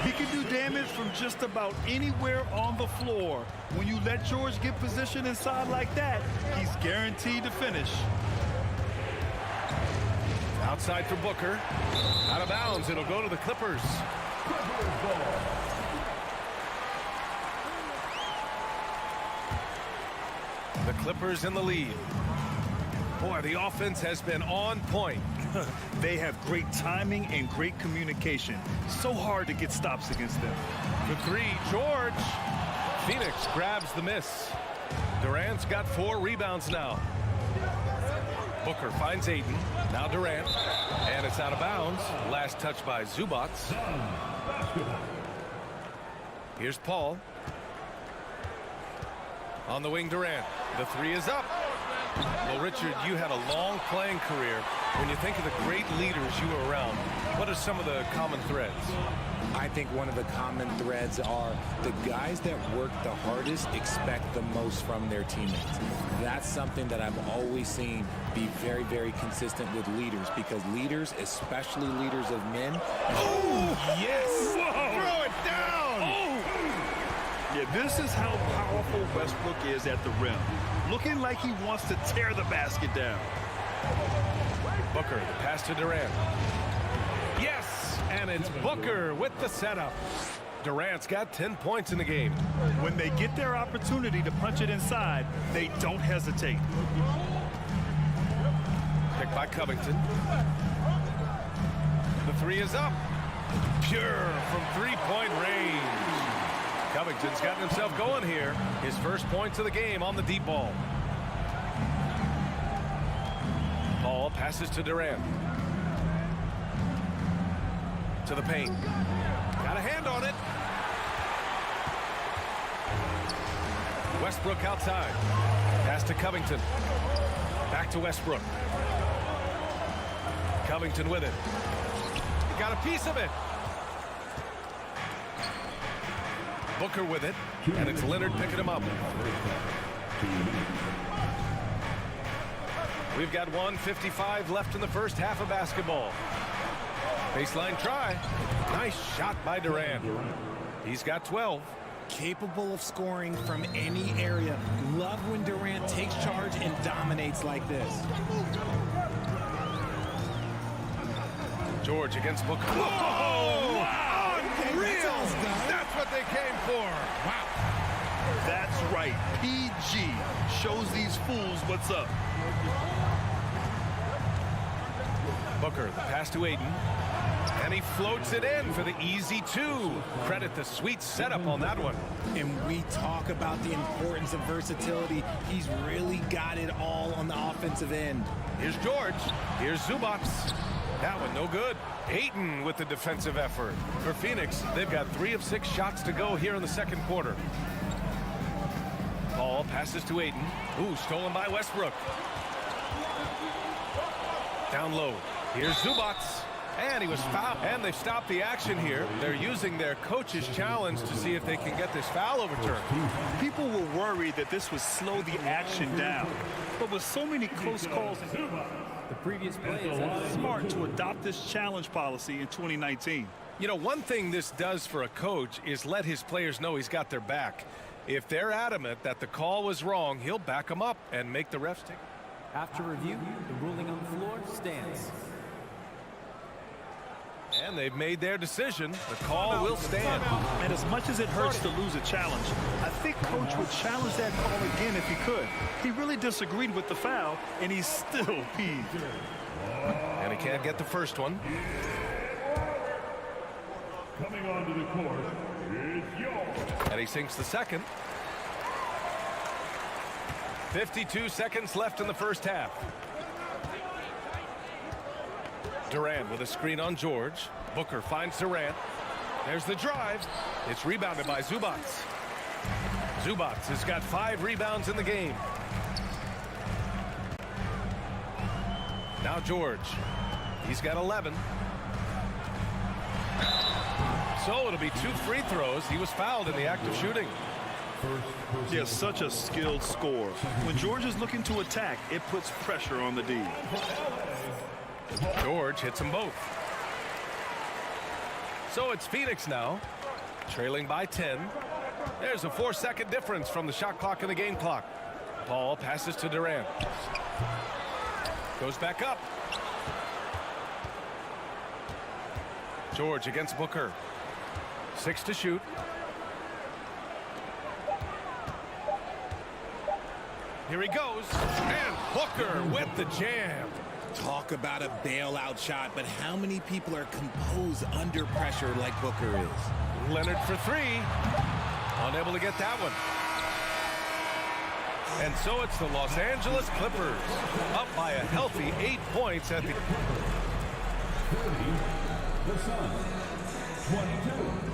He can do damage from just about anywhere on the floor. When you let George get position inside like that, he's guaranteed to finish. Outside for Booker. Out of bounds. It'll go to the Clippers. The Clippers in the lead. Boy, the offense has been on point. They have great timing and great communication. So hard to get stops against them. The 3, George. Phoenix grabs the miss. Durant's got 4 rebounds now. Booker finds Ayton. Now Durant. And it's out of bounds. Last touch by Zubac. Here's Paul. On the wing, Durant. The 3 is up. Well, Richard, you had a long playing career. When you think of the great leaders you were around, what are some of the common threads? I think one of the common threads are the guys that work the hardest expect the most from their teammates. That's something that I've always seen be very, very consistent with leaders, because leaders, especially leaders of men. Oh, yes! Whoa. Throw it down! Oh. Yeah, this is how powerful Westbrook is at the rim. Looking like he wants to tear the basket down. Booker, the pass to Durant. Yes, and it's Booker with the setup. Durant's got 10 points in the game. When they get their opportunity to punch it inside, they don't hesitate. Picked by Covington. The 3 is up. Pure from 3-point range. Covington's gotten himself going here. His first points of the game on the deep ball. Paul passes to Durant. To the paint. Got a hand on it. Westbrook outside. Pass to Covington. Back to Westbrook. Covington with it. He got a piece of it. Booker with it, and it's Leonard picking him up. We've got 1:55 left in the first half of basketball. Baseline try. Nice shot by Durant. He's got 12. Capable of scoring from any area. Love when Durant takes charge and dominates like this. George against Booker. Whoa! Wow! Unreal! That's what they came for. Wow. That's right. PG shows these fools what's up. Booker, the pass to Aiden. And he floats it in for the easy two. Credit the sweet setup on that one. And we talk about the importance of versatility. He's really got it all on the offensive end. Here's George. Here's Zubac. That one no good. Ayton with the defensive effort. For Phoenix, they've got 3 of 6 shots to go here in the second quarter. Ball passes to Ayton. Ooh, stolen by Westbrook. Down low. Here's Zubac. And he was fouled. And they've stopped the action here. They're using their coach's challenge to see if they can get this foul overturned. People were worried that this would slow the action down. But with so many close calls, The previous play is smart to adopt this challenge policy in 2019. You know, one thing this does for a coach is let his players know he's got their back. If they're adamant that the call was wrong, he'll back them up and make the refs take. After review, the ruling on the floor stands. And they've made their decision. The call will stand. And as much as it hurts to lose a challenge, I think Coach would challenge that call again if he could. He really disagreed with the foul, and he's still peeved. And he can't get the first one. Coming onto the court is yours. And he sinks the second. 52 seconds left in the first half. Durant with a screen on George. Booker finds Durant. There's the drive. It's rebounded by Zubac. Zubac has got 5 rebounds in the game. Now George. He's got 11. So it'll be 2 free throws. He was fouled in the act of shooting. He has such a skilled scorer. When George is looking to attack, it puts pressure on the D. George hits them both. So it's Phoenix now, trailing by 10. There's a 4-second difference from the shot clock and the game clock. Paul passes to Durant. Goes back up. George against Booker. 6 to shoot. Here he goes. And Booker with the jam. Talk about a bailout shot, but how many people are composed under pressure like Booker is? Leonard for 3. Unable to get that one. And so it's the Los Angeles Clippers up by a healthy 8 points at the... The Suns, 22.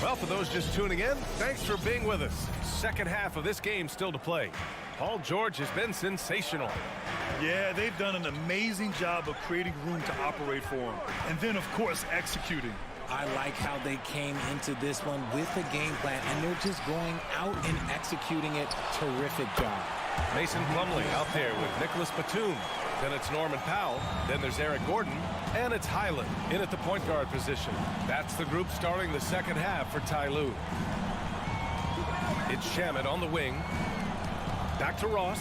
Well, for those just tuning in, thanks for being with us. Second half of this game still to play. Paul George has been sensational. Yeah, they've done an amazing job of creating room to operate for him. And then, of course, executing. I like how they came into this one with a game plan, and they're just going out and executing it. Terrific job. Mason Plumlee out there with Nicholas Batum. Then it's Norman Powell. Then there's Eric Gordon. And it's Highland in at the point guard position. That's the group starting the second half for Ty Lue. It's Shamet on the wing. Back to Ross.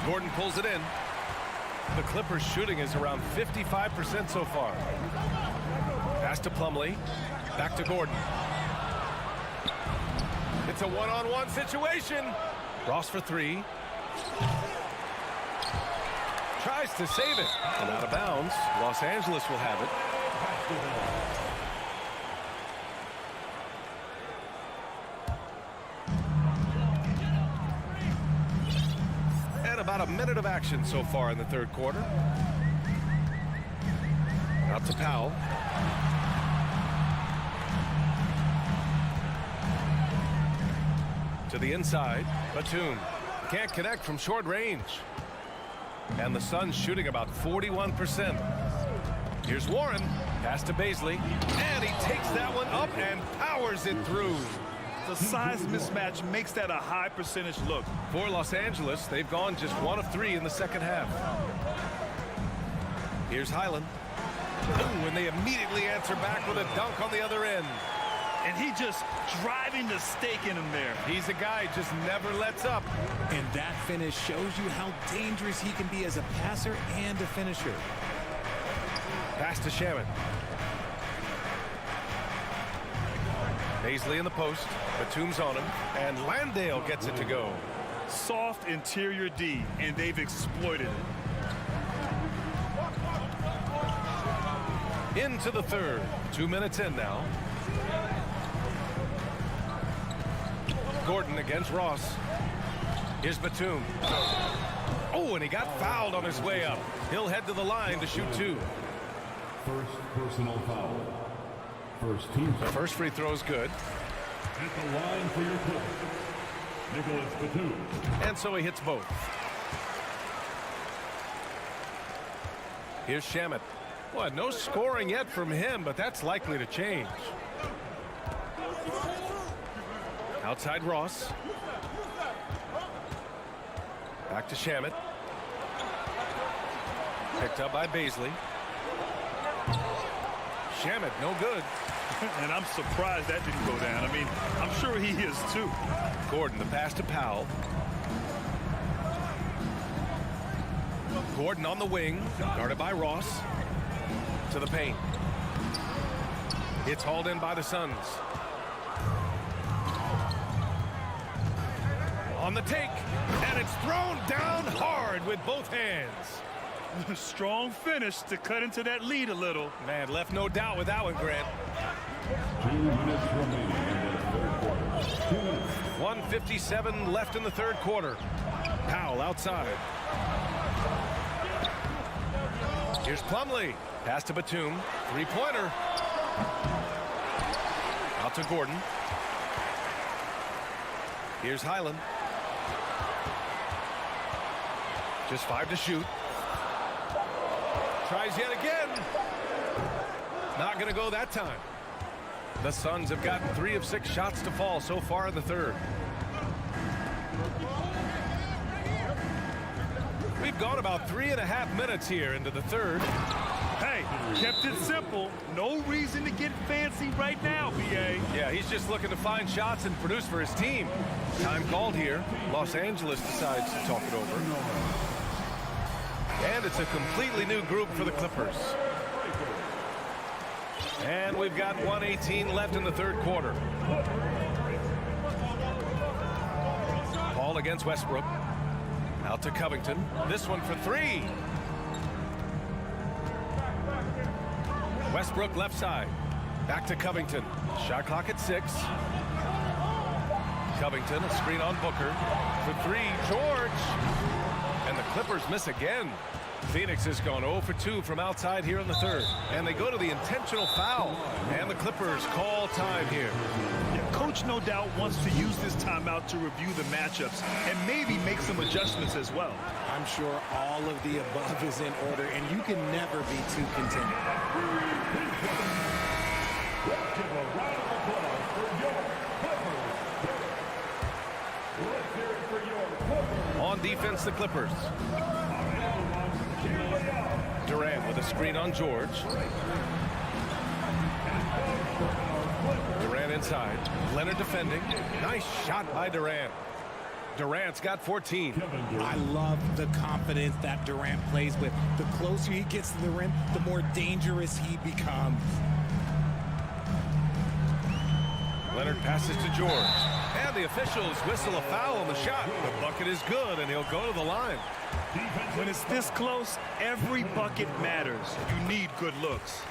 Gordon pulls it in. The Clippers shooting is around 55% so far. Pass to Plumlee. Back to Gordon. It's a one-on-one situation. Ross for 3. Tries to save it. And out of bounds. Los Angeles will have it. And about a minute of action so far in the third quarter. Out to Powell. To the inside, Batum. Can't connect from short range. And the Suns shooting about 41%. Here's Warren. Pass to Baisley. And he takes that one up and powers it through. The size mismatch makes that a high percentage look. For Los Angeles, they've gone just 1 of 3 in the second half. Here's Highland. Ooh, and they immediately answer back with a dunk on the other end. And he just driving the stake in him there. He's a guy who just never lets up. And that finish shows you how dangerous he can be as a passer and a finisher. Pass to Shaman. Baisley in the post. Batum's on him. And Landale gets it to go. Soft interior D, and they've exploited it. Into the third. 2 minutes in now. Gordon against Ross. Here's Batum. Oh, and he got fouled on his way up. He'll head to the line to shoot 2. First personal foul. First team. The first free throw is good. At the line for your court, Nicholas Batum. And so he hits both. Here's Shamet. Well, no scoring yet from him, but that's likely to change. Outside Ross. Back to Shamet. Picked up by Baisley. Shamet, no good. And I'm surprised that didn't go down. I mean, I'm sure he is too. Gordon, the pass to Powell. Gordon on the wing, guarded by Ross. To the paint. It's hauled in by the Suns. On the take, and it's thrown down hard with both hands. Strong finish to cut into that lead a little. Man, left no doubt with that one, Grant. 2 minutes remaining in the third quarter. 2 minutes. 1:57 left in the third quarter. Powell outside. Here's Plumlee. Pass to Batum. Three-pointer. Out to Gordon. Here's Highland. Just 5 to shoot. Tries yet again. Not going to go that time. The Suns have gotten 3 of 6 shots to fall so far in the third. We've gone about 3.5 minutes here into the third. Hey, kept it simple. No reason to get fancy right now, BA. Yeah, he's just looking to find shots and produce for his team. Time called here. Los Angeles decides to talk it over. And it's a completely new group for the Clippers. And we've got 1:18 left in the third quarter. Paul against Westbrook. Out to Covington. This one for 3. Westbrook left side. Back to Covington. Shot clock at 6. Covington, a screen on Booker. For 3, George. And the Clippers miss again. Phoenix has gone 0 for 2 from outside here in the third. And they go to the intentional foul. And the Clippers call time here. Yeah, Coach no doubt wants to use this timeout to review the matchups and maybe make some adjustments as well. I'm sure all of the above is in order, and you can never be too content. Give a round of applause for your Clippers. Let's hear it for your Clippers. On defense, the Clippers. Durant with a screen on George. Durant inside. Leonard defending. Nice shot by Durant. Durant's got 14. I love the confidence that Durant plays with. The closer he gets to the rim, the more dangerous he becomes. Leonard passes to George. And the officials whistle a foul on the shot. The bucket is good, and he'll go to the line. When it's this close, every bucket matters. You need good looks.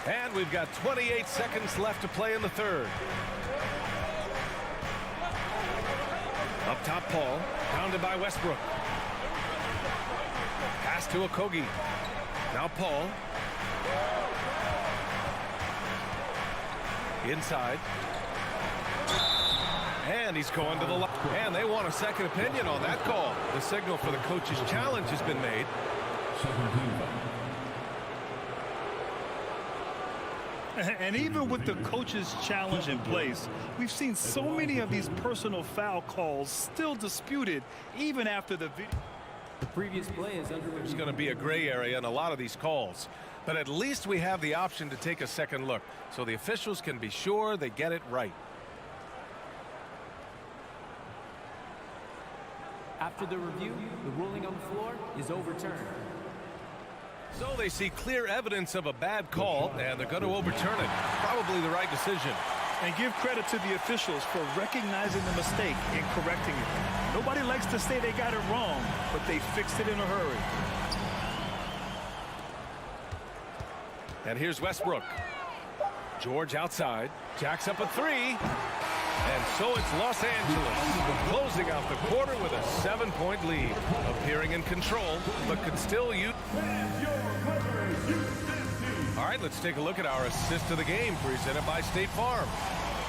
And we've got 28 seconds left to play in the third. Up top, Paul. Pounded by Westbrook. Pass to Okogie. Now Paul. Inside. And he's going to the line. And they want a second opinion on that call. The signal for the coach's challenge has been made. And even with the coach's challenge in place, we've seen so many of these personal foul calls still disputed even after the video. The previous play is under review. There's going to be a gray area in a lot of these calls. But at least we have the option to take a second look, so the officials can be sure they get it right. After the review, the ruling on the floor is overturned. So they see clear evidence of a bad call, and they're going to overturn it. Probably the right decision. And give credit to the officials for recognizing the mistake and correcting it. Nobody likes to say they got it wrong, but they fixed it in a hurry. And here's Westbrook. George outside, jacks up a three. And so it's Los Angeles closing out the quarter with a 7-point lead, appearing in control, but could still use. All right, let's take a look at our assist of the game presented by State Farm.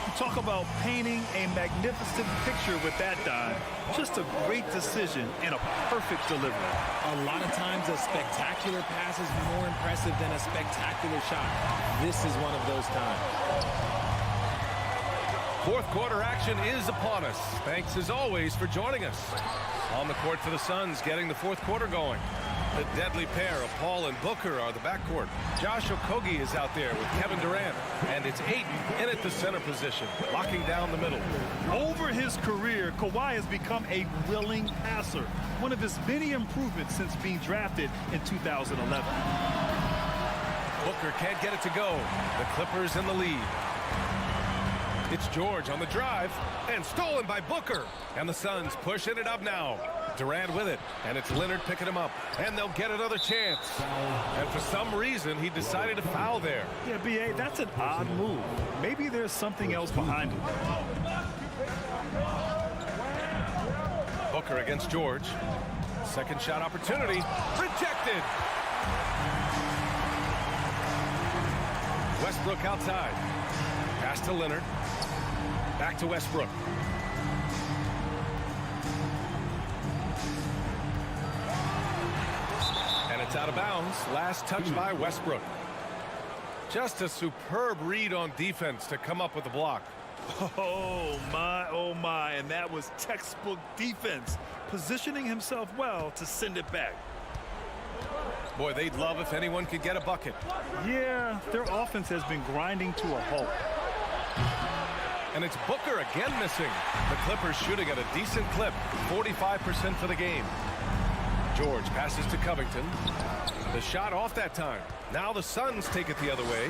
You talk about painting a magnificent picture with that dive. Just a great decision and a perfect delivery. A lot of times a spectacular pass is more impressive than a spectacular shot. This is one of those times. Fourth quarter action is upon us. Thanks as always for joining us. On the court for the Suns, getting the fourth quarter going. The deadly pair of Paul and Booker are the backcourt. Josh Okogie is out there with Kevin Durant. And it's Ayton in at the center position, locking down the middle. Over his career, Kawhi has become a willing passer. One of his many improvements since being drafted in 2011. Booker can't get it to go. The Clippers in the lead. It's George on the drive, and stolen by Booker. And the Suns pushing it up now. Durant with it, and it's Leonard picking him up. And they'll get another chance. And for some reason, he decided to foul there. Yeah, B.A., that's an odd move. Maybe there's something else behind it. Booker against George. Second shot opportunity. Rejected. Westbrook outside. Pass to Leonard. Back to Westbrook. And it's out of bounds. Last touch by Westbrook. Just a superb read on defense to come up with the block. Oh my, and that was textbook defense. Positioning himself well to send it back. Boy, they'd love if anyone could get a bucket. Yeah, their offense has been grinding to a halt. And it's Booker again missing. The Clippers shooting at a decent clip, 45% for the game. George passes to Covington. The shot off that time. Now the Suns take it the other way.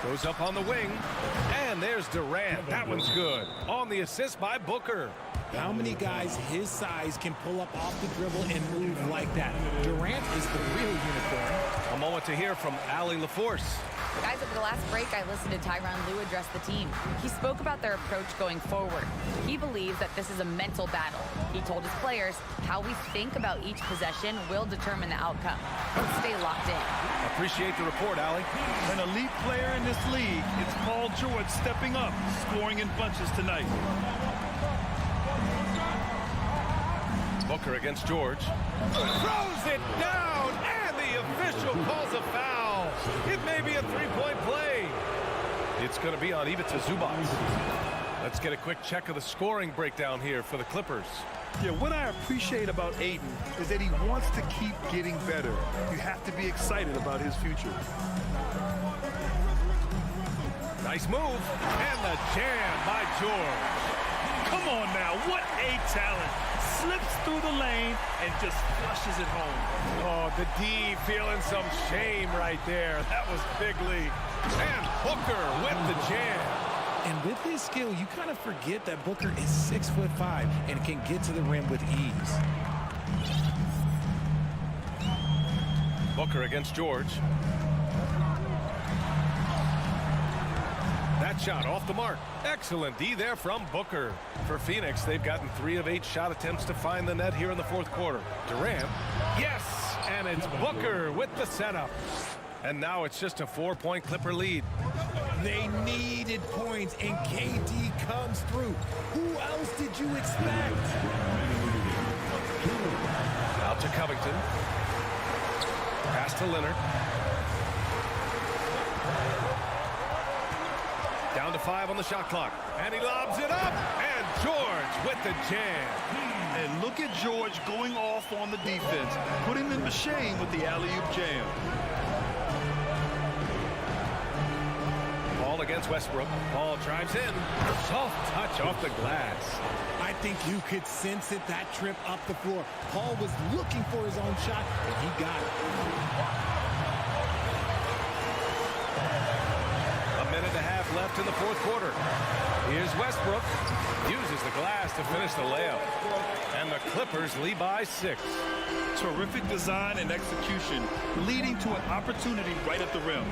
Goes up on the wing. And there's Durant. That one's good. On the assist by Booker. How many guys his size can pull up off the dribble and move like that? Durant is the real unicorn. A moment to hear from Allie LaForce. Guys, over the last break, I listened to Tyronn Lue address the team. He spoke about their approach going forward. He believes that this is a mental battle. He told his players how we think about each possession will determine the outcome. Let's stay locked in. Appreciate the report, Allie. An elite player in this league. It's Paul George stepping up, scoring in bunches tonight. Booker against George. Throws it down, and the official calls a foul. It may be a three-point play. It's going to be on Ivica Zubac. Let's get a quick check of the scoring breakdown here for the Clippers. Yeah, what I appreciate about Ayton is that he wants to keep getting better. You have to be excited about his future. Nice move, and the jam by George. Come on now, what a talent. Slips through the lane and just flushes it home. Oh, the D feeling some shame right there. That was big league. And Booker with the jam. And with his skill, you kind of forget that Booker is 6'5" and can get to the rim with ease. Booker against George. That shot off the mark. Excellent D there from Booker. For Phoenix, they've gotten 3 of 8 shot attempts to find the net here in the fourth quarter. Durant, yes, and it's Booker with the setup. And now it's just a 4-point Clipper lead. They needed points, and KD comes through. Who else did you expect? Out to Covington. Pass to Leonard. Down to 5 on the shot clock. And he lobs it up. And George with the jam. And look at George going off on the defense, putting them to shame with the alley-oop jam. Ball against Westbrook. Paul drives in. Soft touch off the glass. I think you could sense it, that trip up the floor. Paul was looking for his own shot, and he got it. A minute and a half left in the fourth quarter. Here's Westbrook. Uses the glass to finish the layup. And the Clippers lead by 6. Terrific design and execution, leading to an opportunity right at the rim.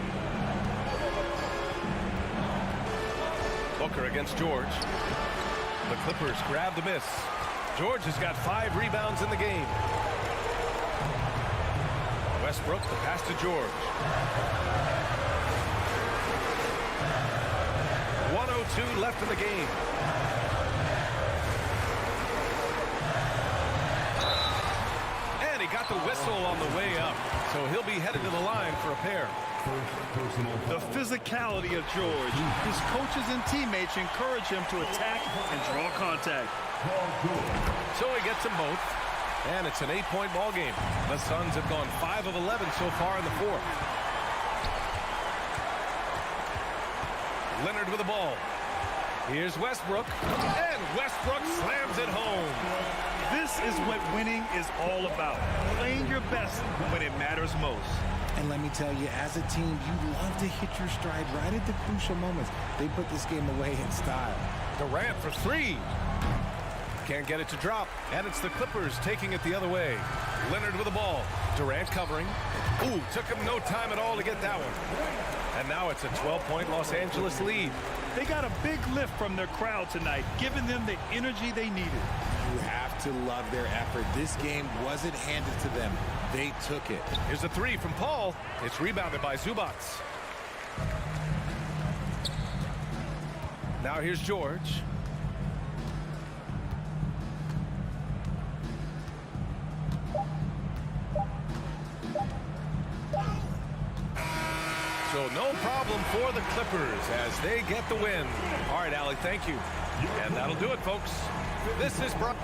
Booker against George. The Clippers grab the miss. George has got 5 rebounds in the game. Westbrook, the pass to George. 1:02 left in the game. And he got the whistle on the way up. So he'll be headed to the line for a pair. The physicality of George. His coaches and teammates encourage him to attack and draw contact. So he gets them both. And it's an 8-point ball game. The Suns have gone 5 of 11 so far in the fourth. Leonard with the ball. Here's Westbrook. And Westbrook slams it home. This is what winning is all about. Playing your best when it matters most. And let me tell you, as a team, you love to hit your stride right at the crucial moments. They put this game away in style. Durant for 3. Can't get it to drop. And it's the Clippers taking it the other way. Leonard with the ball. Durant covering. Ooh, took him no time at all to get that one. And now it's a 12-point Los Angeles lead. They got a big lift from their crowd tonight, giving them the energy they needed. You have to love their effort. This game wasn't handed to them. They took it. Here's a 3 from Paul. It's rebounded by Zubac. Now here's George. So no problem for the Clippers as they get the win. All right, Allie, thank you. And that'll do it, folks. This is Brock.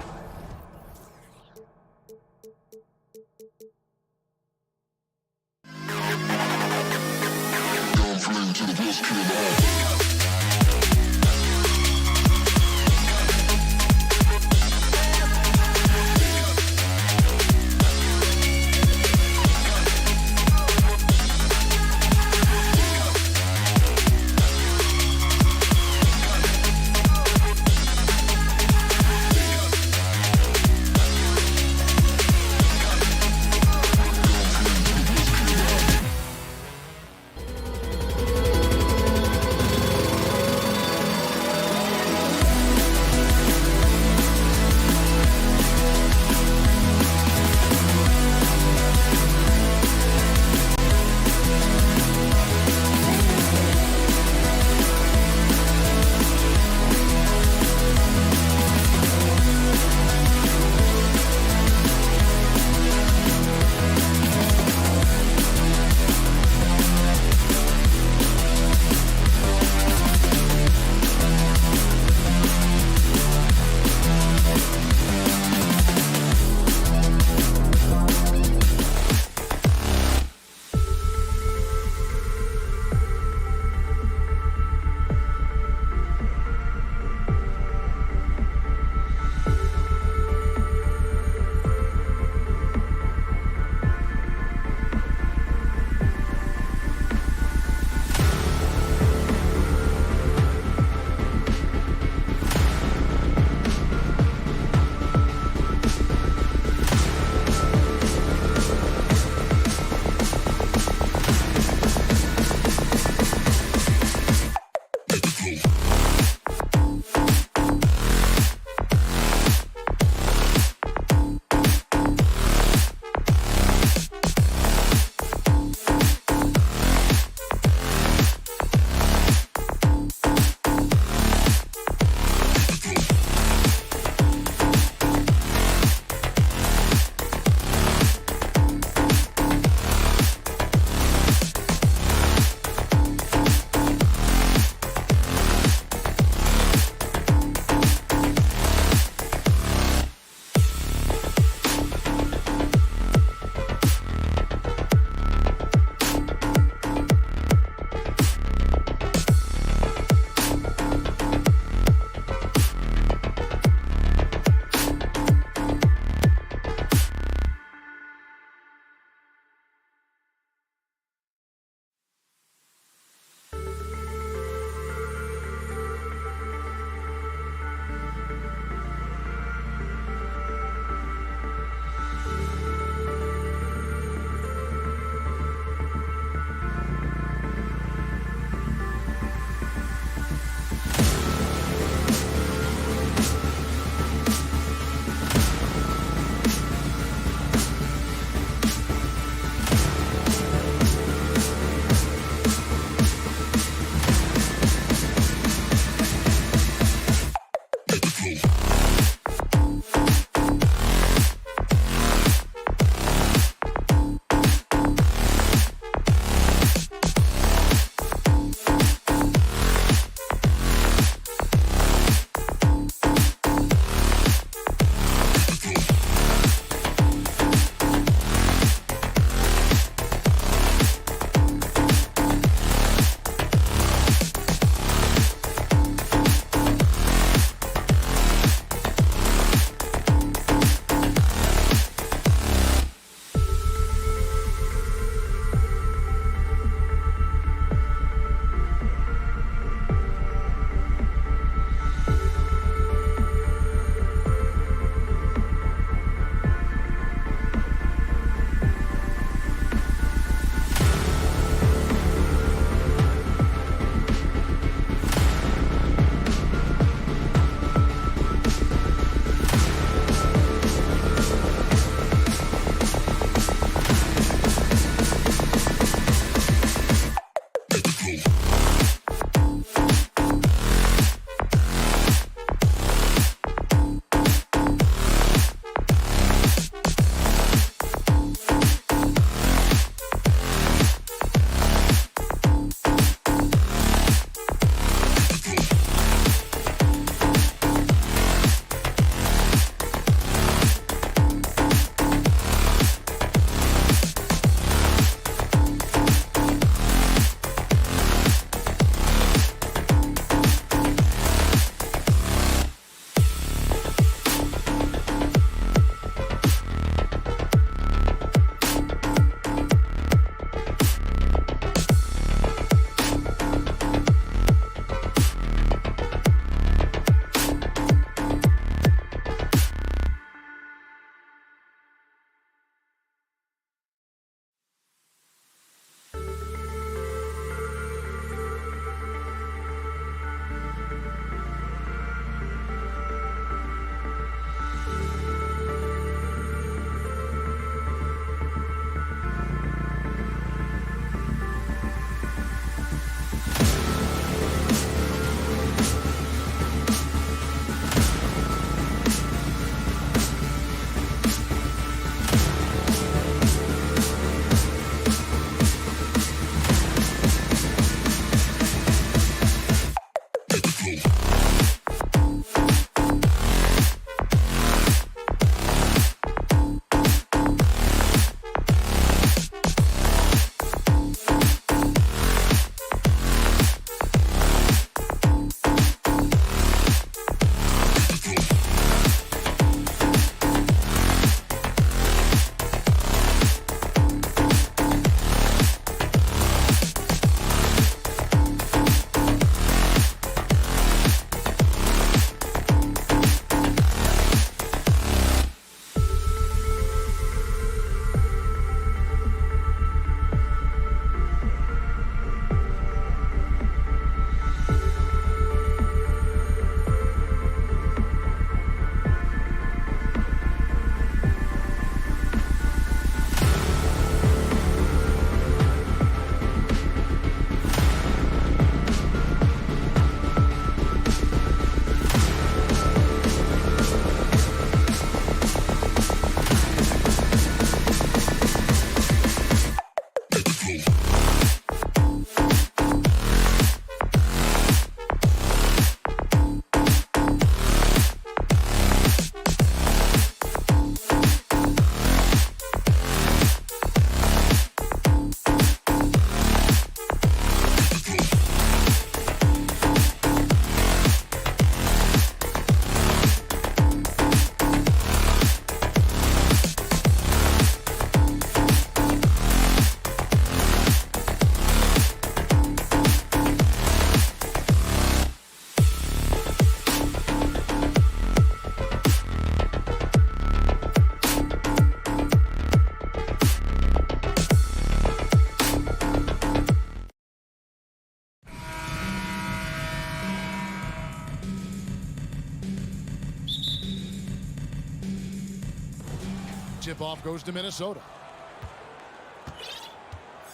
Tip-off goes to Minnesota.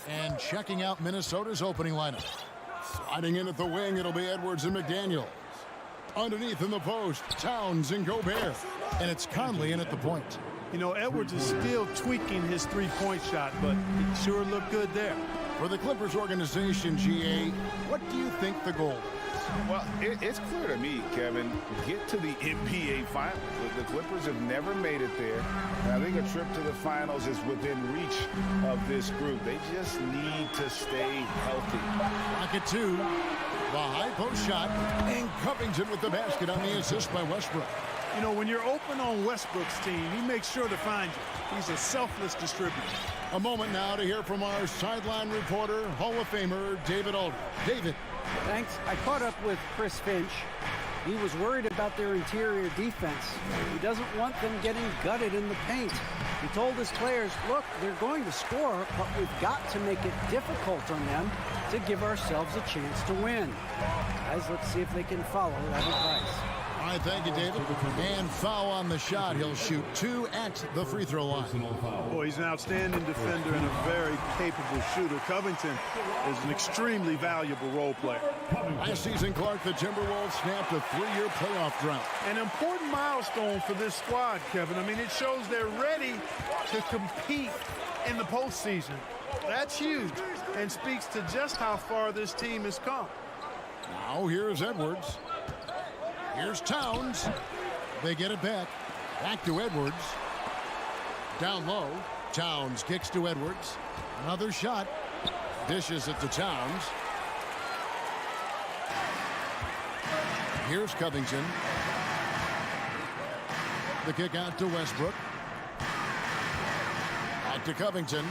And checking out Minnesota's opening lineup. Sliding in at the wing, it'll be Edwards and McDaniels. Underneath in the post, Towns and Gobert. And it's Conley in at the point. You know, Edwards is still tweaking his three-point shot, but it sure looked good there. For the Clippers organization, GA, what do you think the goal is? Well, it's clear to me, Kevin, get to the NBA Finals. The Clippers have never made it there. And I think a trip to the Finals is within reach of this group. They just need to stay healthy. Rocket 2, the high post shot, and Covington with the basket on the assist by Westbrook. You know, when you're open on Westbrook's team, he makes sure to find you. He's a selfless distributor. A moment now to hear from our sideline reporter, Hall of Famer David Aldridge. David. Thanks. I caught up with Chris Finch. He was worried about their interior defense. He doesn't want them getting gutted in the paint. He told his players, look, they're going to score, but we've got to make it difficult on them to give ourselves a chance to win. Guys, let's see if they can follow that advice. All right, thank you, David. And foul on the shot. He'll shoot 2 at the free throw line. Boy, he's an outstanding defender and a very capable shooter. Covington is an extremely valuable role player. Last season, Clark, the Timberwolves snapped a 3-year playoff drought. An important milestone for this squad, Kevin. I mean, it shows they're ready to compete in the postseason. That's huge and speaks to just how far this team has come. Now, here's Edwards. Here's Towns. They get it back. Back to Edwards. Down low. Towns kicks to Edwards. Another shot. Dishes it to Towns. Here's Covington. The kick out to Westbrook. Back to Covington.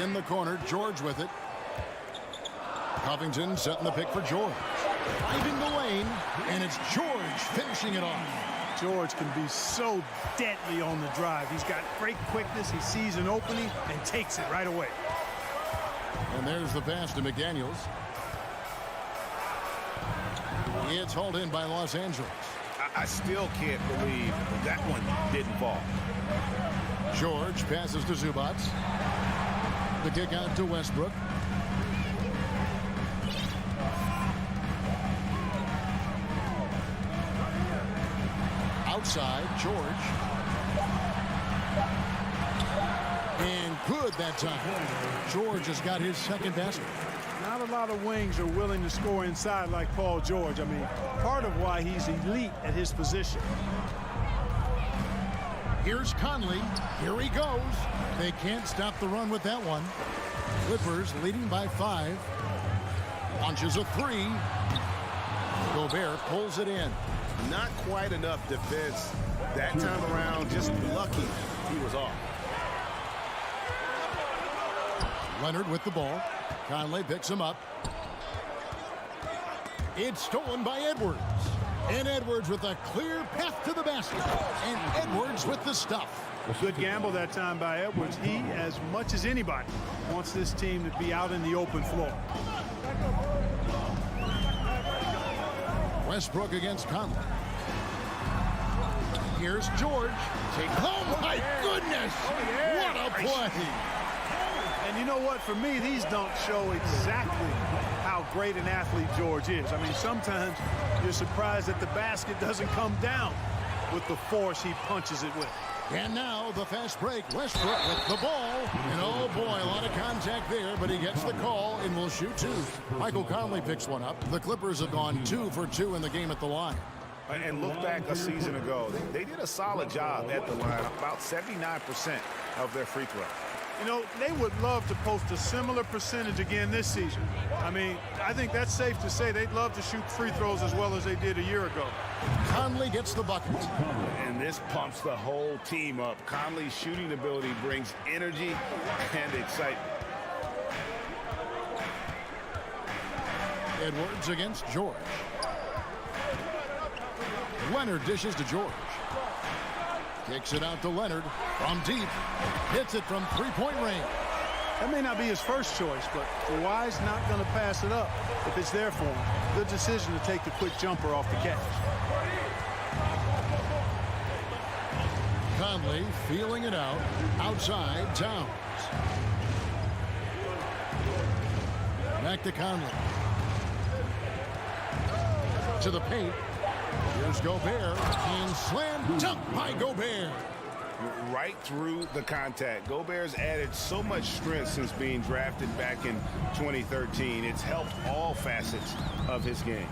In the corner, George with it. Covington setting the pick for George. Driving the lane, and it's George finishing it off. George can be so deadly on the drive. He's got great quickness. He sees an opening and takes it right away. And there's the pass to McDaniels. It's hauled in by Los Angeles. I still can't believe that one didn't fall. George passes to Zubac. The kick out to Westbrook. Outside, George. And good that time. George has got his second basket. Not a lot of wings are willing to score inside like Paul George. I mean, part of why he's elite at his position. Here's Conley. Here he goes. They can't stop the run with that one. Clippers leading by 5. Launches a 3. Gobert pulls it in. Not quite enough defense that time around. Just lucky he was off. Leonard with the ball. Conley picks him up. It's stolen by Edwards. And Edwards with a clear path to the basket. And Edwards with the stuff. Good gamble that time by Edwards. He, as much as anybody, wants this team to be out in the open floor. Westbrook against Conley. Here's George. Oh, my goodness. What a play. And you know what? For me, these don't show exactly how great an athlete George is. I mean, sometimes you're surprised that the basket doesn't come down with the force he punches it with. And now the fast break. Westbrook with the ball. And oh boy, a lot of contact there, but he gets the call and will shoot 2. Michael Conley picks one up. The Clippers have gone 2 for 2 in the game at the line. And look back a season ago. They did a solid job at the line. About 79% of their free throws. You know, they would love to post a similar percentage again this season. I mean, I think that's safe to say they'd love to shoot free throws as well as they did a year ago. Conley gets the bucket. And this pumps the whole team up. Conley's shooting ability brings energy and excitement. Edwards against George. Leonard dishes to George. Kicks it out to Leonard from deep. Hits it from three-point range. That may not be his first choice, but Kawhi's not going to pass it up if it's there for him. Good decision to take the quick jumper off the catch. Conley feeling it out. Outside, Towns. Back to Conley. To the paint. Here's Gobert. And slam dunk by Gobert. Right through the contact. Gobert's added so much strength since being drafted back in 2013. It's helped all facets of his game.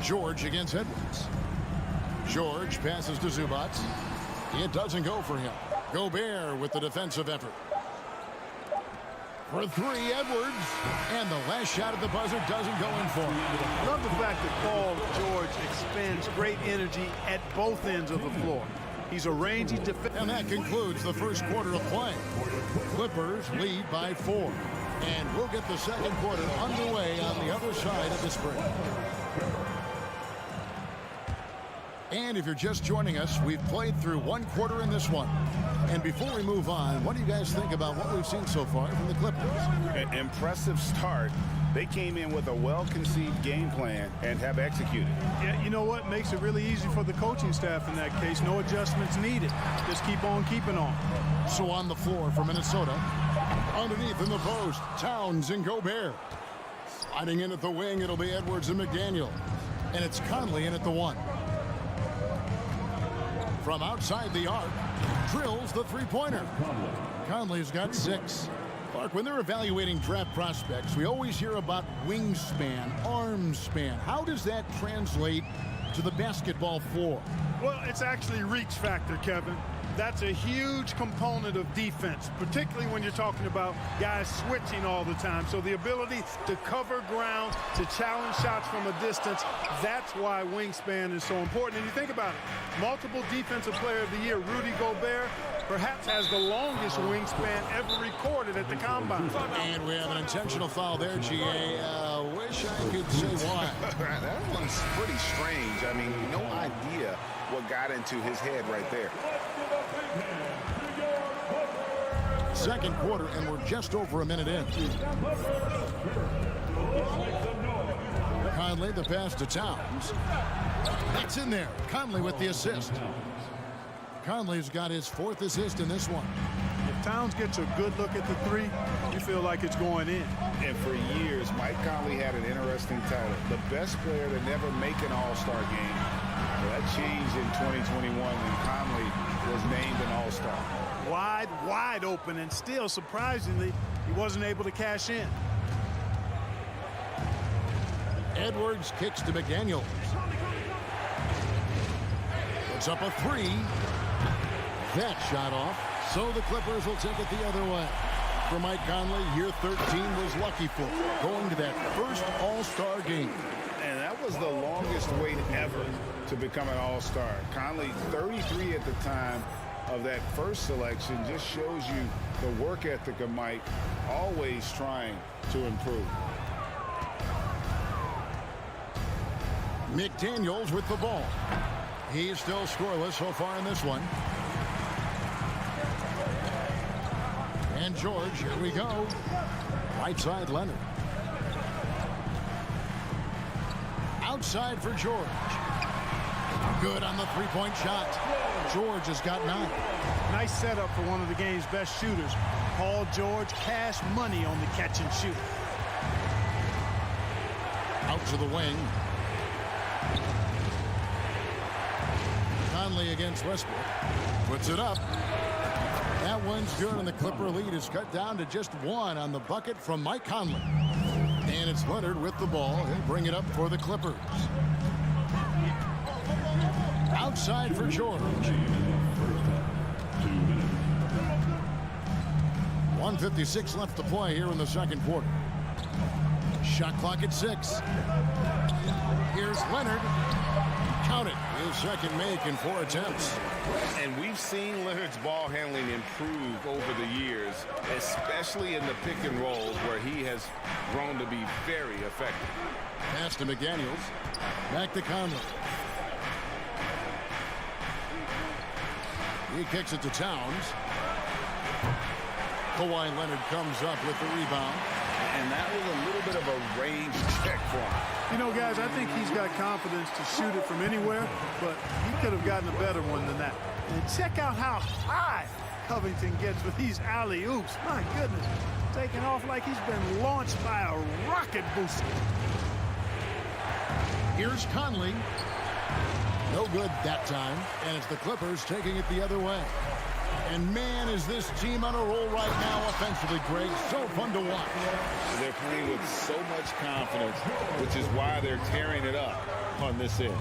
George against Edwards. George passes to Zubac. It doesn't go for him. Gobert with the defensive effort. For three, Edwards. And the last shot at the buzzer doesn't go in for him. I love the fact that Paul George expends great energy at both ends of the floor. He's a rangy defender. And that concludes the first quarter of play. Clippers lead by 4. And we'll get the second quarter underway on the other side of this break. And if you're just joining us, we've played through one quarter in this one. And before we move on, what do you guys think about what we've seen so far from the Clippers? An impressive start. They came in with a well-conceived game plan and have executed. Yeah, you know what? Makes it really easy for the coaching staff in that case. No adjustments needed. Just keep on keeping on. So on the floor for Minnesota, underneath in the post, Towns and Gobert. Sliding in at the wing, it'll be Edwards and McDaniel. And it's Conley in at the 1. From outside the arc, drills the three-pointer. Conley's got 6. Clark, when they're evaluating draft prospects, we always hear about wingspan, arm span. How does that translate to the basketball floor? Well, it's actually reach factor, Kevin. That's a huge component of defense, particularly when you're talking about guys switching all the time. So the ability to cover ground, to challenge shots from a distance, that's why wingspan is so important. And you think about it, multiple defensive player of the year, Rudy Gobert, perhaps has the longest wingspan ever recorded at the Combine. And we have an intentional foul there, GA. Wish I could say why. That one's pretty strange. I mean, no idea what got into his head right there. Second quarter, and we're just over a minute in. Conley, the pass to Towns. That's in there. Conley with the assist. Conley's got his 4th assist in this one. If Towns gets a good look at the 3, you feel like it's going in. And for years, Mike Conley had an interesting title. The best player to never make an all-star game. Well, that changed in 2021 when Conley was named an all-star. Wide open, and still, surprisingly, he wasn't able to cash in. Edwards kicks to McDaniel. It's up a 3. That shot off. So the Clippers will take it the other way. For Mike Conley, year 13 was lucky for going to that first all-star game. And that was the longest wait ever to become an all-star. Conley, 33 at the time of that first selection, just shows you the work ethic of Mike, always trying to improve. McDaniels with the ball. He's still scoreless so far in this one. And George, here we go. Right side, Leonard. Outside for George. Good on the three-point shot. George has got 9. Nice setup for one of the game's best shooters. Paul George, cash money on the catch and shoot. Out to the wing. Conley against Westbrook. Puts it up. That one's good, and the Clipper lead is cut down to just 1 on the bucket from Mike Conley. And it's Leonard with the ball. He'll bring it up for the Clippers. Outside for George. 1:56 left to play here in the second quarter. Shot clock at 6. Here's Leonard. Count it. His second make in 4 attempts. And we've seen Leonard's ball handling improve over the years, especially in the pick and rolls where he has grown to be very effective. Pass to McDaniels. Back to Conley. He kicks it to Towns. Kawhi Leonard comes up with the rebound. And that was a little bit of a range check for him. You know, guys, I think he's got confidence to shoot it from anywhere, but he could have gotten a better one than that. And check out how high Covington gets with these alley-oops. My goodness, taking off like he's been launched by a rocket booster. Here's Conley. No good that time, and it's the Clippers taking it the other way. And man, is this team on a roll right now offensively, Greg. So fun to watch. They're playing with so much confidence, which is why they're tearing it up on this end.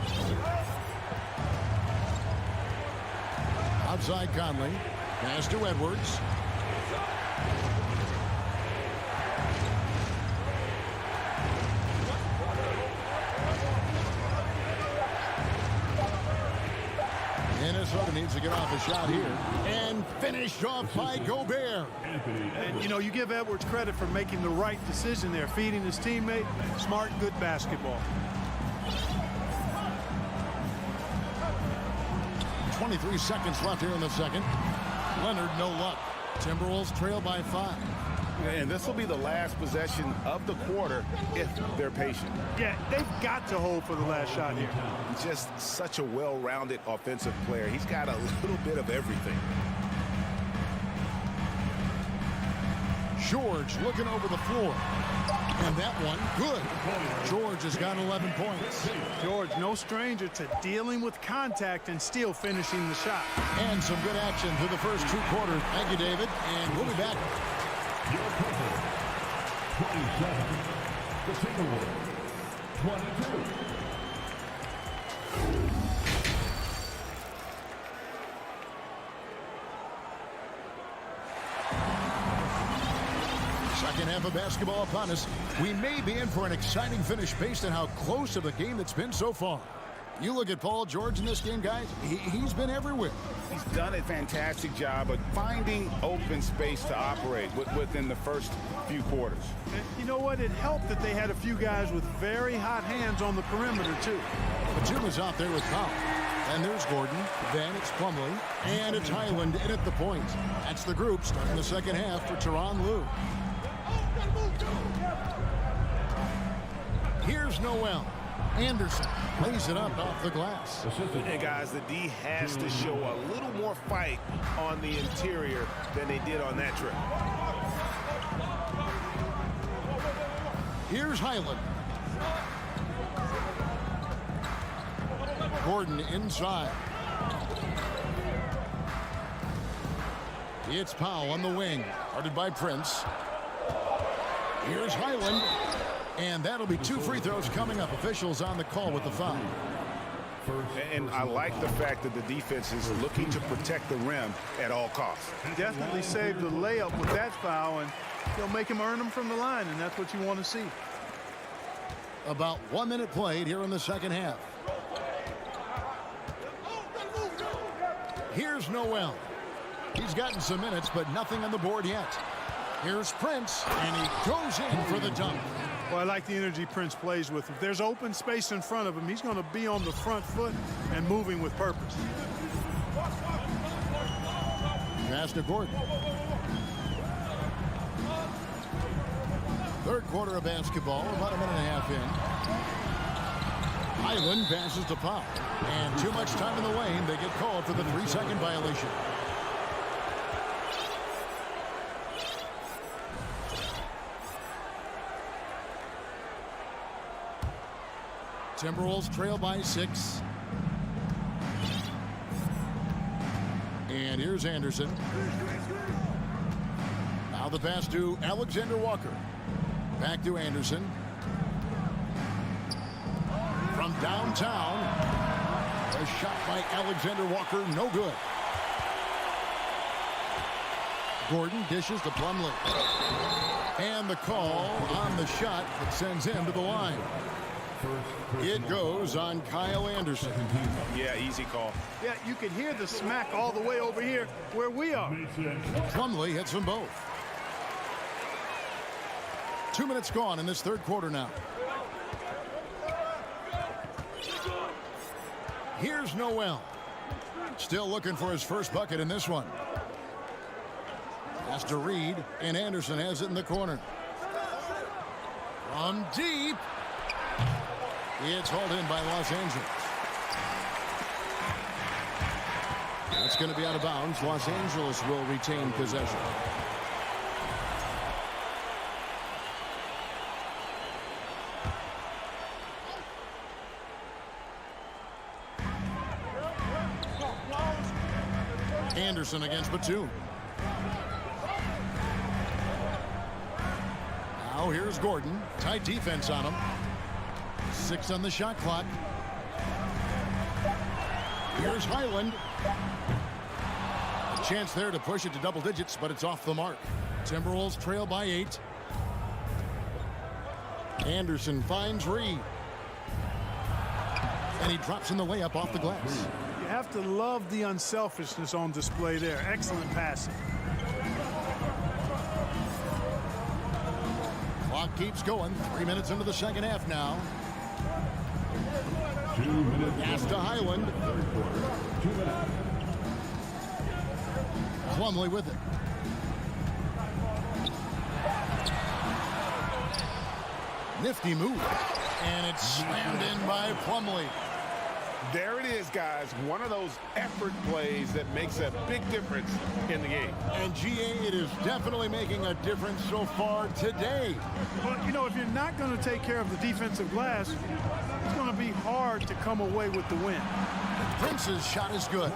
Outside Conley. Pass to Edwards. Minnesota needs to get off a shot here. And finished off by Gobert. And, you know, you give Edwards credit for making the right decision there, feeding his teammate. Smart, good basketball. 23 seconds left here in the second. Leonard, no luck. Timberwolves trail by 5. And this will be the last possession of the quarter if they're patient. Yeah, they've got to hold for the last shot here. He's just such a well-rounded offensive player. He's got a little bit of everything. George looking over the floor. And that one, good. George has got 11 points. George, no stranger to dealing with contact and still finishing the shot. And some good action through the first 2 quarters. Thank you, David. And we'll be back. 27. The Timberwolves. 22. Second half of basketball upon us. We may be in for an exciting finish based on how close of the game it's been so far. You look at Paul George in this game, guys. He's been everywhere. He's done a fantastic job of finding open space to operate within the first few quarters. And you know what? It helped that they had a few guys with very hot hands on the perimeter, too. Batum's out there with Powell. And there's Gordon. Then it's Plumlee. And it's Highland in at the point. That's the group starting the second half for Tyronn Lue. Here's Noel. Anderson lays it up off the glass. And guys, the D has to show a little more fight on the interior than they did on that trip. Here's Highland. Gordon inside. It's Powell on the wing. Guarded by Prince. Here's Highland. And that'll be 2 free throws coming up. Officials on the call with the foul. And I like the fact that the defense is looking to protect the rim at all costs. Definitely saved the layup with that foul, and they'll make him earn them from the line, and that's what you want to see. About 1 minute played here in the second half. Here's Noel. He's gotten some minutes, but nothing on the board yet. Here's Prince, and he goes in for the dunk. Well, I like the energy Prince plays with. If there's open space in front of him, he's going to be on the front foot and moving with purpose. Pass to Gordon. Third quarter of basketball, about a minute and a half in. Highland passes to Powell. And too much time in the lane. They get called for the 3-second violation. Timberwolves trail by 6. And here's Anderson. Now the pass to Alexander Walker. Back to Anderson. From downtown. A shot by Alexander Walker, no good. Gordon dishes to Plumlee. And the call on the shot that sends him to the line. It goes on Kyle Anderson. Yeah, easy call. Yeah, you can hear the smack all the way over here where we are. Plumlee hits them both. 2 minutes gone in this third quarter now. Here's Noel. Still looking for his first bucket in this one. Has to Reed, and Anderson has it in the corner. From deep. It's hauled in by Los Angeles. That's going to be out of bounds. Los Angeles will retain possession. Anderson against Batum. Now here's Gordon. Tight defense on him. 6 on the shot clock. Here's Highland. A chance there to push it to double digits, but it's off the mark. Timberwolves trail by 8. Anderson finds Reed. And he drops in the layup off the glass. You have to love the unselfishness on display there. Excellent passing. Clock keeps going. 3 minutes into the second half now. 2 minutes. Pass to Highland. 2 minutes. Plumlee with it. Nifty move. And it's slammed in by Plumlee. There it is, guys. One of those effort plays that makes a big difference in the game. And GA, it is definitely making a difference so far today. But, you know, if you're not going to take care of the defensive glass, it's going to be hard to come away with the win. Prince's shot is good.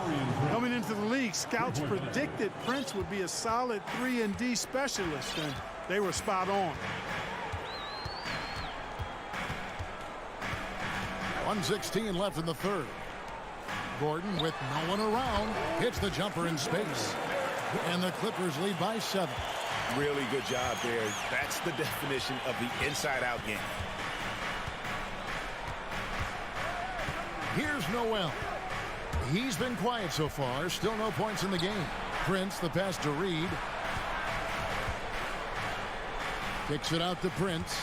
Coming into the league, scouts predicted Prince would be a solid 3-and-D specialist, and they were spot on. 1:16 left in the third. Gordon with no one around hits the jumper in space. And the Clippers lead by 7. Really good job there. That's the definition of the inside-out game. Here's Noel. He's been quiet so far. Still no points in the game. Prince, the pass to Reed. Kicks it out to Prince.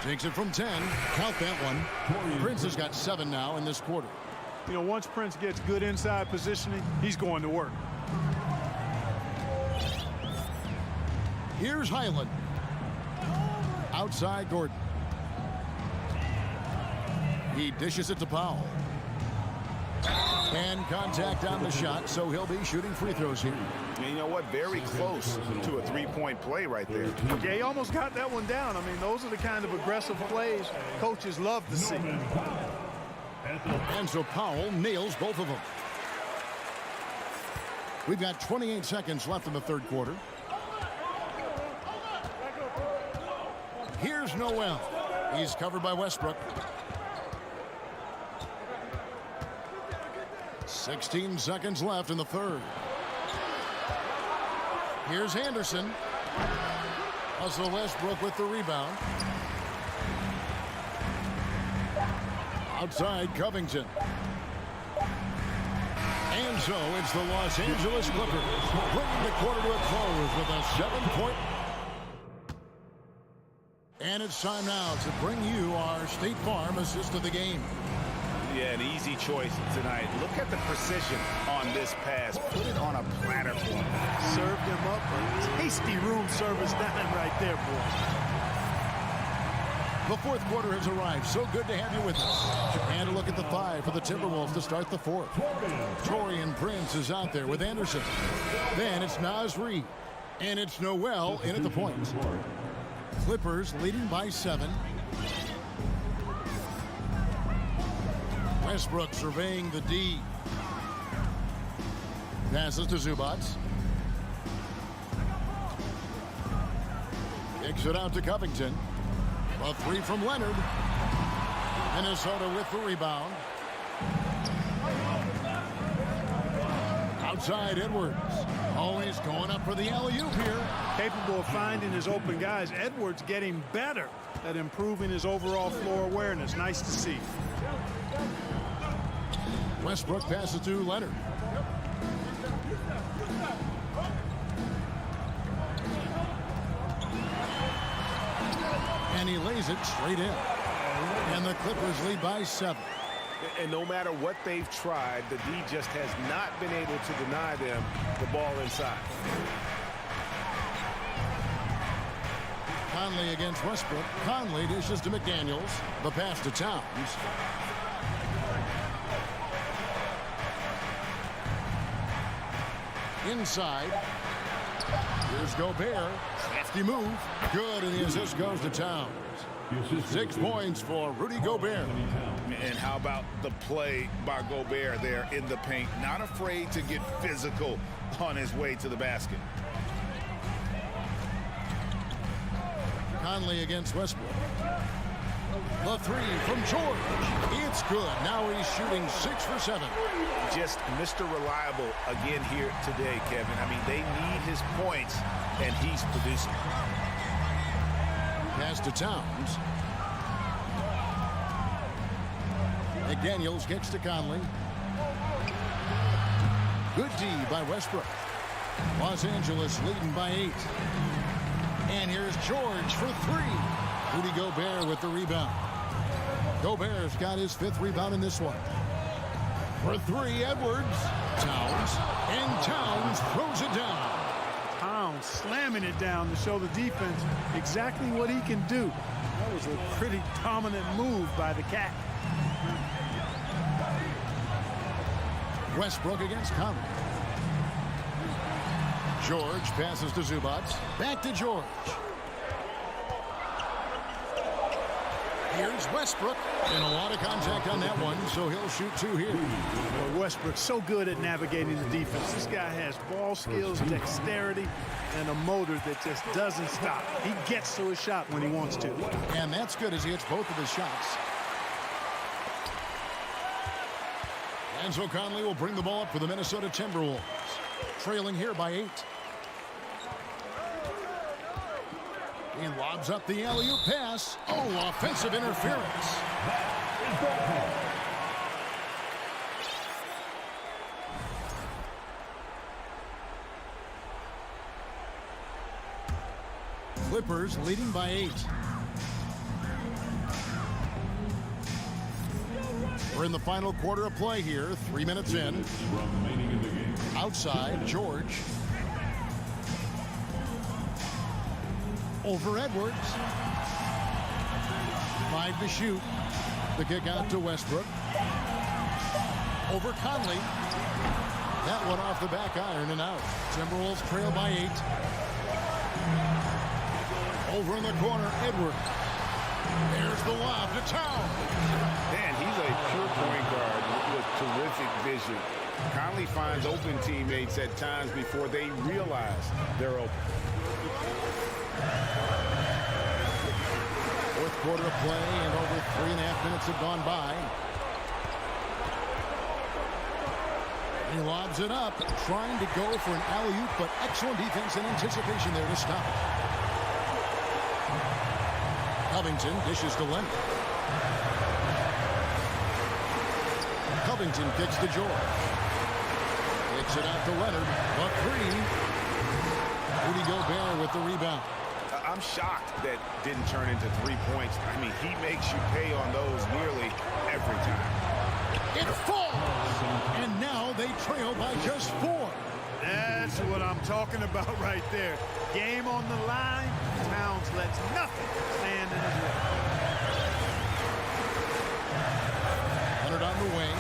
Takes it from 10. Count that one. Prince has got 7 now in this quarter. You know, once Prince gets good inside positioning, he's going to work. Here's Highland. Outside Gordon. He dishes it to Powell. And contact on the shot, so he'll be shooting free throws here. And you know what? Very close to a three-point play right there. Yeah, he almost got that one down. I mean, those are the kind of aggressive plays coaches love to see. And so Powell nails both of them. We've got 28 seconds left in the third quarter. Here's Noel. He's covered by Westbrook. 16 seconds left in the third. Here's Anderson. Russell Westbrook with the rebound. Outside Covington. And so it's the Los Angeles Clippers bringing the quarter to a close with a 7-point. And it's time now to bring you our State Farm assist of the game. Yeah, an easy choice tonight. Look at the precision on this pass. Put it on a platter. Served him up a tasty room service dime right there, boy. The fourth quarter has arrived. So good to have you with us. And a look at the 5 for the Timberwolves to start the fourth. Torian Prince is out there with Anderson. Then it's Naz Reid. And it's Noel in at the point. Clippers leading by 7. Westbrook surveying the D. Passes to Zubac. Kicks it out to Covington. A 3 from Leonard. Minnesota with the rebound. Outside Edwards. Always going up for the alley-oop here. Capable of finding his open guys. Edwards getting better at improving his overall floor awareness. Nice to see. Westbrook passes to Leonard. And he lays it straight in. And the Clippers lead by 7. And no matter what they've tried, the D just has not been able to deny them the ball inside. Conley against Westbrook. Conley dishes to McDaniels. The pass to Towns. Inside. Here's Gobert. Crafty move. Good, and the assist goes to Towns. 6 points for Rudy Gobert. And how about the play by Gobert there in the paint? Not afraid to get physical on his way to the basket. Conley against Westbrook. The three from George. It's good. Now he's shooting 6 for 7. Just Mr. Reliable again here today, Kevin. I mean, they need his points, and he's producing. Pass to Towns. McDaniels gets to Conley. Good D by Westbrook. Los Angeles leading by 8. And here's George for 3. Rudy Gobert with the rebound. Gobert's got his 5th rebound in this one. For 3, Edwards. Towns. And Towns throws it down. Towns slamming it down to show the defense exactly what he can do. That was a pretty dominant move by the Cat. Westbrook against Conley. George passes to Zubac. Back to George. Here's Westbrook. And a lot of contact on that one, so he'll shoot 2 here. Well, Westbrook's so good at navigating the defense. This guy has ball skills, dexterity, and a motor that just doesn't stop. He gets to his shot when he wants to. And that's good as he hits both of his shots. And so Conley will bring the ball up for the Minnesota Timberwolves. Trailing here by 8. He lobs up the alley-oop pass. Oh, offensive interference. Clippers leading by 8. We're in the final quarter of play here. 3 minutes in. Outside, George. Over Edwards. 5 to shoot. The kick out to Westbrook. Over Conley. That one off the back iron and out. Timberwolves trail by 8. Over in the corner, Edwards. There's the lob to Towns. Man, he's a pure point guard with terrific vision. Conley finds open teammates at times before they realize they're open. Fourth quarter of play, and over 3.5 minutes have gone by. He lobs it up, trying to go for an alley-oop, but excellent defense and anticipation there to stop it. Covington dishes to Leonard. Covington kicks to George. Kicks it out to Leonard. The 3. Rudy Gobert with the rebound. I'm shocked that didn't turn into 3 points. I mean, he makes you pay on those nearly every time. It falls! And now they trail by just 4. That's what I'm talking about right there. Game on the line. Towns lets nothing stand in his way. Leonard on the wing.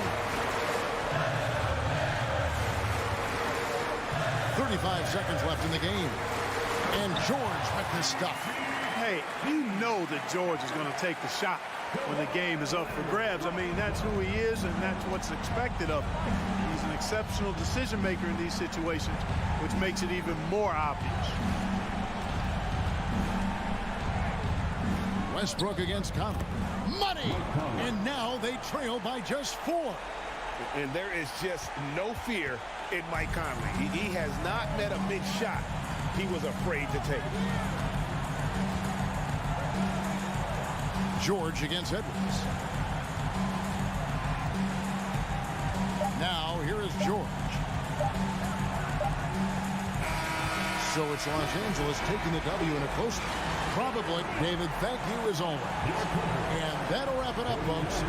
35 seconds left in the game. And George with this stuff. Hey, you know that George is going to take the shot when the game is up for grabs. I mean, that's who he is, and that's what's expected of him. He's an exceptional decision maker in these situations, which makes it even more obvious. Westbrook against Conley. Money! And now they trail by just 4. And there is just no fear in Mike Conley. He has not met a big shot he was afraid to take. George against Edwards. Now here is George. So it's Los Angeles taking the W in a close one. Probably, David, thank you as always. And that'll wrap it up, folks.